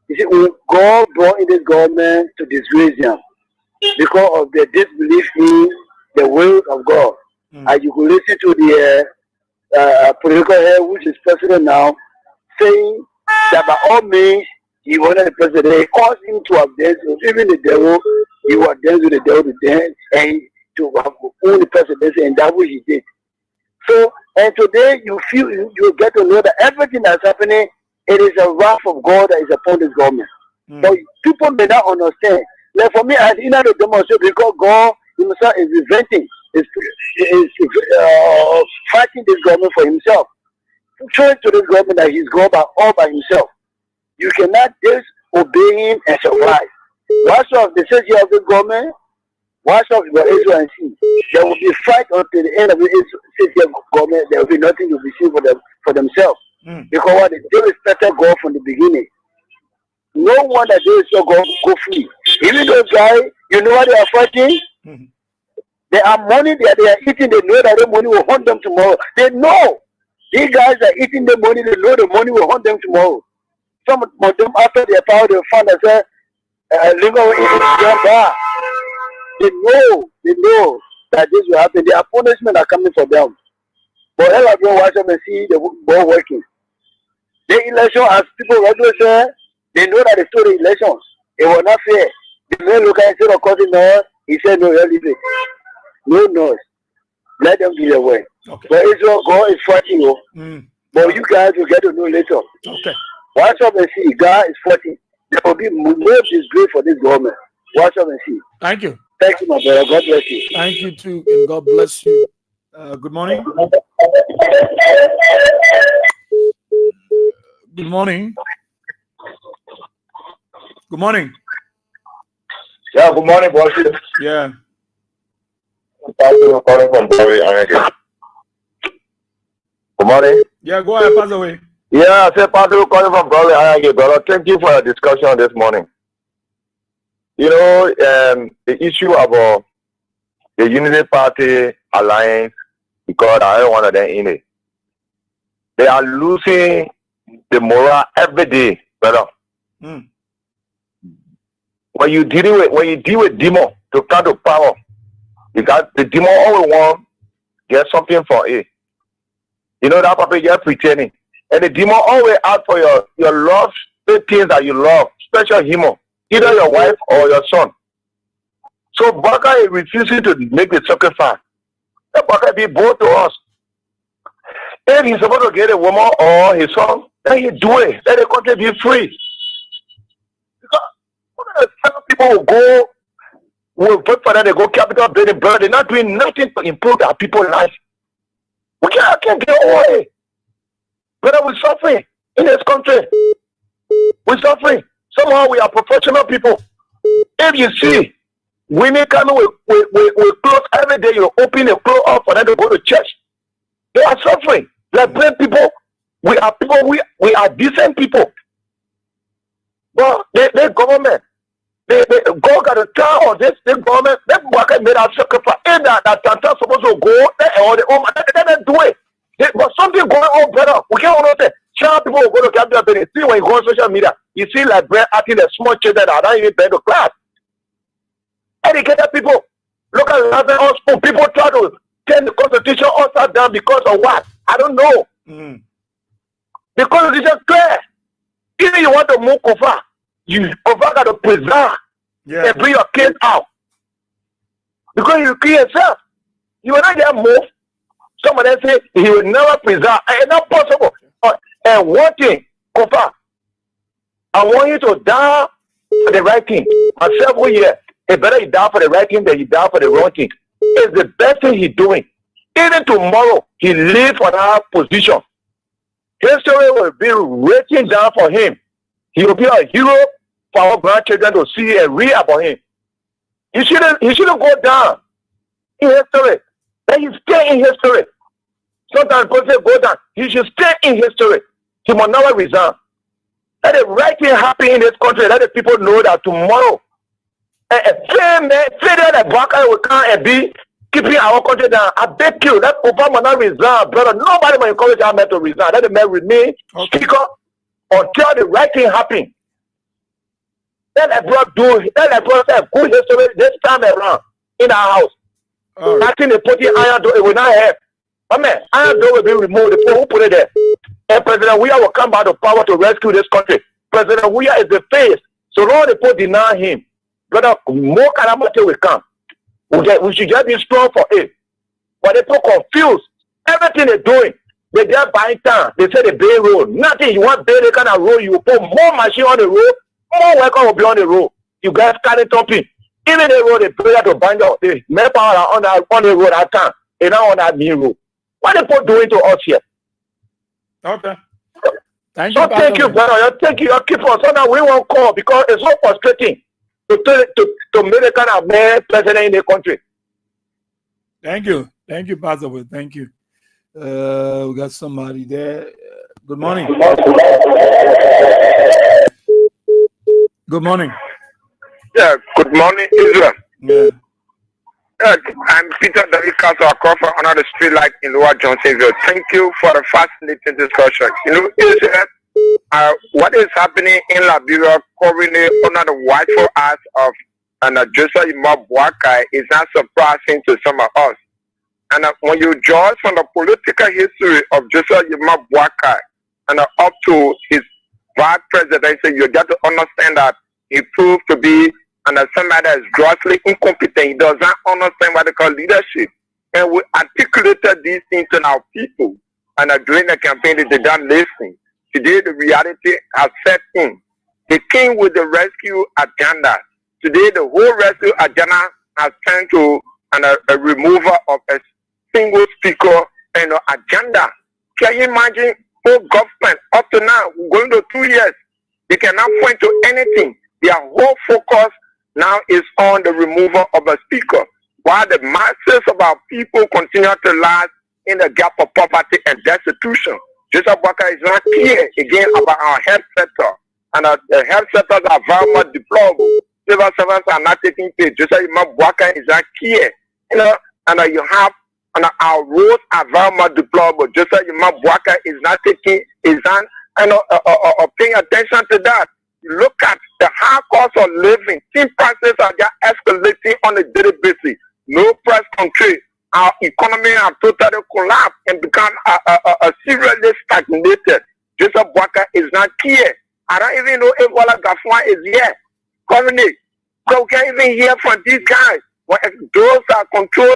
You see, when God brought in this government to disgrace them because of their disbelief in the will of God. And you could listen to the political head, which is president now, saying that by all means, he wanted the president. He caused him to have danced with even the devil. He was dancing with the devil to dance and to have own the presidency, and that's what he did. So, and today you feel you get to know that everything that's happening, it is a wrath of God that is upon this government. But people may not understand. Like for me, I did not demonstrate because God himself is resenting, is fighting this government for himself, showing to this government that he's God all by himself. You cannot disobey him and survive. Watch out the safety of this government. Watch out for Israel and see. There will be fight until the end of the safety of government. There will be nothing to be seen for themselves. Because what they respected God from the beginning. No one that they saw God go free. Even those guys, you know what they are fighting? They are money that they are eating. They know that the money will haunt them tomorrow. They know. These guys are eating the money. They know the money will haunt them tomorrow. Some of them, after their power, they found themselves living in their bar. They know that this will happen. Their punishment are coming for them. But hell, I don't watch them and see the ball working. The election, as people regularly say, they know that they stole the elections. It was not fair. The man look at instead of causing noise, he said, no, leave it. No noise. Let them do their way. Okay. But Israel, God is fighting you. But you guys will get to know later. Okay. Watch up and see. God is fighting. There will be more disgrace for this government. Watch up and see. Thank you. Thank you, my brother. God bless you. Thank you too, and God bless you. Good morning. Good morning. Good morning. Yeah, good morning, boss. Yeah. I'm calling from BOYE-WEAH. Good morning. Yeah, go ahead, pass away. Yeah, I said, Patrick, calling from BOYE-WEAH, brother. Thank you for your discussion this morning. You know, the issue about the Unity Party alliance, because I don't want them in it. They are losing the morale every day, brother. When you deal with demon to come to power, because the demon always want get something for it. You know that people you're pretending. And the demon always out for your love, the things that you love, special humor, either your wife or your son. So Baka is refusing to make the sacrifice. Let Baka be bold to us. If he's supposed to get a woman or his son, then he do it. Let the country be free. Because some people will vote for them, they go capital building, but they're not doing nothing to improve our people's life. We can't get away. But we're suffering in this country. We're suffering. Somehow we are professional people. If you see women coming with clothes every day, you open a clothes up for them to go to church. They are suffering. They are brave people. We are people. We are decent people. But the government, God got to tell us this. The government, that worker made a sacrifice. And that Tanta supposed to go there or the home. They didn't do it. But something going on better. We can't understand. Some people will go to capital building. See when you go on social media, you see like bread acting the small children that are not even been to class. Educated people. Look at Lazarus Hospital. People try to turn the constitution upside down because of what? I don't know. The constitution is clear. If you want to move Kofa, Kofa got to preserve and bring your kids out. Because you kill yourself. You will not get moved. Somebody say he will never preserve. It's not possible. And one thing, Kofa, I want you to die for the right thing. Myself, it's better you die for the right thing than you die for the wrong thing. It's the best thing he's doing. Even tomorrow, he lives for that position. History will be written down for him. He will be a hero for our grandchildren to see and read about him. He shouldn't go down in history. Then he stay in history. Sometimes people say go down. He should stay in history. He must never resign. Let the right thing happen in this country. Let the people know that tomorrow, a failure that Baka will come and be keeping our country down. I beg you, let Obama not resign, brother. Nobody will encourage our man to resign. Let the man remain speaker until the right thing happens. Let the brother say good history this time around in our house. Nothing they put in iron door, it will not help. Amen. Iron door will be removed. The people who put it there. And President Weah will come back to power to rescue this country. President Weah is the face. So long the people deny him, brother, more calamity will come. We should just be strong for it. But they people confused. Everything they're doing, they're just buying time. They say the Bay Road. Nothing. You want Bay, they kind of road. You put more machine on the road, more worker will be on the road. You guys carry something. Even the road, they pray to bind out. The member on the road at time. They're not on that main road. What are the people doing to us here? Okay. Thank you. So thank you, brother. Thank you. Keep us. So now we won't call because it's so frustrating to make a kind of man president in the country. Thank you. Thank you, Pastor Will. Thank you. We got somebody there. Good morning. Good morning. Yeah, good morning, Israel. Yeah. I'm Peter David Castle. I call from another street light in Lower Johnsonville. Thank you for the fascinating discussion. You know, Israel, what is happening in Liberia currently under the watchful eyes of Joseph BOYE-WEAH is not surprising to some of us. And when you judge from the political history of Joseph BOYE-WEAH and up to his vice presidency, you got to understand that he proved to be somebody that is grossly incompetent. He does not understand what they call leadership. And we articulated these things to our people. And during the campaign, they did not listen. Today, the reality has set in. They came with the rescue agenda. Today, the whole rescue agenda has turned to a removal of a single speaker agenda. Can you imagine whole government up to now, going to 2 years, they cannot point to anything. Their whole focus now is on the removal of a speaker, while the masses of our people continue to lie in the gap of poverty and destitution. Joseph BOYE is not clear again about our health sector, and the health sectors are very much deplorable. Civil servants are not taking pay. Joseph BOYE is not clear, you have our roads are very much deplorable. Joseph BOYE is not taking, paying attention to that. Look at the high cost of living. Things prices are just escalating on a daily basis. No price control. Our economy has totally collapsed and become a seriously stagnated. Joseph BOYE is not here. I don't even know if Walla Gafwa is here. Currently, So we can't even hear from these guys. When those that control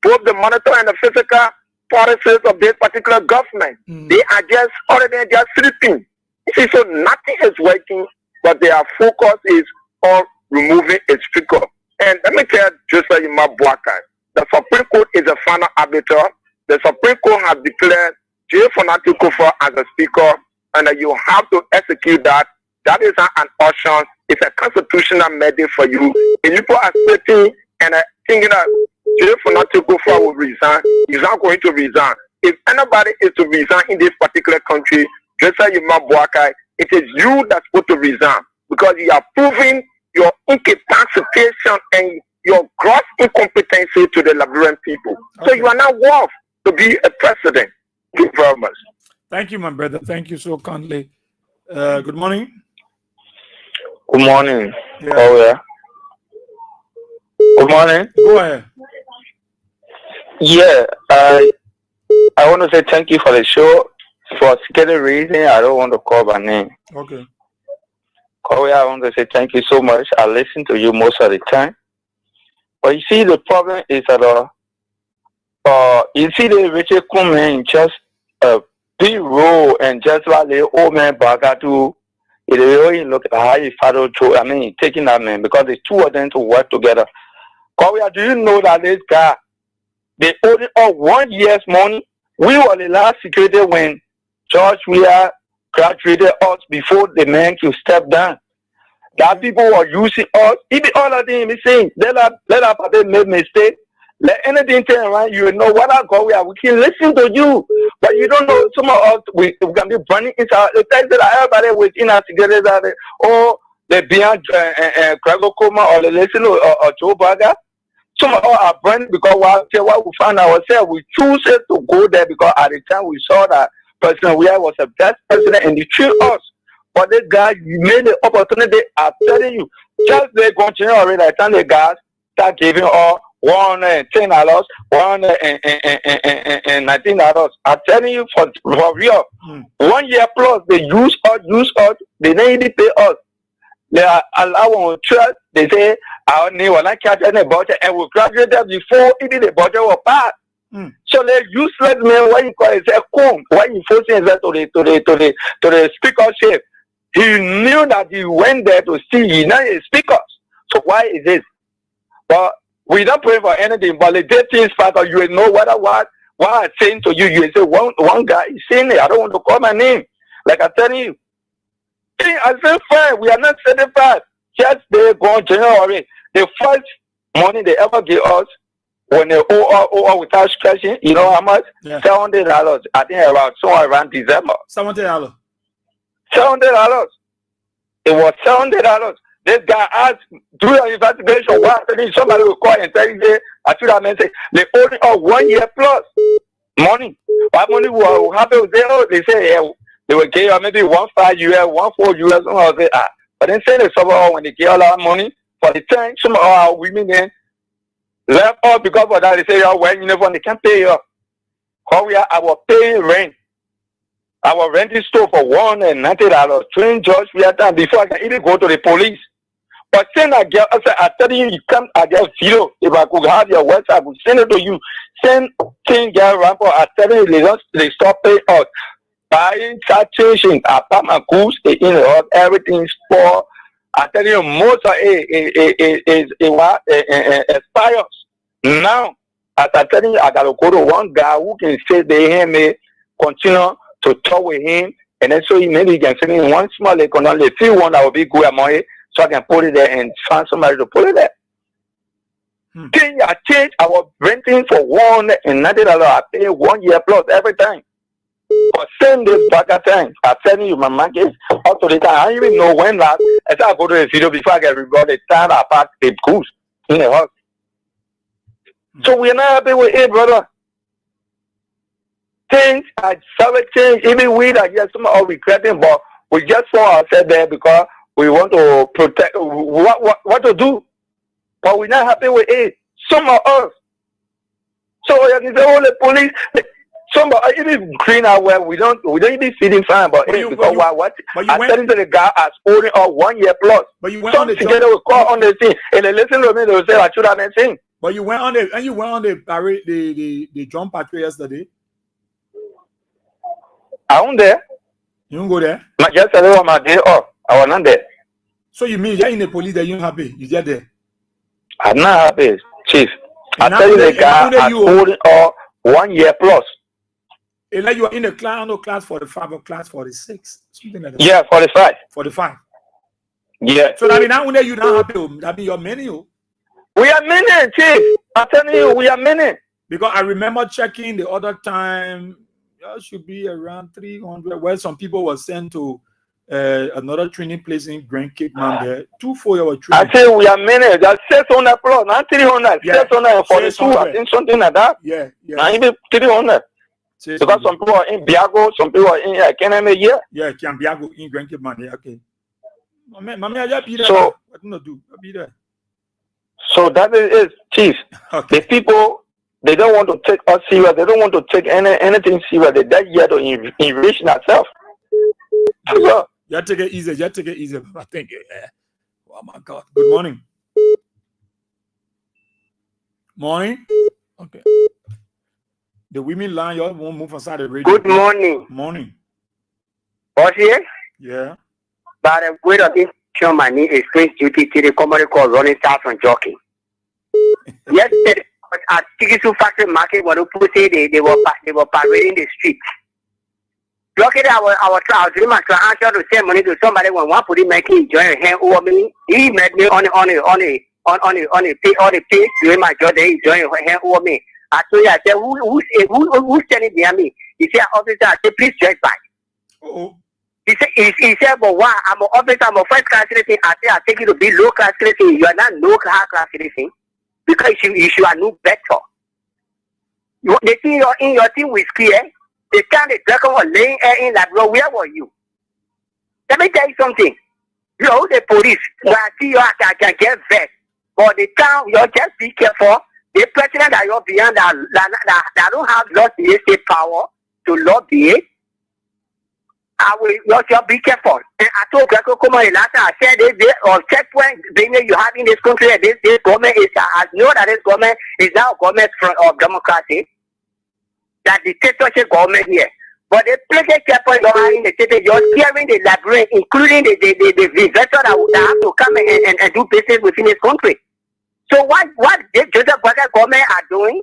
both the monetary and the physical policies of this particular government, they are just already just sleeping. You see, so nothing is working, but their focus is on removing a speaker. And let me tell Joseph Boakai, the Supreme Court is a final arbiter. The Supreme Court has declared J. Fonati Kufuor as a speaker, and you have to execute that. That is an option. It's a constitutional mandate for you. If people are sitting and thinking that J. Fonati Kufuor will resign, he's not going to resign. If anybody is to resign in this particular country, Joseph Boakai, it is you that's supposed to resign because you are proving your incapacitation and your gross incompetency to the Liberian people. Okay. So you are not worth to be a president. Thank you very much. Thank you, my brother. Thank you so kindly. Good morning. Good morning. Yeah. Oh, yeah. Good morning. Go ahead. Yeah, I want to say thank you for the show. For security reason, I don't want to call my name. Okay. Oh, yeah, I want to say thank you so much. I listen to you most of the time. But you see, the problem is that you see the Richard Kuhlman just a big role and just like the old man Bagatu, it really look at how he followed through. I mean, taking that man because the two of them to work together. Korea, do you know that this guy, they owed it all 1 year's money? We were the last security when George BOYE-WEAH graduated us before the man could step down. That people were using us. Even all of them is saying, let our party make mistake. Let anything turn around, you know what I go. We can listen to you. But you don't know, some of us, we can be burning inside. The fact that everybody within our security that, or the beyond Gregor Coma or the listen or Joe Baga. Some of us are burning because what we found ourselves, we choose to go there because at the time we saw that President BOYE-WEAH was the best president and he treated us. But this guy, you made the opportunity, I'm telling you, just they continue already, I tell the guys, start giving all $110, $119. I'm telling you for real. 1 year plus, they use us, they didn't even pay us. They are allowing trust, they say, I need when I catch any budget and we graduated before even the budget was passed. So they useless man, what you call it, say, come, why you forcing that to the speakership? He knew that he went there to see United speakers. So why is this? But we don't pray for anything, but the dead things factor, you know what I'm saying to you. You say one guy is saying it, I don't want to call my name. Like I'm telling you. I said fine, we are not certified. Just they go January. The first money they ever give us when they owe without scratching, you know how much? Yeah. $700. I think around December. $700. $700. It was $700. This guy asked, do your investigation. What? Somebody will call and tell you, I should have mentioned, they only owe 1 year plus money. What money will happen with them? They say, yeah, they will give you maybe $1.5 US, $1.4 US. I say, but then say they somehow when they give a lot of money for the time, some of our women then left off because of that. They say, oh, well, you never, they can't pay you. How we are our paying rent. Our renting store for $190. Train George BOYE-WEAH time before I can even go to the police. But send a girl, I tell you, you come at just zero. If I could have your WhatsApp, I would send it to you. Send 10 girl ramp I tell you, they stop paying us. Buying, saturation, apartment goods, in everything's for. I tell you, most of it expires. Now, as I tell you, I gotta go to one guy who can say they hear me, continue to talk with him, and then so maybe he can send me one small economic fee one that will be good among it, so I can put it there and find somebody to put it there. I change our renting for $190. I pay 1 year plus every time. But send this back at time. I'm telling you, my market up to the time. I don't even know when last. As I go to the video before I get rewarded, the time I pack the goods in the house. So we're not happy with it, brother. Things are so change. Even we that yes, some are regretting, but we just saw ourselves there because we want to protect what to do. But we're not happy with it. Some of us. So you can say, oh, the police. somebody even clean out well. We don't even feed him fine, but hey, because what? I said to the guy as holding up 1 year plus. But you went on the together will call on the thing, and they listen to me. They will say I should have been seen. But you went on the parade, the drum parade yesterday. I wasn't there. You don't go there? Yesterday was my day off. I was not there. So you mean you're in the police that you're happy? You just there? I'm not happy, Chief. I tell you, the guy is holding up 1 year plus. And like you are in a class 45 or class 46, something like that. Yeah, 45. 45. Yeah. So that means now when you not happy, that means you're many. We are many, Chief. I'm telling you, we are many. Because I remember checking the other time, there should be around 300, where some people were sent to another training place in Grand Cape Man there. 2 4-hour training. I say we are many. That's 600 plus, not 300. Yeah. 642, I think something like that. Yeah. Not even 300. Because some people are in Biago, some people are in Keneme here. Yeah, Biago in Grand Cape Man. Yeah, okay. Mommy, I just be there. So, what do I do? I'll be there. So that is, Chief. Okay. The people, they don't want to take us serious. They don't want to take anything serious. They're that year to enrich themselves. So, you take it easy. Just take it easy. I think. Oh my God. Good morning. Morning. Okay. The women line, y'all won't move aside the radio. Good morning. Morning. Boss here? Yeah. By the way of information, my name is Prince Duty to the company called Running Stars from Jockey. Yesterday, at Tikisu Factory Market, what people say they were parading the streets. Jockey, I was doing my answer to send money to somebody when one put him making join a hand over me. He met me on the page doing my job. They join a hand over me. I told you, I said, who's standing behind me? He said, officer, I said, please check back. Oh. He said, but why? I'm an officer, I'm a first class citizen. I said, I take you to be low class citizen. You are not low class citizen because you are no better. They see you're in your team with clear. The time the dragon was laying air in that road, where were you? Let me tell you something. You're the police. When I see you, I can get vexed. But the time, you're just be careful. The president that you're beyond that don't have lobbyist power to lobby it. I will just be careful. And I told Greco come on last time, I said they or checkpoint you have in this country, this government is I know that this government is now a government of democracy. That dictatorship government here. But the place checkpoint you have in the state, you're scaring the labyrinth, including the investor that have to come and do business within this country. So what the Joseph Butler government are doing,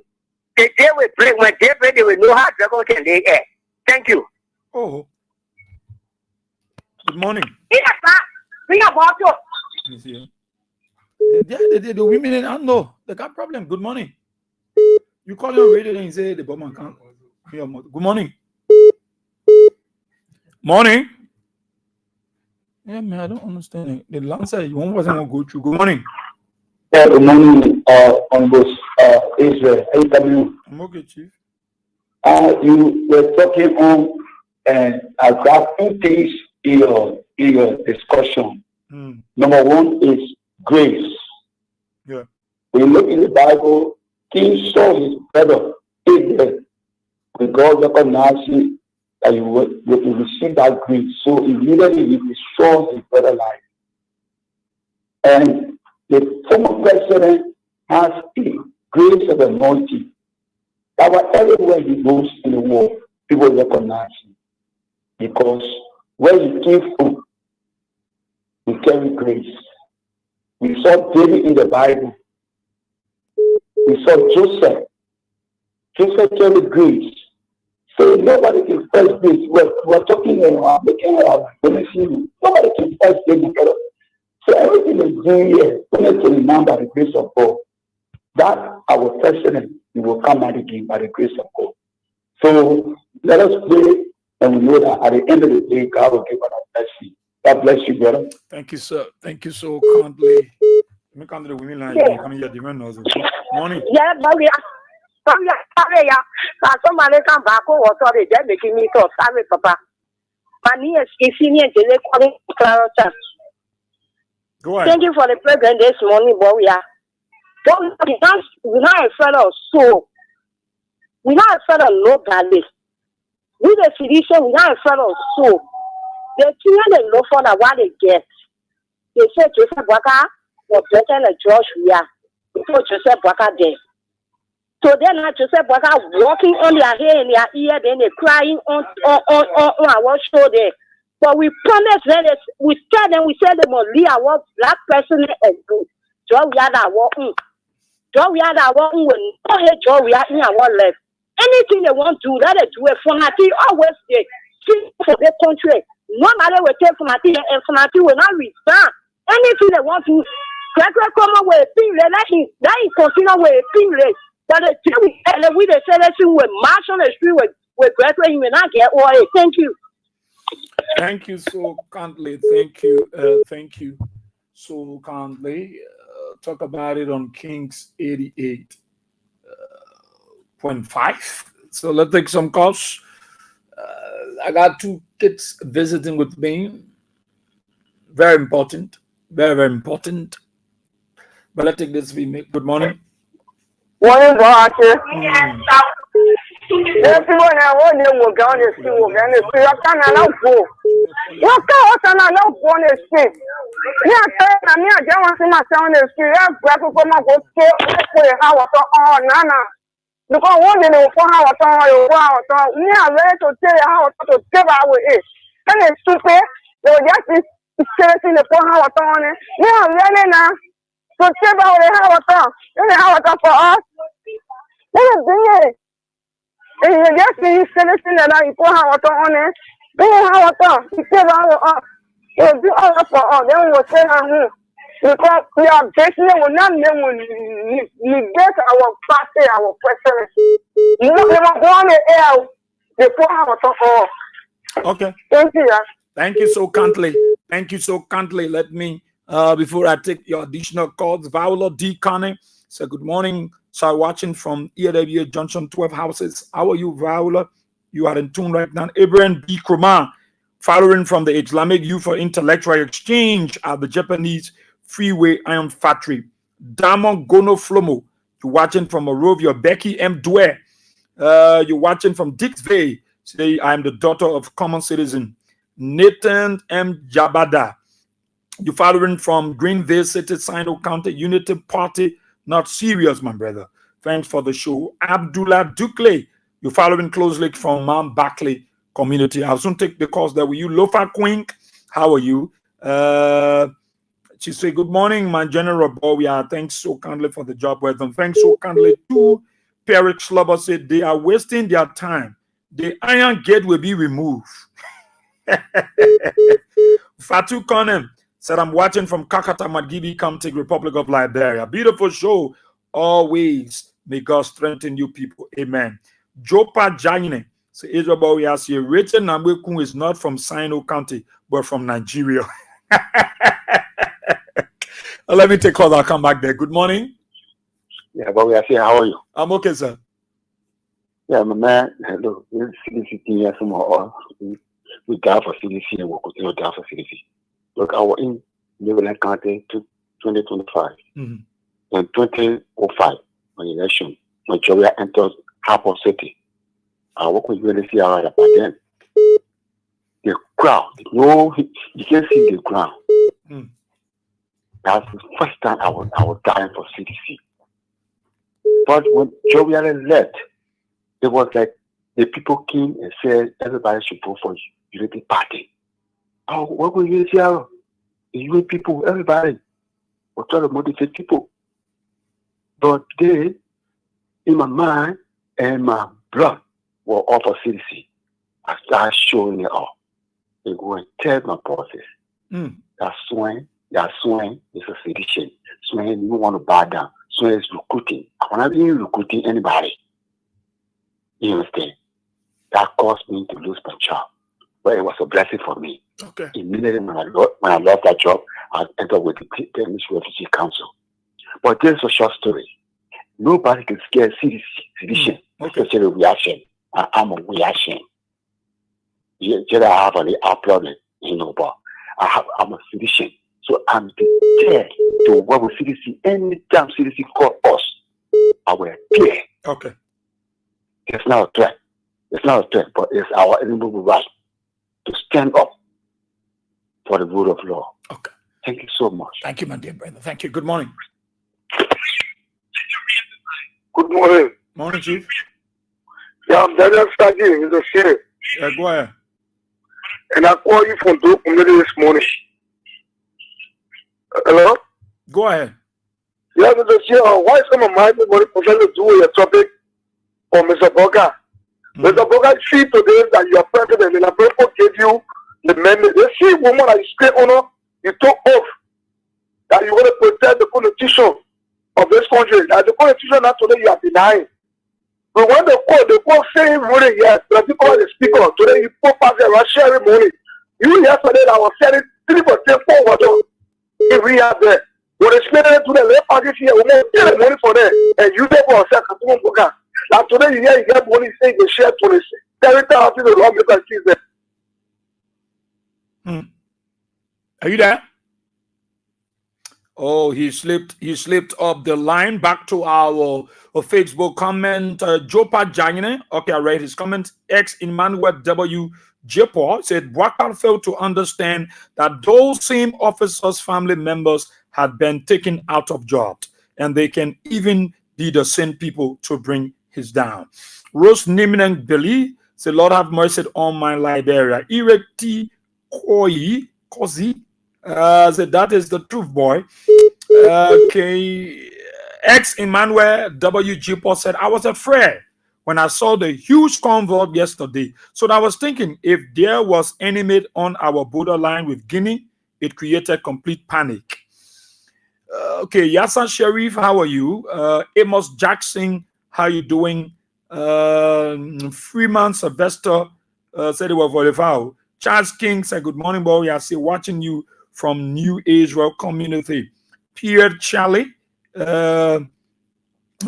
they will break. When they break, they will know how Dragon can lay air. Thank you. Oh. Good morning. Bring a bottle. Let me see. The women, I know they got problem. Good morning. You call your radio and say the woman can't hear. Good morning. Morning. Yeah, man, I don't understand it. The answer you one wasn't gonna go through. Good morning. Yeah, good morning, on both Israel. How you coming? I'm okay, Chief. You were talking on, and I got 2 things in your discussion. Number 1 is grace. Yeah. When you look in the Bible, King saw his brother Abel. When God recognized him, that you receive that grace. So immediately he restored his brother's life. And the former president has a grace of anointing. That was everywhere he goes in the world, people recognize him. Because where he came from, he carried grace. We saw David in the Bible. We saw Joseph. Joseph carried grace. So nobody can first grace. We're talking about making nobody can first grace. So everything is doing here, we need to remember the grace of God. That our president, he will come out again by the grace of God. So let us pray, and we know that at the end of the day, God will give us a blessing. God bless you, brother. Thank you, sir. Thank you so kindly. Let me come to the women line. Yeah. Come here, the men knows. Morning. Yeah, sorry. Somebody come back over, sorry, they're making me talk. Sorry, Papa. My name is senior calling Clarence. Go ahead. Thank you for the program this morning, BOYE-WEAH. We're not afraid of soul. We're not afraid of nobody. We the physician, we have a fellow soul. They think they look for the what they get. They say Joseph Waka was better than George Weah before Joseph Waka there. So they're not Joseph Waka walking on their hair and their ear, then they're crying on our show there. But we promise them, we tell them, we say them will leave our black person and good. Joe Weah that walking. Joe Weah that walking will not hate Joe Weah in our left. Anything they want to do, let it do it. Fonati always they for the country. No matter what take Fonati and Fonati will not respond. Anything they want to come away with ping, let him continue with ping. But we the selection with march on the street with graduate, he will not get oil. Thank you. Thank you so kindly. Thank you so kindly. Talk about it on Kings 88.5. So let's take some calls. I got 2 kids visiting with me. Very important. Very, very important. But let's take this. Good morning. Morning, Doctor. Everyone, I want them to go on the street. I can't go. What can I know on the street? Yeah, I mean, I don't want to see myself on the street. I'm going to come up with a house. Oh, Nana. Because one day they will find out we are ready to tell you how to give our it. And it's stupid. They will just be stressing the phone how on it. We are ready now to give our how for us. Let us bring it. And you just be stressing that you put how on it. Bring it how to give our they will do all up for us. Then we will say, because we are basically will not negate our party, our preference. You know, they were born in air before our talk. Okay. Thank you. Thank you so kindly. Thank you so kindly. Let me, before I take your additional calls, Viola D. Connie. So good morning. So watching from EAWA Junction 12 Houses. How are you, Viola? You are in tune right now. Abraham B. Krumah, following from the Islamic Youth for Intellectual Exchange at the Japanese Freeway Iron Factory. Damon Gono Flomo, you're watching from Morovia. Becky M. Dwyer, you're watching from Dixville. Say, I am the daughter of common citizen. Nathan M. Jabada, you're following from Greenville City, Sino County Unity Party. Not serious, my brother. Thanks for the show. Abdullah Dukley, you're following closely from Mount Barkley community. I'll soon take the calls there with you. Lofa Quink, how are you? She said, good morning, my general BOYE-WEAH. Thanks so kindly for the job well done. Thanks so kindly to Perry Slobber said they are wasting their time. The iron gate will be removed. Fatu Konem said, I'm watching from Kakata Magibi County, Republic of Liberia. Beautiful show. Always may God strengthen you people. Amen. Jopa Jaine said, Israel BOYE-WEAH SIEH. Rachel Namweku is not from Sino County, but from Nigeria. Let me take calls. I'll come back there. Good morning. Yeah, BOYE-WEAH SIEH, how are you? I'm okay, sir. Yeah, my man. Hello. This is CDC years more. We got for CDC and we'll continue to for CDC. Look, I was in Cleveland County to 2025. In 2005, when election, when Joey entered Harper City, I work with UNC area, but then the crowd, you can see the ground. That's the first time I was dying for CDC. But when Joey left, it was like the people came and said everybody should vote for Unity Party. Oh, what will you say? The UN people, everybody was trying to motivate people. But they, in my mind and my blood, were all for CDC. I started showing it all. They go and tell my bosses that swing is a sedition. Swing, you don't want to bow down. Swing is recruiting. I'm not even recruiting anybody. You understand? That caused me to lose my job. But it was a blessing for me. Okay. Immediately when I lost that job, I entered with the Danish Refugee Council. But this is a short story. Nobody can scare sedition, especially reaction. I'm a reaction. I have an problem, but I'm a sedition. So I'm prepared to work with CDC. Anytime CDC call us, I will appear. Okay. It's not a threat. It's not a threat, but it's our inalienable right to stand up for the rule of law. Okay. Thank you so much. Thank you, my dear brother. Thank you. Good morning. Good morning. Morning, Chief. Yeah, I'm Daniel Stagi, Mr. Sheriff. Yeah, go ahead. And I call you from Dope Community this morning. Hello? Go ahead. Yeah, Mr. Sheriff, why is some of my money presented to do with your topic for Mr. Boga? Mr. Boga, see today that you are president and people gave you the mandate. They see woman that you stay on, you took off that you want to protect the constitution of this country. That the constitution not today you are denying. But when they call saying money, yes, the people are the speaker. Today you put past the sharing money. You yesterday that was selling 3% forward. If we have there, when they spend it to the left party here, we will get the money for them and use it for ourselves. Now today you hear you get money saying they share 30,000 the long because she's there. Are you there? Oh, he slipped up the line. Back to our Facebook comment. Jopa Jangine. Okay, I read his comment. X Emmanuel W. J. said Bwakal failed to understand that those same officers' family members had been taken out of jobs, and they can even be the same people to bring his down. Rose Niminen Billy said, Lord have mercy on my Liberia. Erecti Kozi said, that is the truth, boy. Okay. X Emmanuel W.G. Paul said, I was afraid when I saw the huge convoy yesterday. So I was thinking if there was enemy on our borderline with Guinea, it created complete panic. Okay, Yassan Sharif, how are you? Amos Jackson, how you doing? Freeman Sylvester said it was Volivao. Charles King said, good morning, boy. I see watching you from New Israel community. Pierre Charlie, how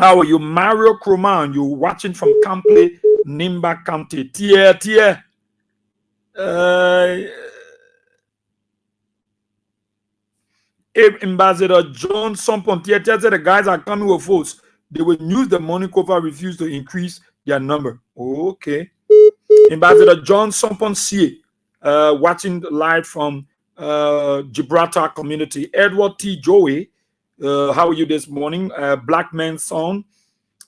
are you? Mario Croman, you watching from Campley, Nimba County. Tia. Ambassador John Sompon, Tia said the guys are coming with force. They will use the money cover, refuse to increase their number. Okay. Ambassador John Sompon C, watching live from Gibraltar community. Edward T. Joey, how are you this morning? Black Man's Son,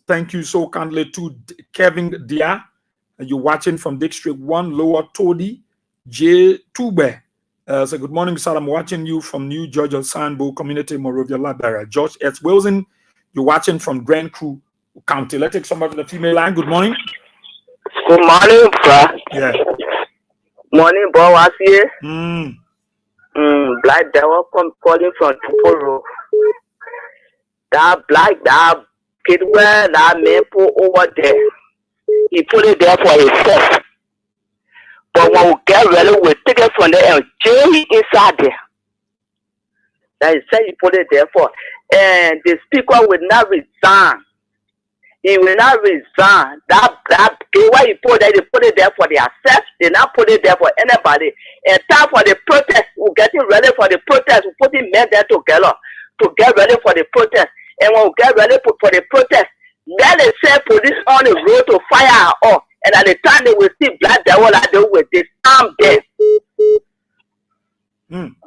thank you so kindly to Kevin Dia. You're watching from District 1, Lower Todi. J. Tube. So good morning, sir. I'm watching you from New Georgia, Sandbo Community, Morovia, Liberia. George S. Wilson, you're watching from Grand Crew County. Let's take somebody from the female line. Good morning. Good morning, sir. Yeah. Morning, BOYE-WEAH SIEH. Black Devil calling from Tuporo. That black, that kid where that man put over there. He put it there for himself. But when we get ready, we take it from there and jail inside there. That he said he put it there for. And the speaker will not resign. He will not resign. That why he put it, they put it there for themselves. They not put it there for anybody. And time for the protest, we're getting ready for the protest. We're putting men there together to get ready for the protest. And when we get ready for the protest, then they send police on the road to fire off. And at the time they will see Black Devil like they will disarm them.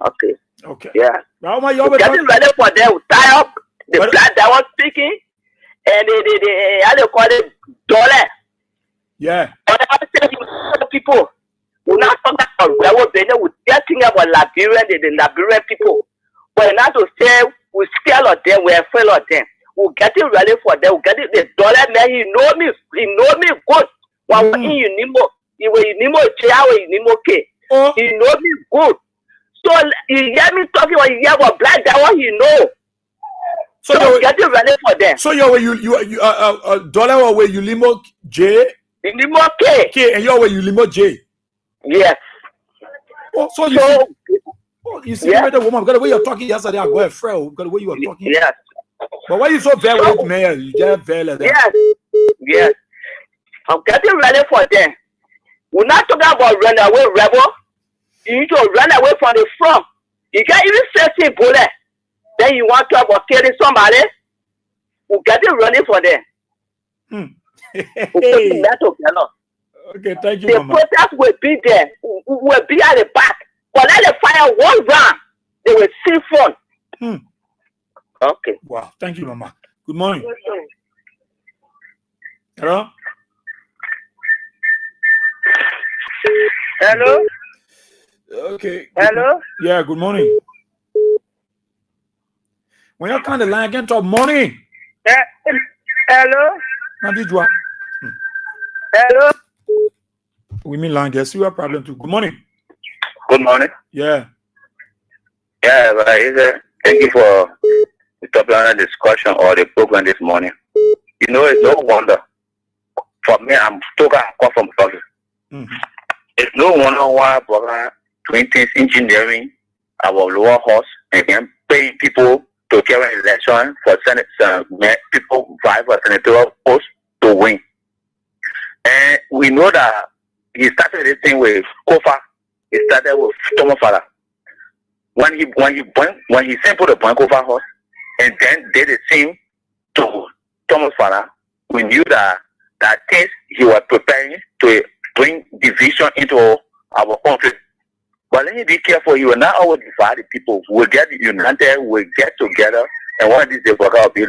Okay. Okay. Yeah. Well, we're getting ready for them. We tie up the Black Devil speaking. And they how they call it dollar. Yeah. People. We're not talking about rebel Benin. We're getting about Liberian, the Liberian people. But not to say we're scared of them, we're afraid of them. We're getting ready for them. We're getting the dollar man. He know me good. When he Nimo, he will Nimo Chia, Nimo K. He know me good. So he hear me talking about he hear about Black Devil, he know. So you're getting ready for them. So you dollar or where you limo J? Limo K. K, and you're where you limo J. Yes. Oh, so you see the woman, because the way you're talking yesterday, I go afraid because the way you were talking. Yes. But why you so very with me? You get very like that. Yes. I'm getting ready for them. We're not talking about run away rebel. You need to run away from the front. You can't even say bullet. Then you want to talk about killing somebody. We're getting ready for them. We're putting that together. Okay, thank you, The Mama. protest will be there, will be at the back. But let the fire one round, they will see front. Okay. Wow, thank you, Mama. Good morning. Hello? Hello? Okay. Hello? Yeah, good morning. When you kind of line again, talk morning. Hello? Hello? We mean line, guess you have problem too. Good morning. Good morning. Yeah. Yeah, but thank you for the top line discussion or the program this morning. You know, it's no wonder. For me, I'm talking from Bobby. It's no wonder why Bobby doing things engineering, our lower horse, and then paying people to carry an election for Senate, people vie for senatorial post to win. And we know that he started this thing with Kofa. He started with Thomas Father. When he sampled the point Kofa horse and then did the same to Thomas Father, we knew that things he was preparing to bring division into our country. But let me be careful. He will not always divide the people. We'll get united, we'll get together, and one of these days will be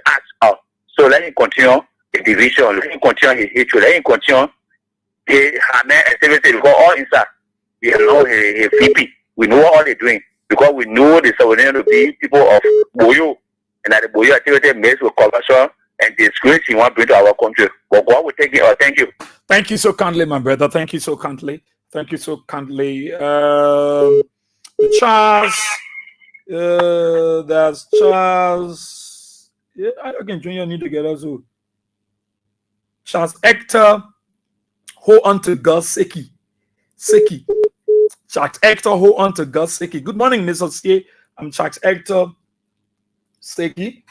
asked out. So let him continue the division, let him continue his hatred, let him continue his activity, because all inside, he know his VP. We know all they're doing, because we know the sovereignty to be people of Boyo, and that the Boyo activity makes with corruption and disgrace he want to bring to our country. But God will take it. Thank you. Thank you so kindly, my brother. Thank you so kindly. Thank you so kindly. Charles, there's Charles. Yeah, I can join you need to get also. Charles Hector, hold on to God, Seki. Charles Hector, hold on to God, Seki. Good morning, Mr. C. I'm Charles Hector, Seki.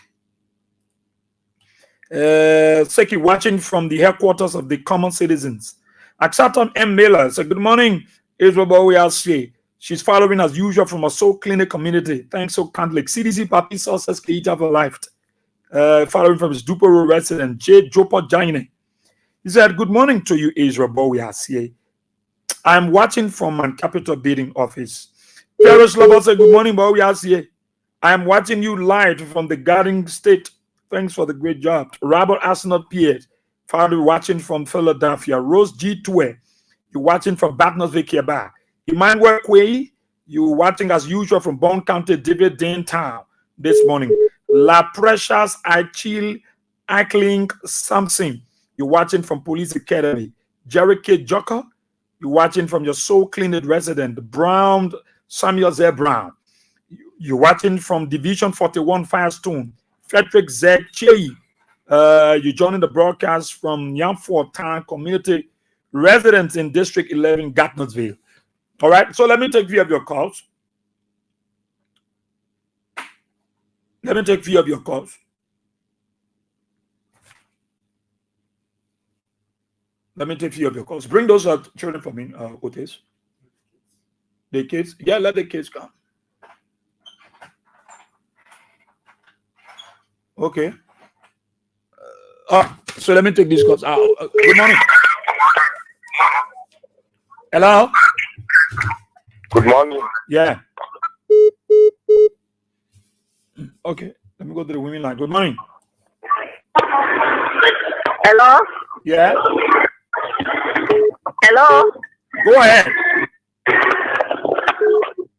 Seki watching from the headquarters of the Common Citizens. Aksaton M. Miller said, good morning, Israel BOYE-WEAH SIEH. She's following as usual from a soul clinic community. Thanks so kindly. CDC Papi Success Keita for life. Following from his Dupero resident, J. Jopo Jaine. He said, good morning to you, Israel BOYE-WEAH SIEH. I'm watching from my capital bidding office. Paris Lover said, good morning, BOYE-WEAH SIEH. I'm watching you live from the Garden State. Thanks for the great job. Robert Arsenal Pierre, finally watching from Philadelphia. Rose G. Tue, you're watching from Batnosville, Quebec. Emmanuel Kwei, you're watching as usual from Bond County, David Dane Town this morning. La Precious Eichling Samson, you're watching from Police Academy. Jerry K. Joker, you're watching from your Soul Clinic resident. Brown, Samuel Z. Brown, you're watching from Division 41 Firestone. Frederick Z. Chey, you're joining the broadcast from Yamford Town Community residents in District 11, Gatineausville. All right, so let me take view of your calls. Let me take view of your calls. Let me take view of your calls. Bring those children for me, Otis. The kids, yeah, let the kids come. Okay. So let me take these calls. Good morning. Hello. Good morning. Yeah. Okay. Let me go to the women line. Good morning. Hello. Yeah. Hello. Go ahead.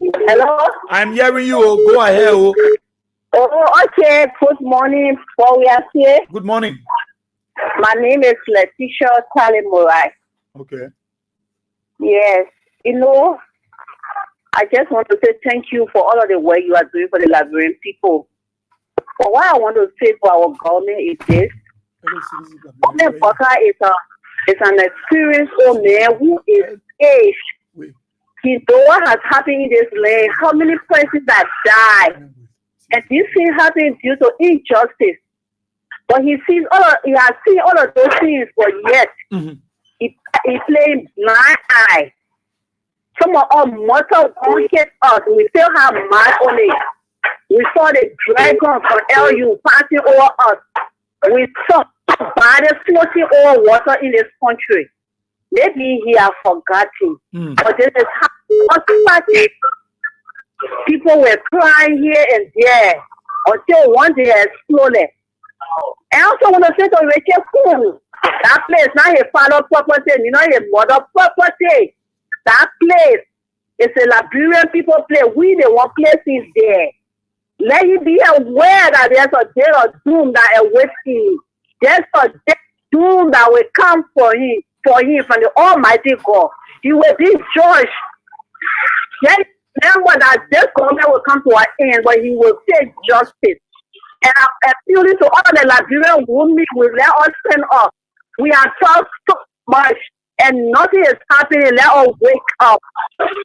Hello. I'm hearing you. Go ahead. Oh, okay. Good morning, BOYE-WEAH SIEH. Good morning. My name is Letitia Talemorai. Okay. Yes. You know, I just want to say thank you for all of the work you are doing for the Liberian people. But what I want to say for our government is this. Government Baka is an experienced old man who is aged. He knows what has happened in this land, how many persons that died. And this thing happened due to injustice. But he has seen all of those things for years. He played blind eye. Some of our mortal won't hit us. We still have mark on it. We saw the dragon from LU passing over us. We saw bodies floating over water in this country. Maybe he has forgotten. But this is how it started. People were crying here and there until one day exploded. I also want to say to Rachel Cool, that place not a father property, you know, a mother property. That place is a Liberian people play. We the one place is there. Let him be aware that there's a day of doom that awaits him. There's a day of doom that will come for him from the Almighty God. He will be judged. Then remember that this government will come to an end, but he will take justice. And I'm appealing to all the Liberian women will let us stand up. We are talking so much and nothing is happening. Let us wake up.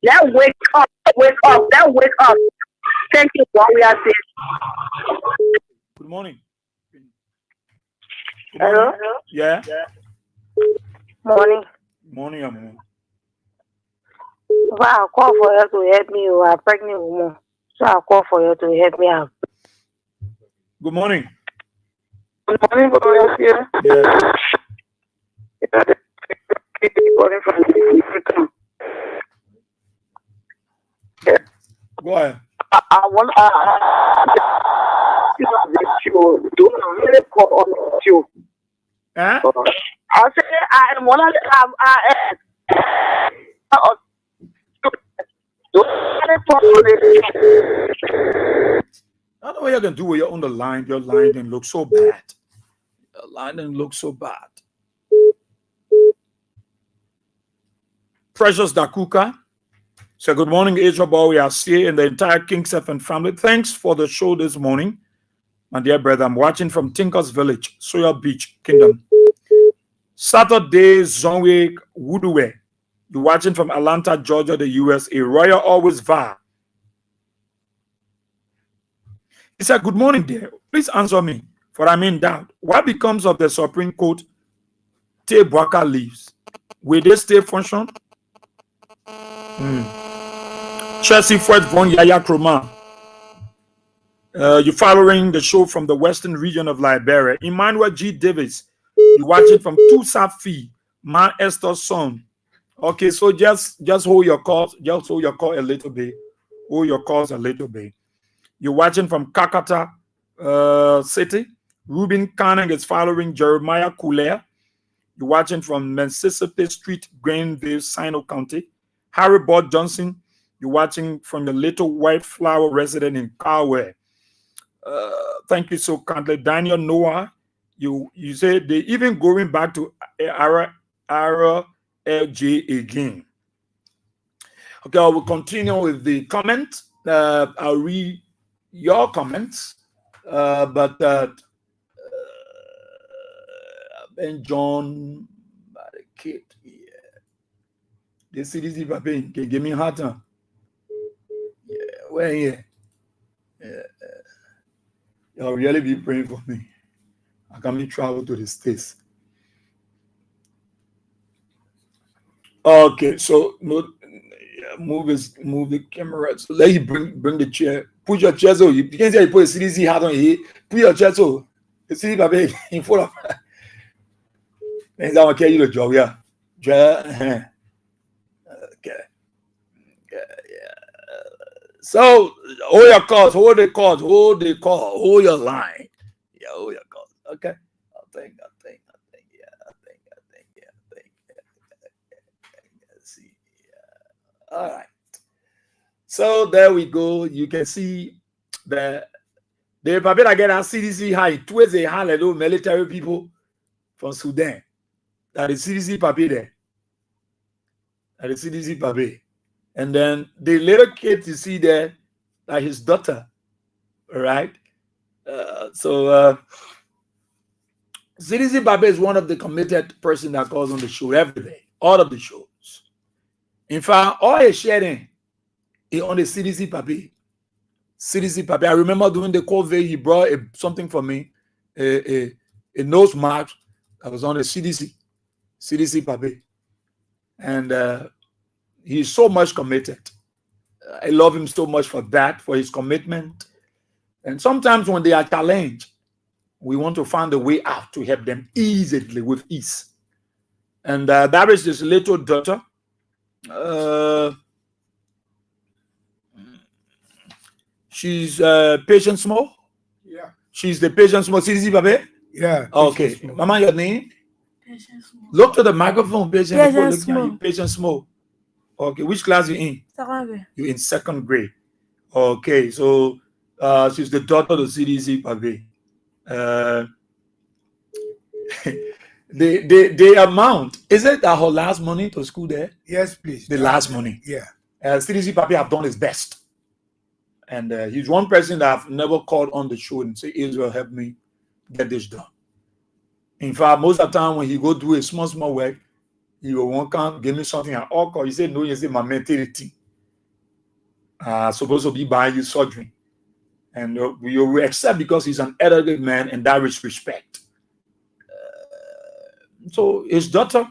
Let's wake up. Wake up. Let's wake up. Thank you for what we are saying. Good morning. Hello? Yeah? Morning. Morning, Amu. Well, I'll call for you to help me. You are pregnant woman. So I'll call for you to help me out. Good morning. Good morning, BOYE-WEAH SIEH. Yeah. Go ahead. I want you don't really call on you. Huh? I say I want to I don't know what you can do with your own line. Your line didn't look so bad. Your line didn't look so bad. Precious Dakuka. So good morning, Asia BOYE-WEAH SIEH and the entire King Stephen family. Thanks for the show this morning. My dear brother, I'm watching from Tinkers Village, Soya Beach, Kingdom. Saturday, Zonwe Woodway. You're watching from Atlanta, Georgia, the USA. Royal always VAR. He said, good morning, dear. Please answer me, for I'm in doubt. What becomes of the Supreme Court Te Boaka leaves? Will they stay function? Chelsea Fred Von Yaya Kroma. You're following the show from the western region of Liberia. Emmanuel G. Davis. You're watching from Tusafi, Ma Esther's son. Okay, so just hold your calls. Just hold your call a little bit. Hold your calls a little bit. You're watching from Kakata City. Ruben Canning is following Jeremiah Couler. You're watching from Mississippi Street, Greenville, Sino County. Harry Bott Johnson. You're watching from the Little White Flower resident in Carway. Thank you so kindly. Daniel Noah. You said they even going back to Ara LJ again. Okay, I will continue with the comment. I'll read your comments, but Ben John, kid, the CDC Papain can give me hard time. Yeah, well, yeah. You'll really be praying for me. I can travel to the States. Okay, so move the camera. So let you bring the chair. Put your chair so you can't say you put a CDC hat on here. Put your chair so the CDC Papain in front of. Next time I'll carry you the job, yeah. Okay. Yeah. So hold your calls, hold the call, hold your line. Yeah, hold your calls. Okay. I think. Let's see. Yeah. All right. So there we go. You can see the Papi again at CDC high. Towards a high little military people from Sudan. That is CDC Papi there. That is CDC Papi. And then the little kid you see there, like his daughter, right? CDC Papi is one of the committed person that calls on the show every day, all of the shows. In fact, all his sharing is on the CDC Papi. CDC Papi. I remember during the COVID, he brought something for me, a nose mask that was on the CDC Papi. And he's so much committed. I love him so much for that, for his commitment. And sometimes when they are challenged, we want to find a way out to help them easily, with ease. And that is his little daughter. She's patient small. Yeah. She's the patient small. CDC, baby. Yeah. Okay. Mama, your name? Look to the microphone, patient small. Patient small. Okay. Which class you in? Second grade. You're in second grade. Okay. So she's the daughter of the CDC, baby. The amount, is it that her last money to school there? Yes, please. The last money. Yeah. CDC Papi have done his best. And he's one person that I've never called on the show and say, Israel, help me get this done. In fact, most of the time when he go do a small work, he will want to give me something at all. He said, no, you say my mentality. Supposed to be buying you surgery. And we will accept because he's an elderly man and that is respect. So his daughter,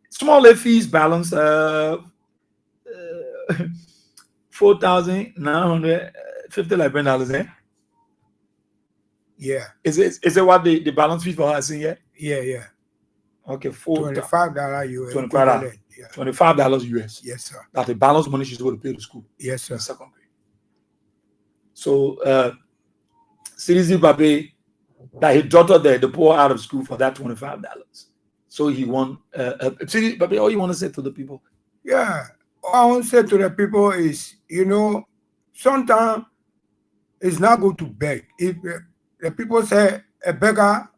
small fees balance $4,950 dollars. Yeah. Is it what the balance fee for her is in yet? Yeah. Okay, $25 US. $25. Yeah. $25 US. Yes, sir. That's the balance money she's going to pay to school. Yes, sir. Second grade. So CDC Babe, that his daughter there, the poor out of school for that $25. So he won. CDC Babe, all you want to say to the people? Yeah. All I want to say to the people is, sometimes it's not good to beg. If the people say a beggar,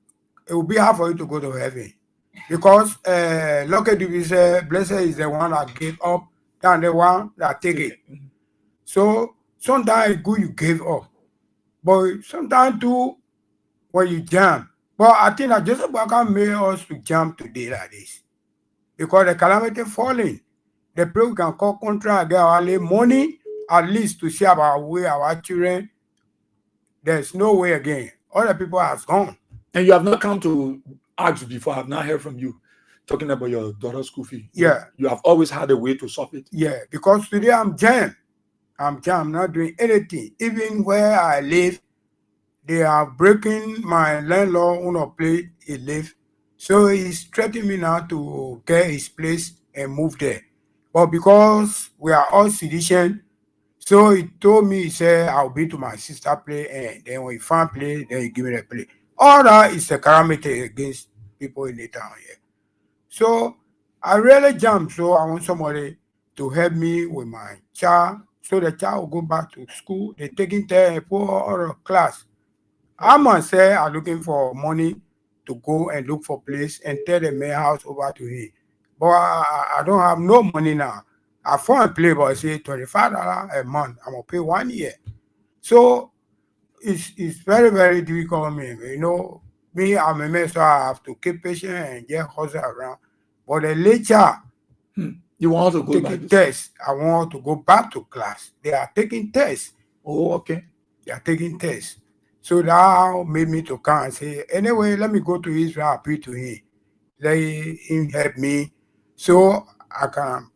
it will be hard for you to go to heaven. Because lucky to be said, blessed is the one that gave up than the one that take it. So sometimes it's good you gave up. But sometimes too, when you jam. But I think that Joseph Baka made us to jam today like this. Because the calamity falling. The people can call contract, get our money, at least to see about our children. There's no way again. All the people has gone. And you have not come to ask before. I have not heard from you talking about your daughter's school fee. Yeah. You have always had a way to solve it. Yeah, because today I'm jammed. I'm not doing anything. Even where I live, they are breaking my landlord on a place he live. So he's threatening me now to get his place and move there. But because we are all citizens, so he told me, he said, I'll be to my sister place, and then when he find place, then he give me the place. All that is a calamity against people in the town here. So I really jam. So I want somebody to help me with my child, so the child will go back to school. They're taking care for a class. I myself are looking for money to go and look for place and tell the mayor house over to him. But I don't have no money now. I found a place, but I say $25 a month. I'm gonna pay 1 year. So it's very, very difficult on me. Me, I'm a man, so I have to keep patient and just hustle around. But the later you want to go take a test, I want to go back to class. They are taking tests. Oh, okay. They are taking tests. So that made me to come and say, anyway, let me go to Israel, appeal to him. Let him help me so I can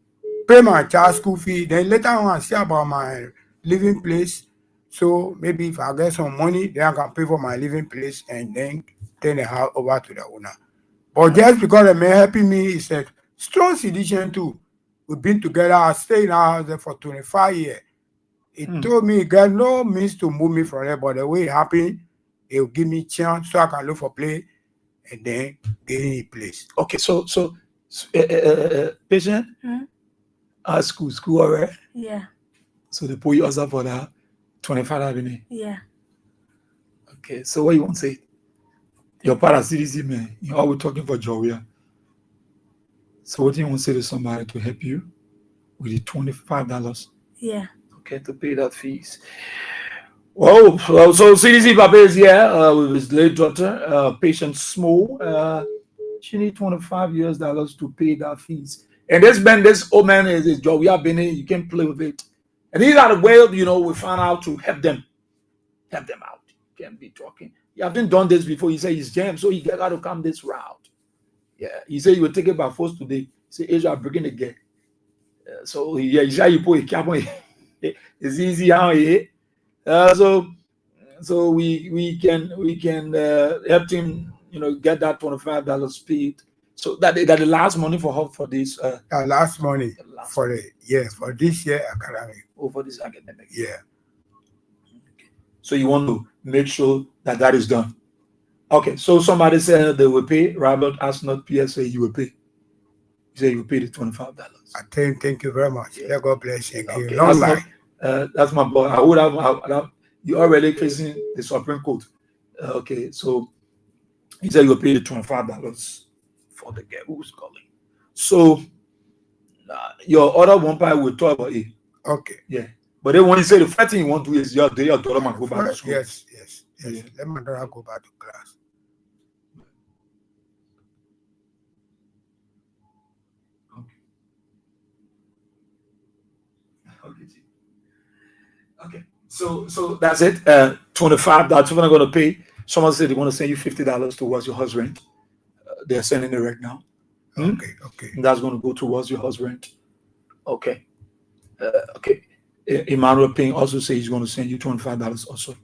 pay my child school fee. Then later on, I see about my living place. So maybe if I get some money, then I can pay for my living place and then turn the house over to the owner. But just because the man helping me, he said, strong citizen too. We've been together. I stayed in our house there for 25 years. He told me he got no means to move me from there, but the way it happened, he'll give me chance so I can look for place and then get in place. Okay, so patient? School already? Yeah. So they put you also for that $25. Yeah. Okay, so what you want to say? Your parents CDC man, you're always talking for Joya. So what do you want to say to somebody to help you with the $25? Yeah. Okay, to pay that fees. Well, so CDC Papa is here with his late daughter, patient Small. She need $25 to pay that fees. And this old man is his job. We have been in, you can't play with it. And these are the way, we found out to help them out. You can't be talking. You haven't done this before. He said he's jammed, so he got to come this route. Yeah, he said you will take it by force today. He said Israel breaking again. So yeah, he said you put a cap on. It's easy how he. So we can help him, get that $25 paid So that the last money for her for this last money for this year academic. Oh, for this academic. Yeah. Okay. So you want to make sure that that is done. Okay. So somebody said they will pay. Robert asked not PSA. You will pay. He said you will pay the $25. Thank you very much. Yeah. God bless you. Okay. Long life. That's my boy. I would have. You already facing the Supreme Court. Okay. So he said you will pay the $25 for the girl who's calling. So your other one part will talk about it. Okay. Yeah. But then when you say the first thing you want to do is your daughter might go back to school. Yes. Yeah. Let my daughter go back to class. Okay. So that's it. $25. You're not going to pay. Someone said they want to send you $50 towards your house rent. They're sending it right now. Okay. And that's going to go towards your house rent. Okay. Okay. Emmanuel Payne also says he's going to send you $25 also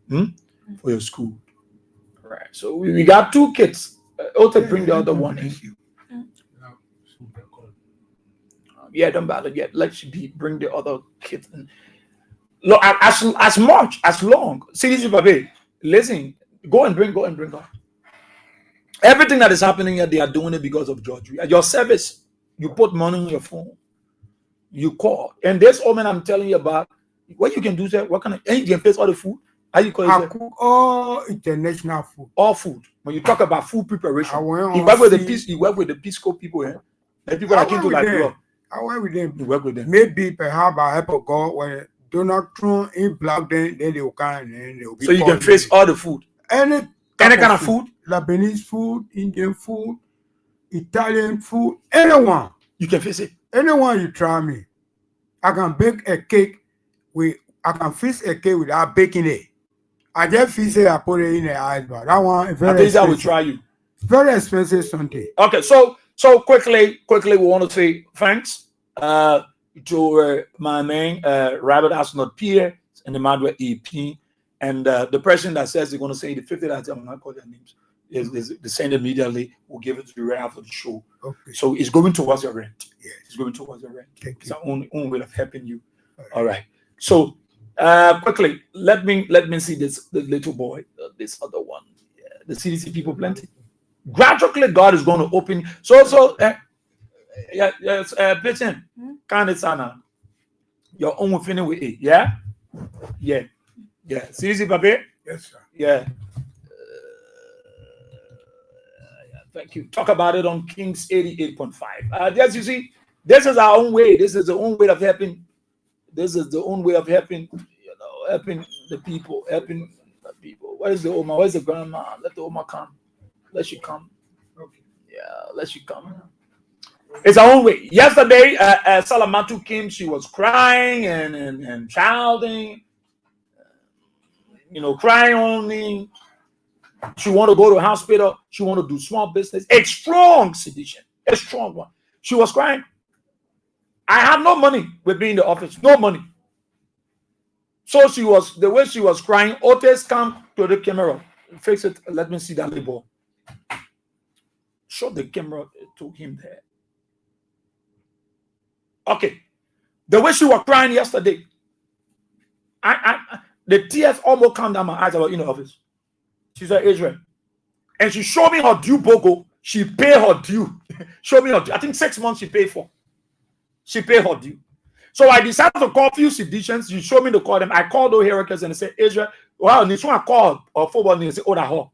for your school. All right. So we got 2 kids. Also bring the other one in. Yeah, don't bother yet. Let's bring the other kid in. Look, as much as long. See this, baby. Listen, go and bring her. Everything that is happening here, they are doing it because of George. At your service, you put money on your phone. You call. And this woman I'm telling you about, what you can do, sir, what kind of, and you can face all the food. How you call it? I cook all international food. All food. When you talk about food preparation, you work with the Peace Corps people here. The people that came to like I work with them. You work with them. Maybe perhaps I help God when Donald Trump in black then they will come and they will be. So you can face all the food. Any kind of food? Lebanese food, Indian food, Italian food, anyone. You can face it. Anyone you try me. I can bake a cake I can fix a cake without baking it. I just fix it, I put it in the ice bar. That one is very expensive. I will try you. Very expensive something. Okay, so quickly we want to say thanks to my man Robert Asnot Pierre and the Madwe EP and the person that says they're going to say the $50. I'm not calling their names. They send immediately. We'll give it to you right after the show. Okay. So it's going towards your rent. Yes. It's going towards your rent. Thank it's our own way of helping you. All right. So quickly, let me see the little boy, this other one. Yeah, the CDC people plenty. Gradually, God is going to open. Yes, patient. Kind of sana. Your own finish with it. Yeah. CDC paper. Yes, sir. Yeah. Thank you. Talk about it on Kings 88.5. Yes, you see, this is our own way. This is the own way of helping. This is the own way of helping, helping the people, Where's the Oma? Where's the grandma? Let the Oma come. Let she come. Okay. Yeah, let she come. It's our own way. Yesterday, Salamatu came. She was crying and shouting, crying only. She want to go to the hospital. She want to do small business. A strong sedition. A strong one. She was crying. I had no money with me in the office. No money. So the way she was crying, Otis come to the camera. Fix it. Let me see that label. Show the camera to him there. Okay. The way she was crying yesterday, the tears almost come down my eyes. I was in the office. She's an Israel. And she showed me her due BOGO. She paid her due. Show me her due. I think 6 months she paid for. She paid her due. So I decided to call a few seditions. You showed me to call them. I called those Heracles and I said, Israel, well, this one I called or forward and say, oh, that her.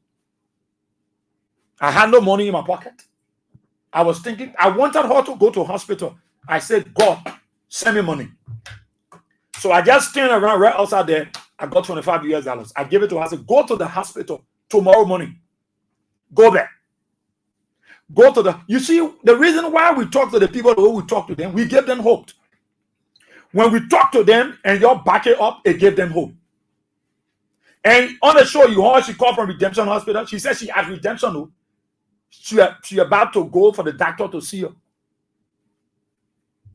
I had no money in my pocket. I was thinking, I wanted her to go to hospital. I said, God, send me money. So I just turned around right outside there. I got $25. I gave it to her. I said, go to the hospital tomorrow morning. Go there. Go to you see, the reason why we talk to the people the way we talk to them, we give them hope. When we talk to them and you back it up, it gave them hope. And on the show, you heard she called from Redemption Hospital. She said she had Redemption. She about to go for the doctor to see her.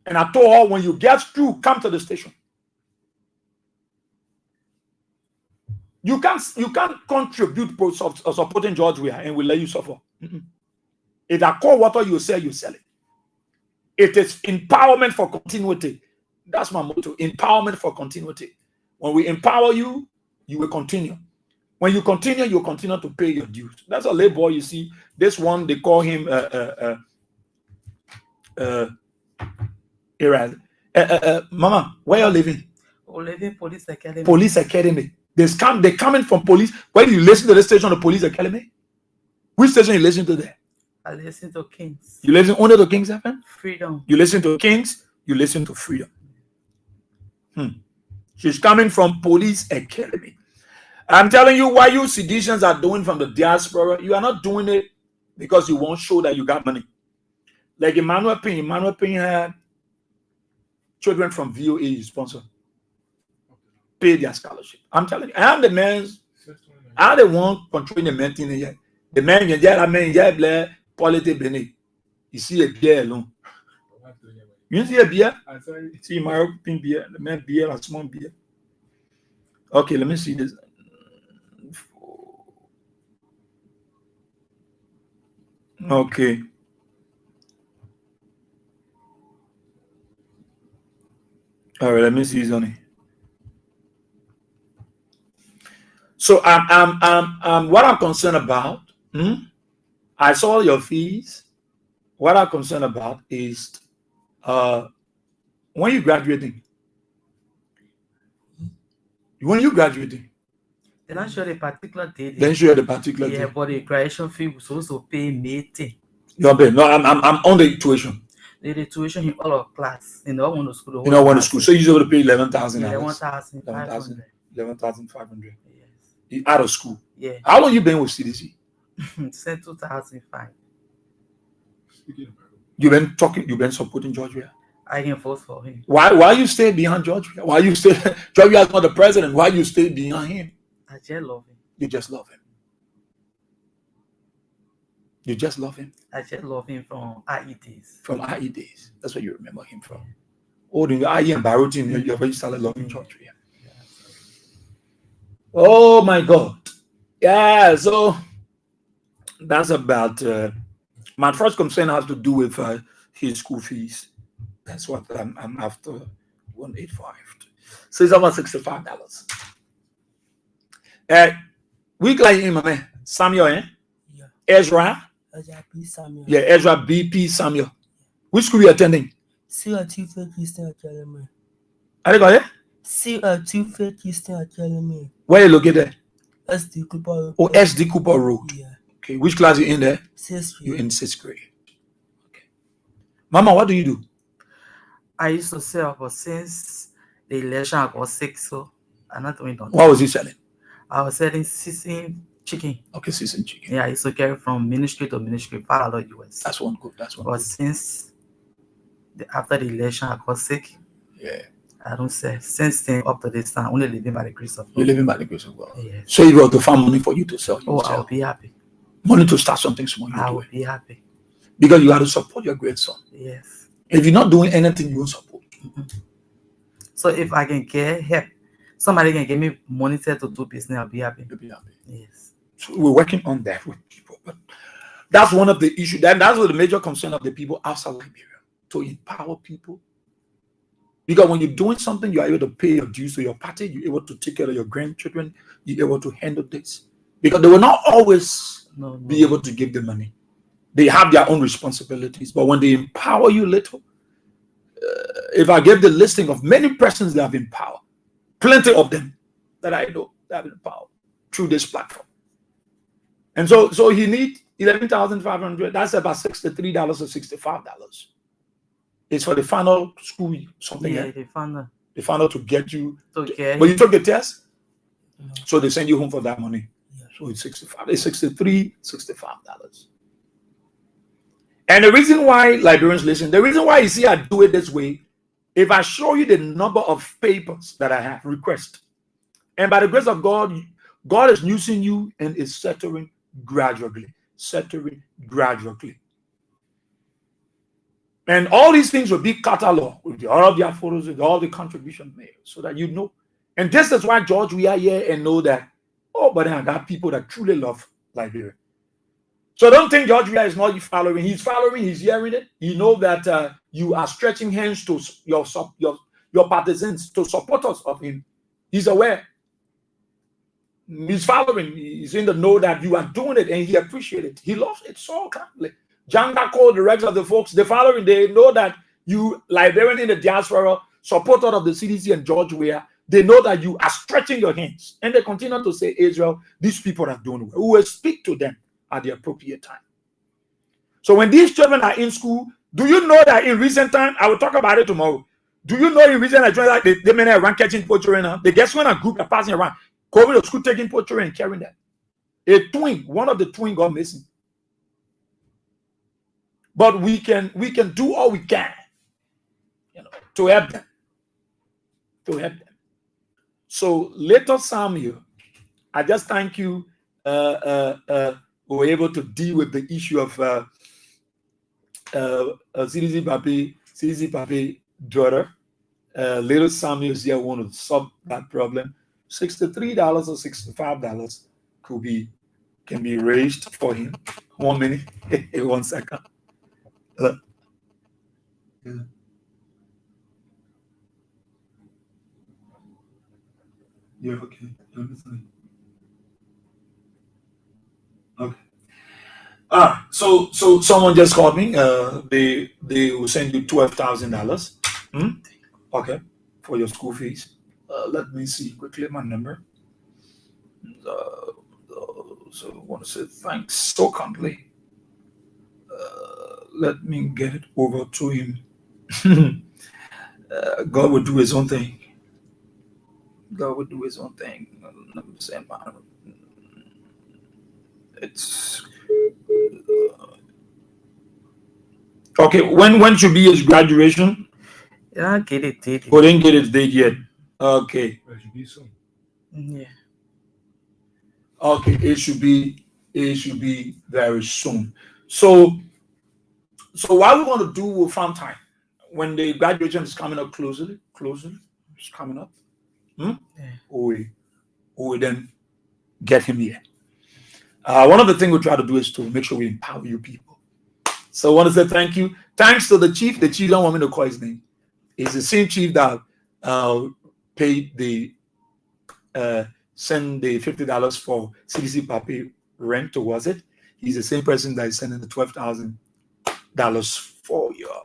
And I told her, when you get through, come to the station. You can't contribute supporting George Weah and we'll let you suffer. If I call water, you sell it. It is empowerment for continuity. That's my motto. Empowerment for continuity. When we empower you, you will continue. When you continue, you continue to pay your dues. That's a labor. You see, this one, they call him Mama, where you living? We live in Police Academy. Police Academy. They coming from police. When you listen to the station of Police Academy, which station you listen to there? I listen to Kings. You listen only to Kings FM? Freedom. You listen to Kings, you listen to Freedom. She's coming from Police Academy. I'm telling you why you seditionists are doing from the diaspora. You are not doing it because you won't show that you got money. Like Emmanuel Payne had children from VOA you sponsor. Pay their scholarship. I'm telling you, I'm the one controlling the man thing here. The man, politics beneath. You see a beer alone. You see a beer? See my pink beer, the man beer, a small beer. Okay, let me see this. Okay. All right, let me see Sonny. So I'm what I'm concerned about. I saw your fees. What I'm concerned about is when you graduating. When you graduating. They don't show the particular date. Then show the particular date. Yeah, but the graduation fee was also pay May 10. You're paying. No, I'm on the tuition. The tuition in all of class. In all one school. In all one school. So you usually pay $11,000. 11,500. 11,500. Yes. Out of school. Yeah. How long you been with CDC? Since 2005. You've been supporting Georgia. I can vote for him. Why you stay behind Georgia? Why you stay? Georgia is not the president. Why you stay behind him? I just love him. You just love him. You just love him. I just love him from IE days. From IE days. That's where you remember him from. Oh, the IE and Barutin, you already started loving Georgia. Oh my God. Yeah, so that's about my first concern has to do with his school fees. That's what I'm after. 185. So it's about $65. Weekly in my man Samuel, Yeah. Ezra. Ezra B. Samuel. Yeah, Ezra BP Samuel. Which school you attending? CL2 Faith Christian Academy. Are you got it? CL2 Faith Christian Academy. Where you located? SD Cooper Road. Oh, SD Cooper Road. Yeah. Okay, which class you in there? 6th grade. You're in 6th grade. Okay. Mama, what do you do? I used to sell, but since the election I got sick, so I'm not doing that. What was you selling? I was selling seasoned chicken. Okay, seasoned chicken. Yeah, I used to carry from ministry to ministry, $5 US. That's one good. That's one. But good. since after the election I got sick, yeah, I don't sell. Since then up to this time, only living by the grace of God. You're living by the grace of God. Yes. So you got to find money for you to sell. Oh, I'll be happy. Money to start something small. I will be happy. Because you have to support your great son. Yes. If you're not doing anything, you won't support. So if I can get help, somebody can give me money to do business, I'll be happy. You'll be happy. Yes. So we're working on that with people. But that's one of the issues. That's what the major concern of the people outside Liberia, to empower people. Because when you're doing something, you're able to pay your dues to your party, you're able to take care of your grandchildren, you're able to handle this. Because they will not always be able to give the money. They have their own responsibilities. But when they empower you little, if I give the listing of many persons that have empowered, plenty of them that I know that have empowered through this platform. And so he needs $11,500. That's about $63 or $65. It's for the final school something. Yeah, the final to get you. Okay. But you took the test, so they send you home for that money. Yeah. So it's $65. It's $63, $65. And the reason why Liberians listen, the reason why you see I do it this way, if I show you the number of papers that I have request, and by the grace of God, God is using you and is settling gradually. And all these things will be cataloged with all of their photos and all the contributions made, so that you know. And this is why, George, we are here and know that, oh, but I got people that truly love Liberia. So don't think George Weah is not following. He's following. He's hearing it. He knows that you are stretching hands to your partisans, to supporters of him. He's aware. He's following. He's in the know that you are doing it, and he appreciates it. He loves it so kindly. Janga called the rest of the folks. The following, they know that you, Liberian in the diaspora, supporter of the CDC and George Weah, they know that you are stretching your hands, and they continue to say, Israel, these people are doing well. We will speak to them at the appropriate time. So when these children are in school, do you know that in recent time, I will talk about it tomorrow. Do you know in recent time, like they may around catching poacher now? They guess when a group are passing around, coming to school taking poacher and carrying that. A twin, one of the twin got missing. But we can do all we can, to help them. To help them. So later, Samuel, I just thank you. We were able to deal with the issue of CDC Papi daughter. Little Samuel is here want to solve that problem. $63 or $65 can be raised for him. 1 minute, 1 second. Yeah, okay. Okay. So someone just called me. They will send you $12,000. Okay, for your school fees. Let me see quickly my number. So I want to say thanks so kindly. Let me get it over to him. God will do his own thing. God will do his own thing. Let me say it's okay. When should be his graduation? Yeah, get it date. Oh, didn't get his date yet. Okay. It should be soon. Yeah. Okay, it should be very soon. So what we want to do with farm time when the graduation is coming up closely, it's coming up. Yeah. We then get him here. One of the things we try to do is to make sure we empower you people. So I want to say thank you. Thanks to the chief. The chief don't want me to call his name. It's the same chief that paid the send the $50 for CDC Papi rent towards it. He's the same person that is sending the $12,000 for your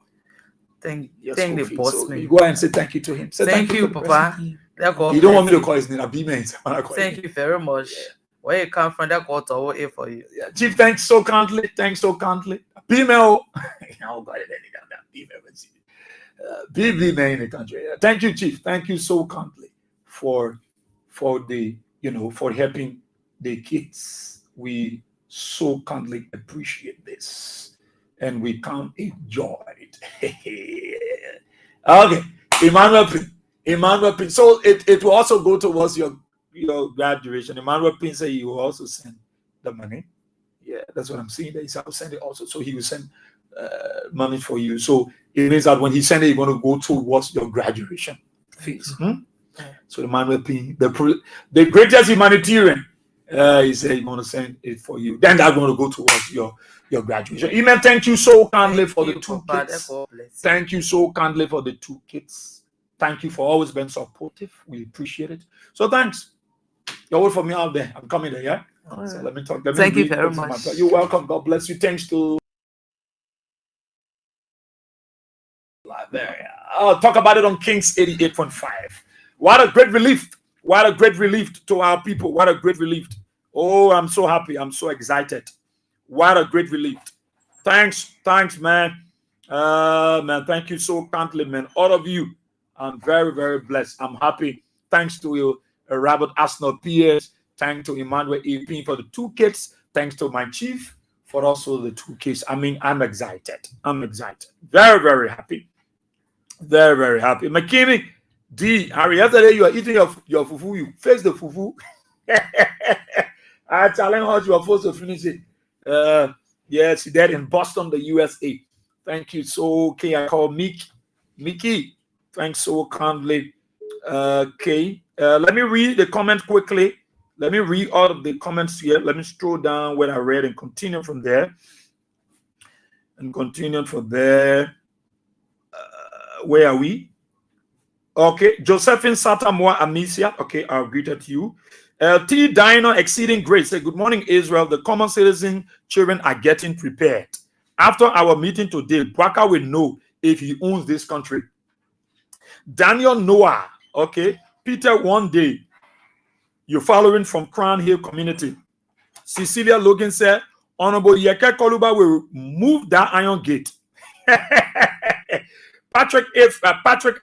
thank the boss so man. you go ahead and say thank you to him. Say thank you, Papa. You don't want me to call his name. I'll be man. Thank you very much. Yeah. Where you come from, that got over here for you. Yeah, Chief, thanks so kindly. Thanks so kindly. Female. Oh God, be man in the country. Thank you, Chief. Thank you so kindly for the for helping the kids. We so kindly appreciate this, and we can't enjoy it. Okay, Emmanuel Pin. So it will also go towards your graduation. Emmanuel Pin said he will also send the money. Yeah, that's what I'm saying. That he'll send it also. So he will send money for you. So it means that when he send it, you're going to go towards your graduation fees. So Emmanuel Pin, the greatest humanitarian, he said he's going to send it for you. Then that's going to go towards your graduation. Amen. Thank you so kindly for the two kids. Thank you so kindly for the two kids. Thank you for always being supportive. We appreciate it. So thanks. You're wait for me out there. I'm coming there, yeah? So let me talk. Thank you very much. You're welcome. God bless you. Thanks to Liberia. I'll talk about it on Kings 88.5. What a great relief. What a great relief to our people. What a great relief. Oh, I'm so happy. I'm so excited. What a great relief. Thanks, man. Man, thank you so kindly, man. All of you. I'm very, very blessed. I'm happy. Thanks to you, Robert Arsenal Pierce. Thanks to Emmanuel EP for the two kids. Thanks to my chief for also the two kids. I mean, I'm excited. Very, very happy. Very, very happy. McKinney, D, Harry, yesterday you are eating your fufu. You face the fufu. I challenge how you are supposed to finish it. Yes, there in Boston, the USA. Thank you. So, okay, I call Mickey. Thanks so kindly. Okay. Let me read the comment quickly. Let me read all of the comments here. Let me scroll down where I read and continue from there. And continue from there. Where are we? Okay, Josephine Satamwa Amicia. Okay, I'll greet at you. T. Dino Exceeding Grace. Say, good morning, Israel. The common citizen children are getting prepared. After our meeting today, Baka will know if he owns this country. Daniel Noah. Okay, Peter, one day. You're following from Crown Hill community. Cecilia Logan said, Honorable Yeke Koluba will move that iron gate. Patrick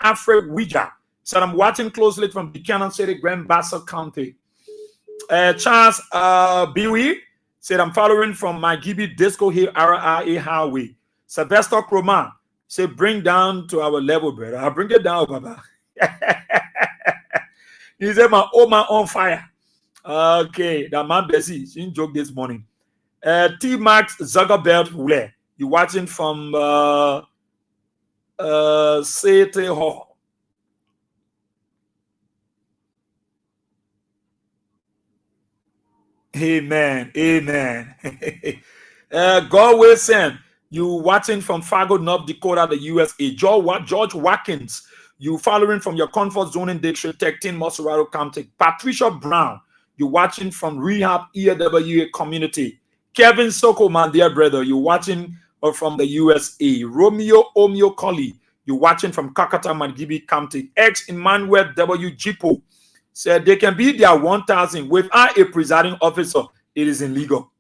Alfred Ouija said, I'm watching closely from Buchanan City, Grand Bassa County. Charles Biwi said, I'm following from my Gibi Disco Hill RIA Highway. Sylvester Croma said, bring down to our level, brother. I'll bring it down, Baba. He said, my Oma on fire. Okay, that man Bessie, she didn't joke this morning. T. Max Zuckerberg Wule, you watching from City Hall. Amen. Amen. God will send you watching from Fargo, North Dakota, the USA. George Watkins, you following from your comfort zone in District 13, Moserado County. Patricia Brown, you watching from Rehab EAWA community. Kevin Soko, my dear brother, you watching from the USA. Romeo Omio Colley, you watching from Kakata, Mangibi County. Ex Emmanuel W. Jipo said they can be there 1,000 without a presiding officer. It is illegal.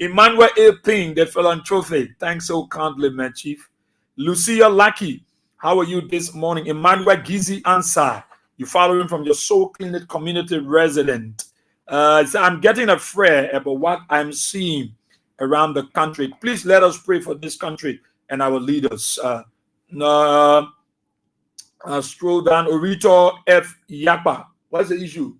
Emmanuel A. Ping, the philanthropy. Thanks so kindly, my chief. Lucia Lucky, how are you this morning? Emmanuel Gizi Ansar, you following from your Soul Clinic community resident. So I'm getting afraid about what I'm seeing around the country. Please let us pray for this country and our leaders. Scroll down. Orito F. Yapa. What's the issue?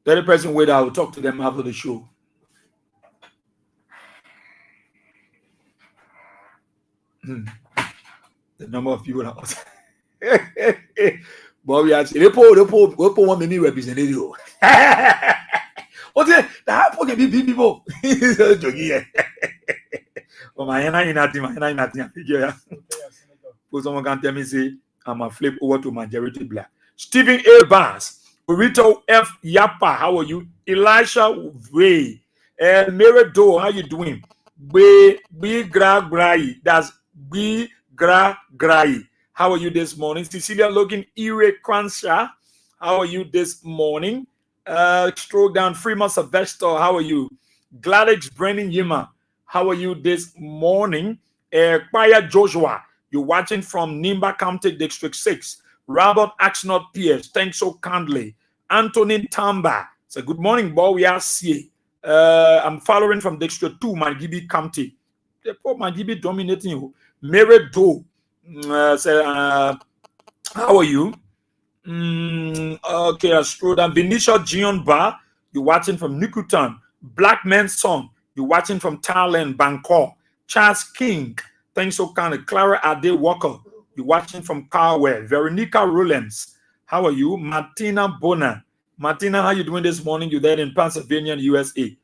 Let the person wait. I will talk to them after the show. The number of people out. But we actually they put 1 million representative. Okay, that can be people. Oh my, nothing. Someone can tell me say I'm a flip over to majority black. Stephen A. Bass, Burrito F. Yapa, how are you? Elisha Way, Mary Doe, how you doing? Be gra grai. That's be gra grai. How are you this morning? Cecilia Logan Ire Kransha, how are you this morning? Stroke down Freeman Sylvester, how are you? Gladys Brennan Yima, how are you this morning? Kwaya Joshua, you're watching from Nimba County, District 6. Robert Axnot Pierce, thanks so kindly. Anthony Tamba, so good morning, BOYE-WEAH SIEH. I'm following from District 2, Mangibi County. The poor Mangibi dominating you. Mary Doe, how are you? Okay, I scroll down. Benicia Gion Bar, you're watching from Nikutan. Black Man's Son, you're watching from Thailand, Bangkok. Charles King, thanks so kind of. Clara Ade Walker, you're watching from Carwell. Veronica Rollins, how are you? Martina Bona. Martina, how you doing this morning? You're there in Pennsylvania, USA.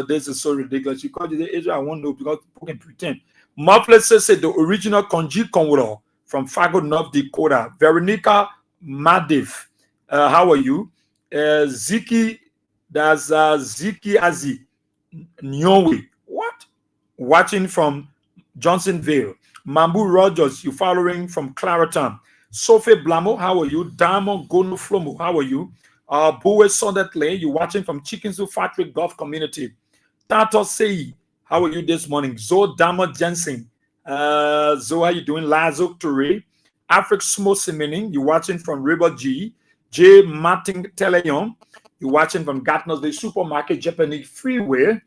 This is so ridiculous. You called it Asia, I won't know because people can pretend. Mufflet says the original Konji Kongro from Fargo, North Dakota. Veronica Madiv, how are you? Ziki, that's Ziki Azi Nyowe. What? Watching from Johnsonville. Mambu Rogers, you following from Clariton. Sophie Blamo, how are you? Diamond Gono Flomo, how are you? Bowe Sondetley, you watching from Chicken Soup Factory Golf Community. Tato Sei, how are you this morning? Zoe Dama Jensen. Zoe, how you doing? Lazo Toure. Afric Smosimini, you watching from River G. J. Martin Teleon, you watching from Gatnosville Supermarket, Japanese Freeway.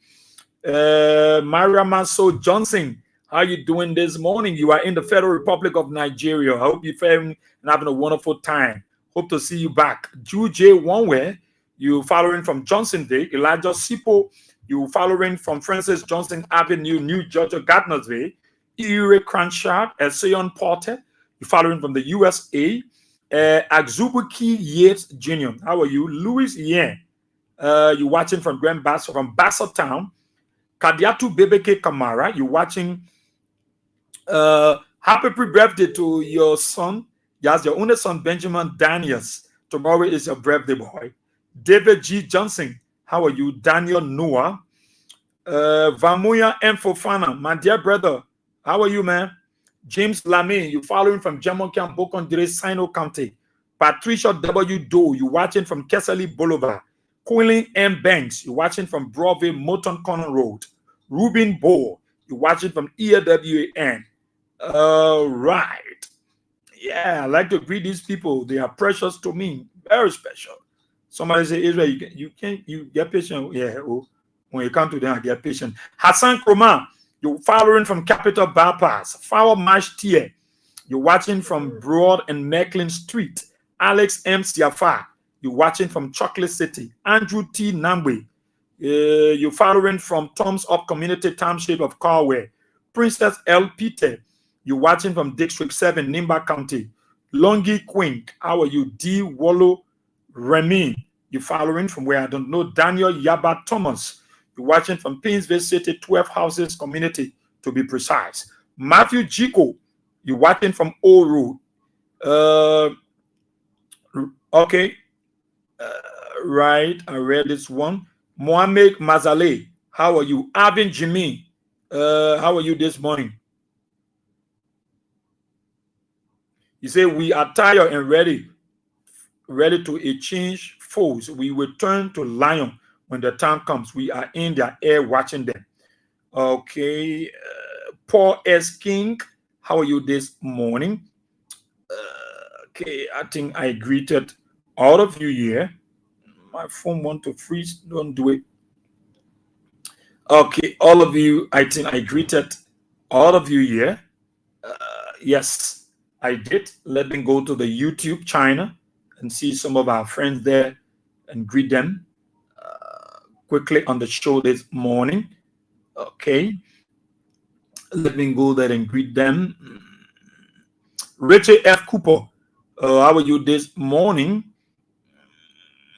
Maria Maso Johnson, how you doing this morning? You are in the Federal Republic of Nigeria. I hope you're faring and having a wonderful time. Hope to see you back. Ju J. Onwe, you following from Johnsonville. Elijah Sipo, you following from Francis Johnson Avenue, New Georgia, Gatnosville. Ire Cranshard, Sion Porter, You're following from the USA. Axubuki Yates Jr. How are you? Louis Yen. You're watching from Grand Basso, from Basso Town. Kadiatu Bebeke Kamara. You're watching. Happy birthday to your son. Yes, your only son, Benjamin Daniels. Tomorrow is your birthday, boy. David G. Johnson. How are you? Daniel Noah. Vamuya M. Fofana. My dear brother. How are you, man? James Lamy. You following from Jamokan Bokondre, Sino County. Patricia W. Doe. You watching from Kesali Boulevard. Quillen M. Banks. You watching from Broadway, Moton Corner Road. Ruben Bow. You watching from EAWAN. Right. Yeah, I like to greet these people. They are precious to me. Very special. Somebody say, Israel, you get patient. Yeah, oh, when you come to them, I get patient. Hassan Kroma, you're following from Capital Bypass. Flower Marsh Tier. You're watching from Broad and Mecklin Street. Alex M. Siafa, you're watching from Chocolate City. Andrew T. Nambwe, you're following from Thumbs Up Community Township of Carway. Princess L. Peter, you're watching from District 7, Nimba County. Longi Quink, how are you? D. Wallow Remy, you're following from where I don't know. Daniel Yaba Thomas, you're watching from Painesville City, 12 Houses Community to be precise. Matthew Jiko, you're watching from Oru. Okay. Right, I read this one. Mohamed Mazale, how are you? Avin Jimmy, how are you this morning? You say we are tired and ready to exchange foes. We will turn to lion when the time comes. We are in their air watching them. Okay. Paul S. King, how are you this morning? Okay, I think I greeted all of you here. My phone want to freeze. Don't do it. Okay, all of you, I think I greeted all of you here. Yes, I did. Let me go to the YouTube China and see some of our friends there and greet them quickly on the show this morning. Okay. Let me go there and greet them. Richard F. Cooper, how are you this morning?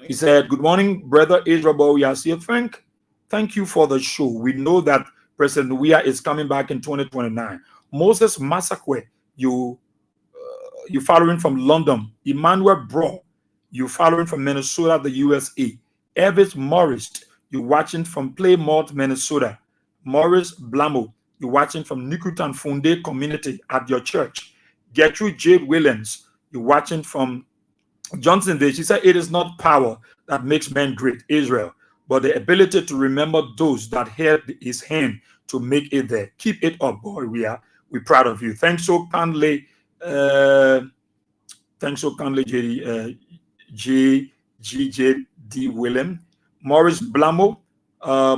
He said, good morning, brother Israel BOYE-WEAH SIEH. Thank you for the show. We know that President WEAH is coming back in 2029. Moses Massacre, you following from London. Emmanuel Bro, you following from Minnesota, the USA. Elvis Morris, you watching from Playmont, Minnesota. Morris Blamo, you watching from Nikutan Funde community at your church. Gertrude J. Williams, you watching from Johnson Day. She said, it is not power that makes men great, Israel, but the ability to remember those that held his hand to make it there. Keep it up, boy. We're proud of you. Thanks so kindly. Thanks so kindly, J.G.J.D. William. Morris Blamo.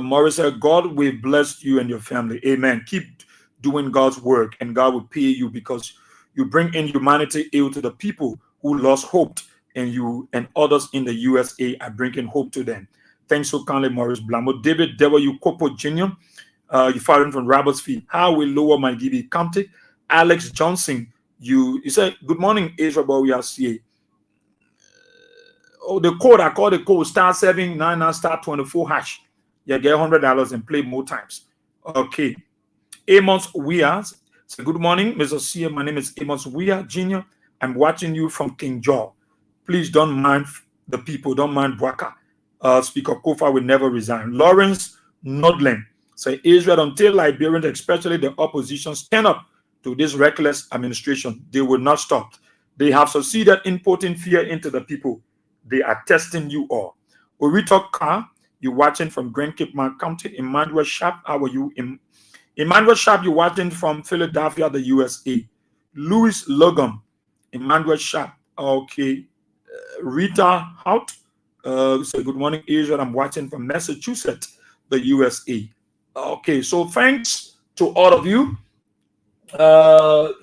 Morris said, God will bless you and your family. Amen. Keep doing God's work, and God will pay you because you bring in humanity aid to the people who lost hope, and you and others in the USA are bringing hope to them. Thanks so kindly, Morris Blamo. David W. Kopo Jr., you following from Robertsfield. How will Lower Mangebe County? Alex Johnson, you said, good morning, Israel BOYE-WEAH SIEH. Oh, the code, I call the code *799*24#. You get $100 and play more times. Okay. Amos Weah, so good morning, Mr. Sieh. My name is Amos Weah Jr. I'm watching you from King Jaw. Please don't mind the people, don't mind Bwaka. Speaker Kofa will never resign. Lawrence Nodland, say Israel, until Liberians, especially the opposition, stand up to this reckless administration, they will not stop. They have succeeded in putting fear into the people. They are testing you all. Orito Car, you're watching from Grand Cape County. Emmanuel Sharp, how are you? Emmanuel Sharp, you're watching from Philadelphia, the USA. Louis Logan, Emmanuel Sharp, okay. Rita Hout, say good morning, Israel. I'm watching from Massachusetts, the USA. Okay, so thanks to all of you.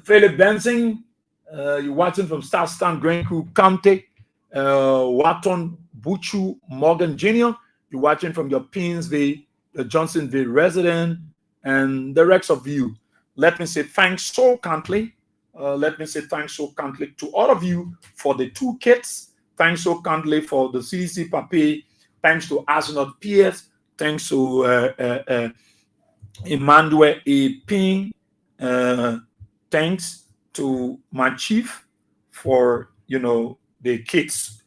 Philip Benson, you're watching from Southstown, Grand Coupe County. Watton Buchu Morgan Jr., you're watching from your Painesville, the Johnsonville resident, and the rest of you. Let me say thanks so kindly Let me say thanks so kindly to all of you for the 2 kits. Thanks so kindly for the CDC Papi. Thanks to Astronaut Pierce. Thanks to Emmanuel A. Ping. Thanks to my chief for, the kits.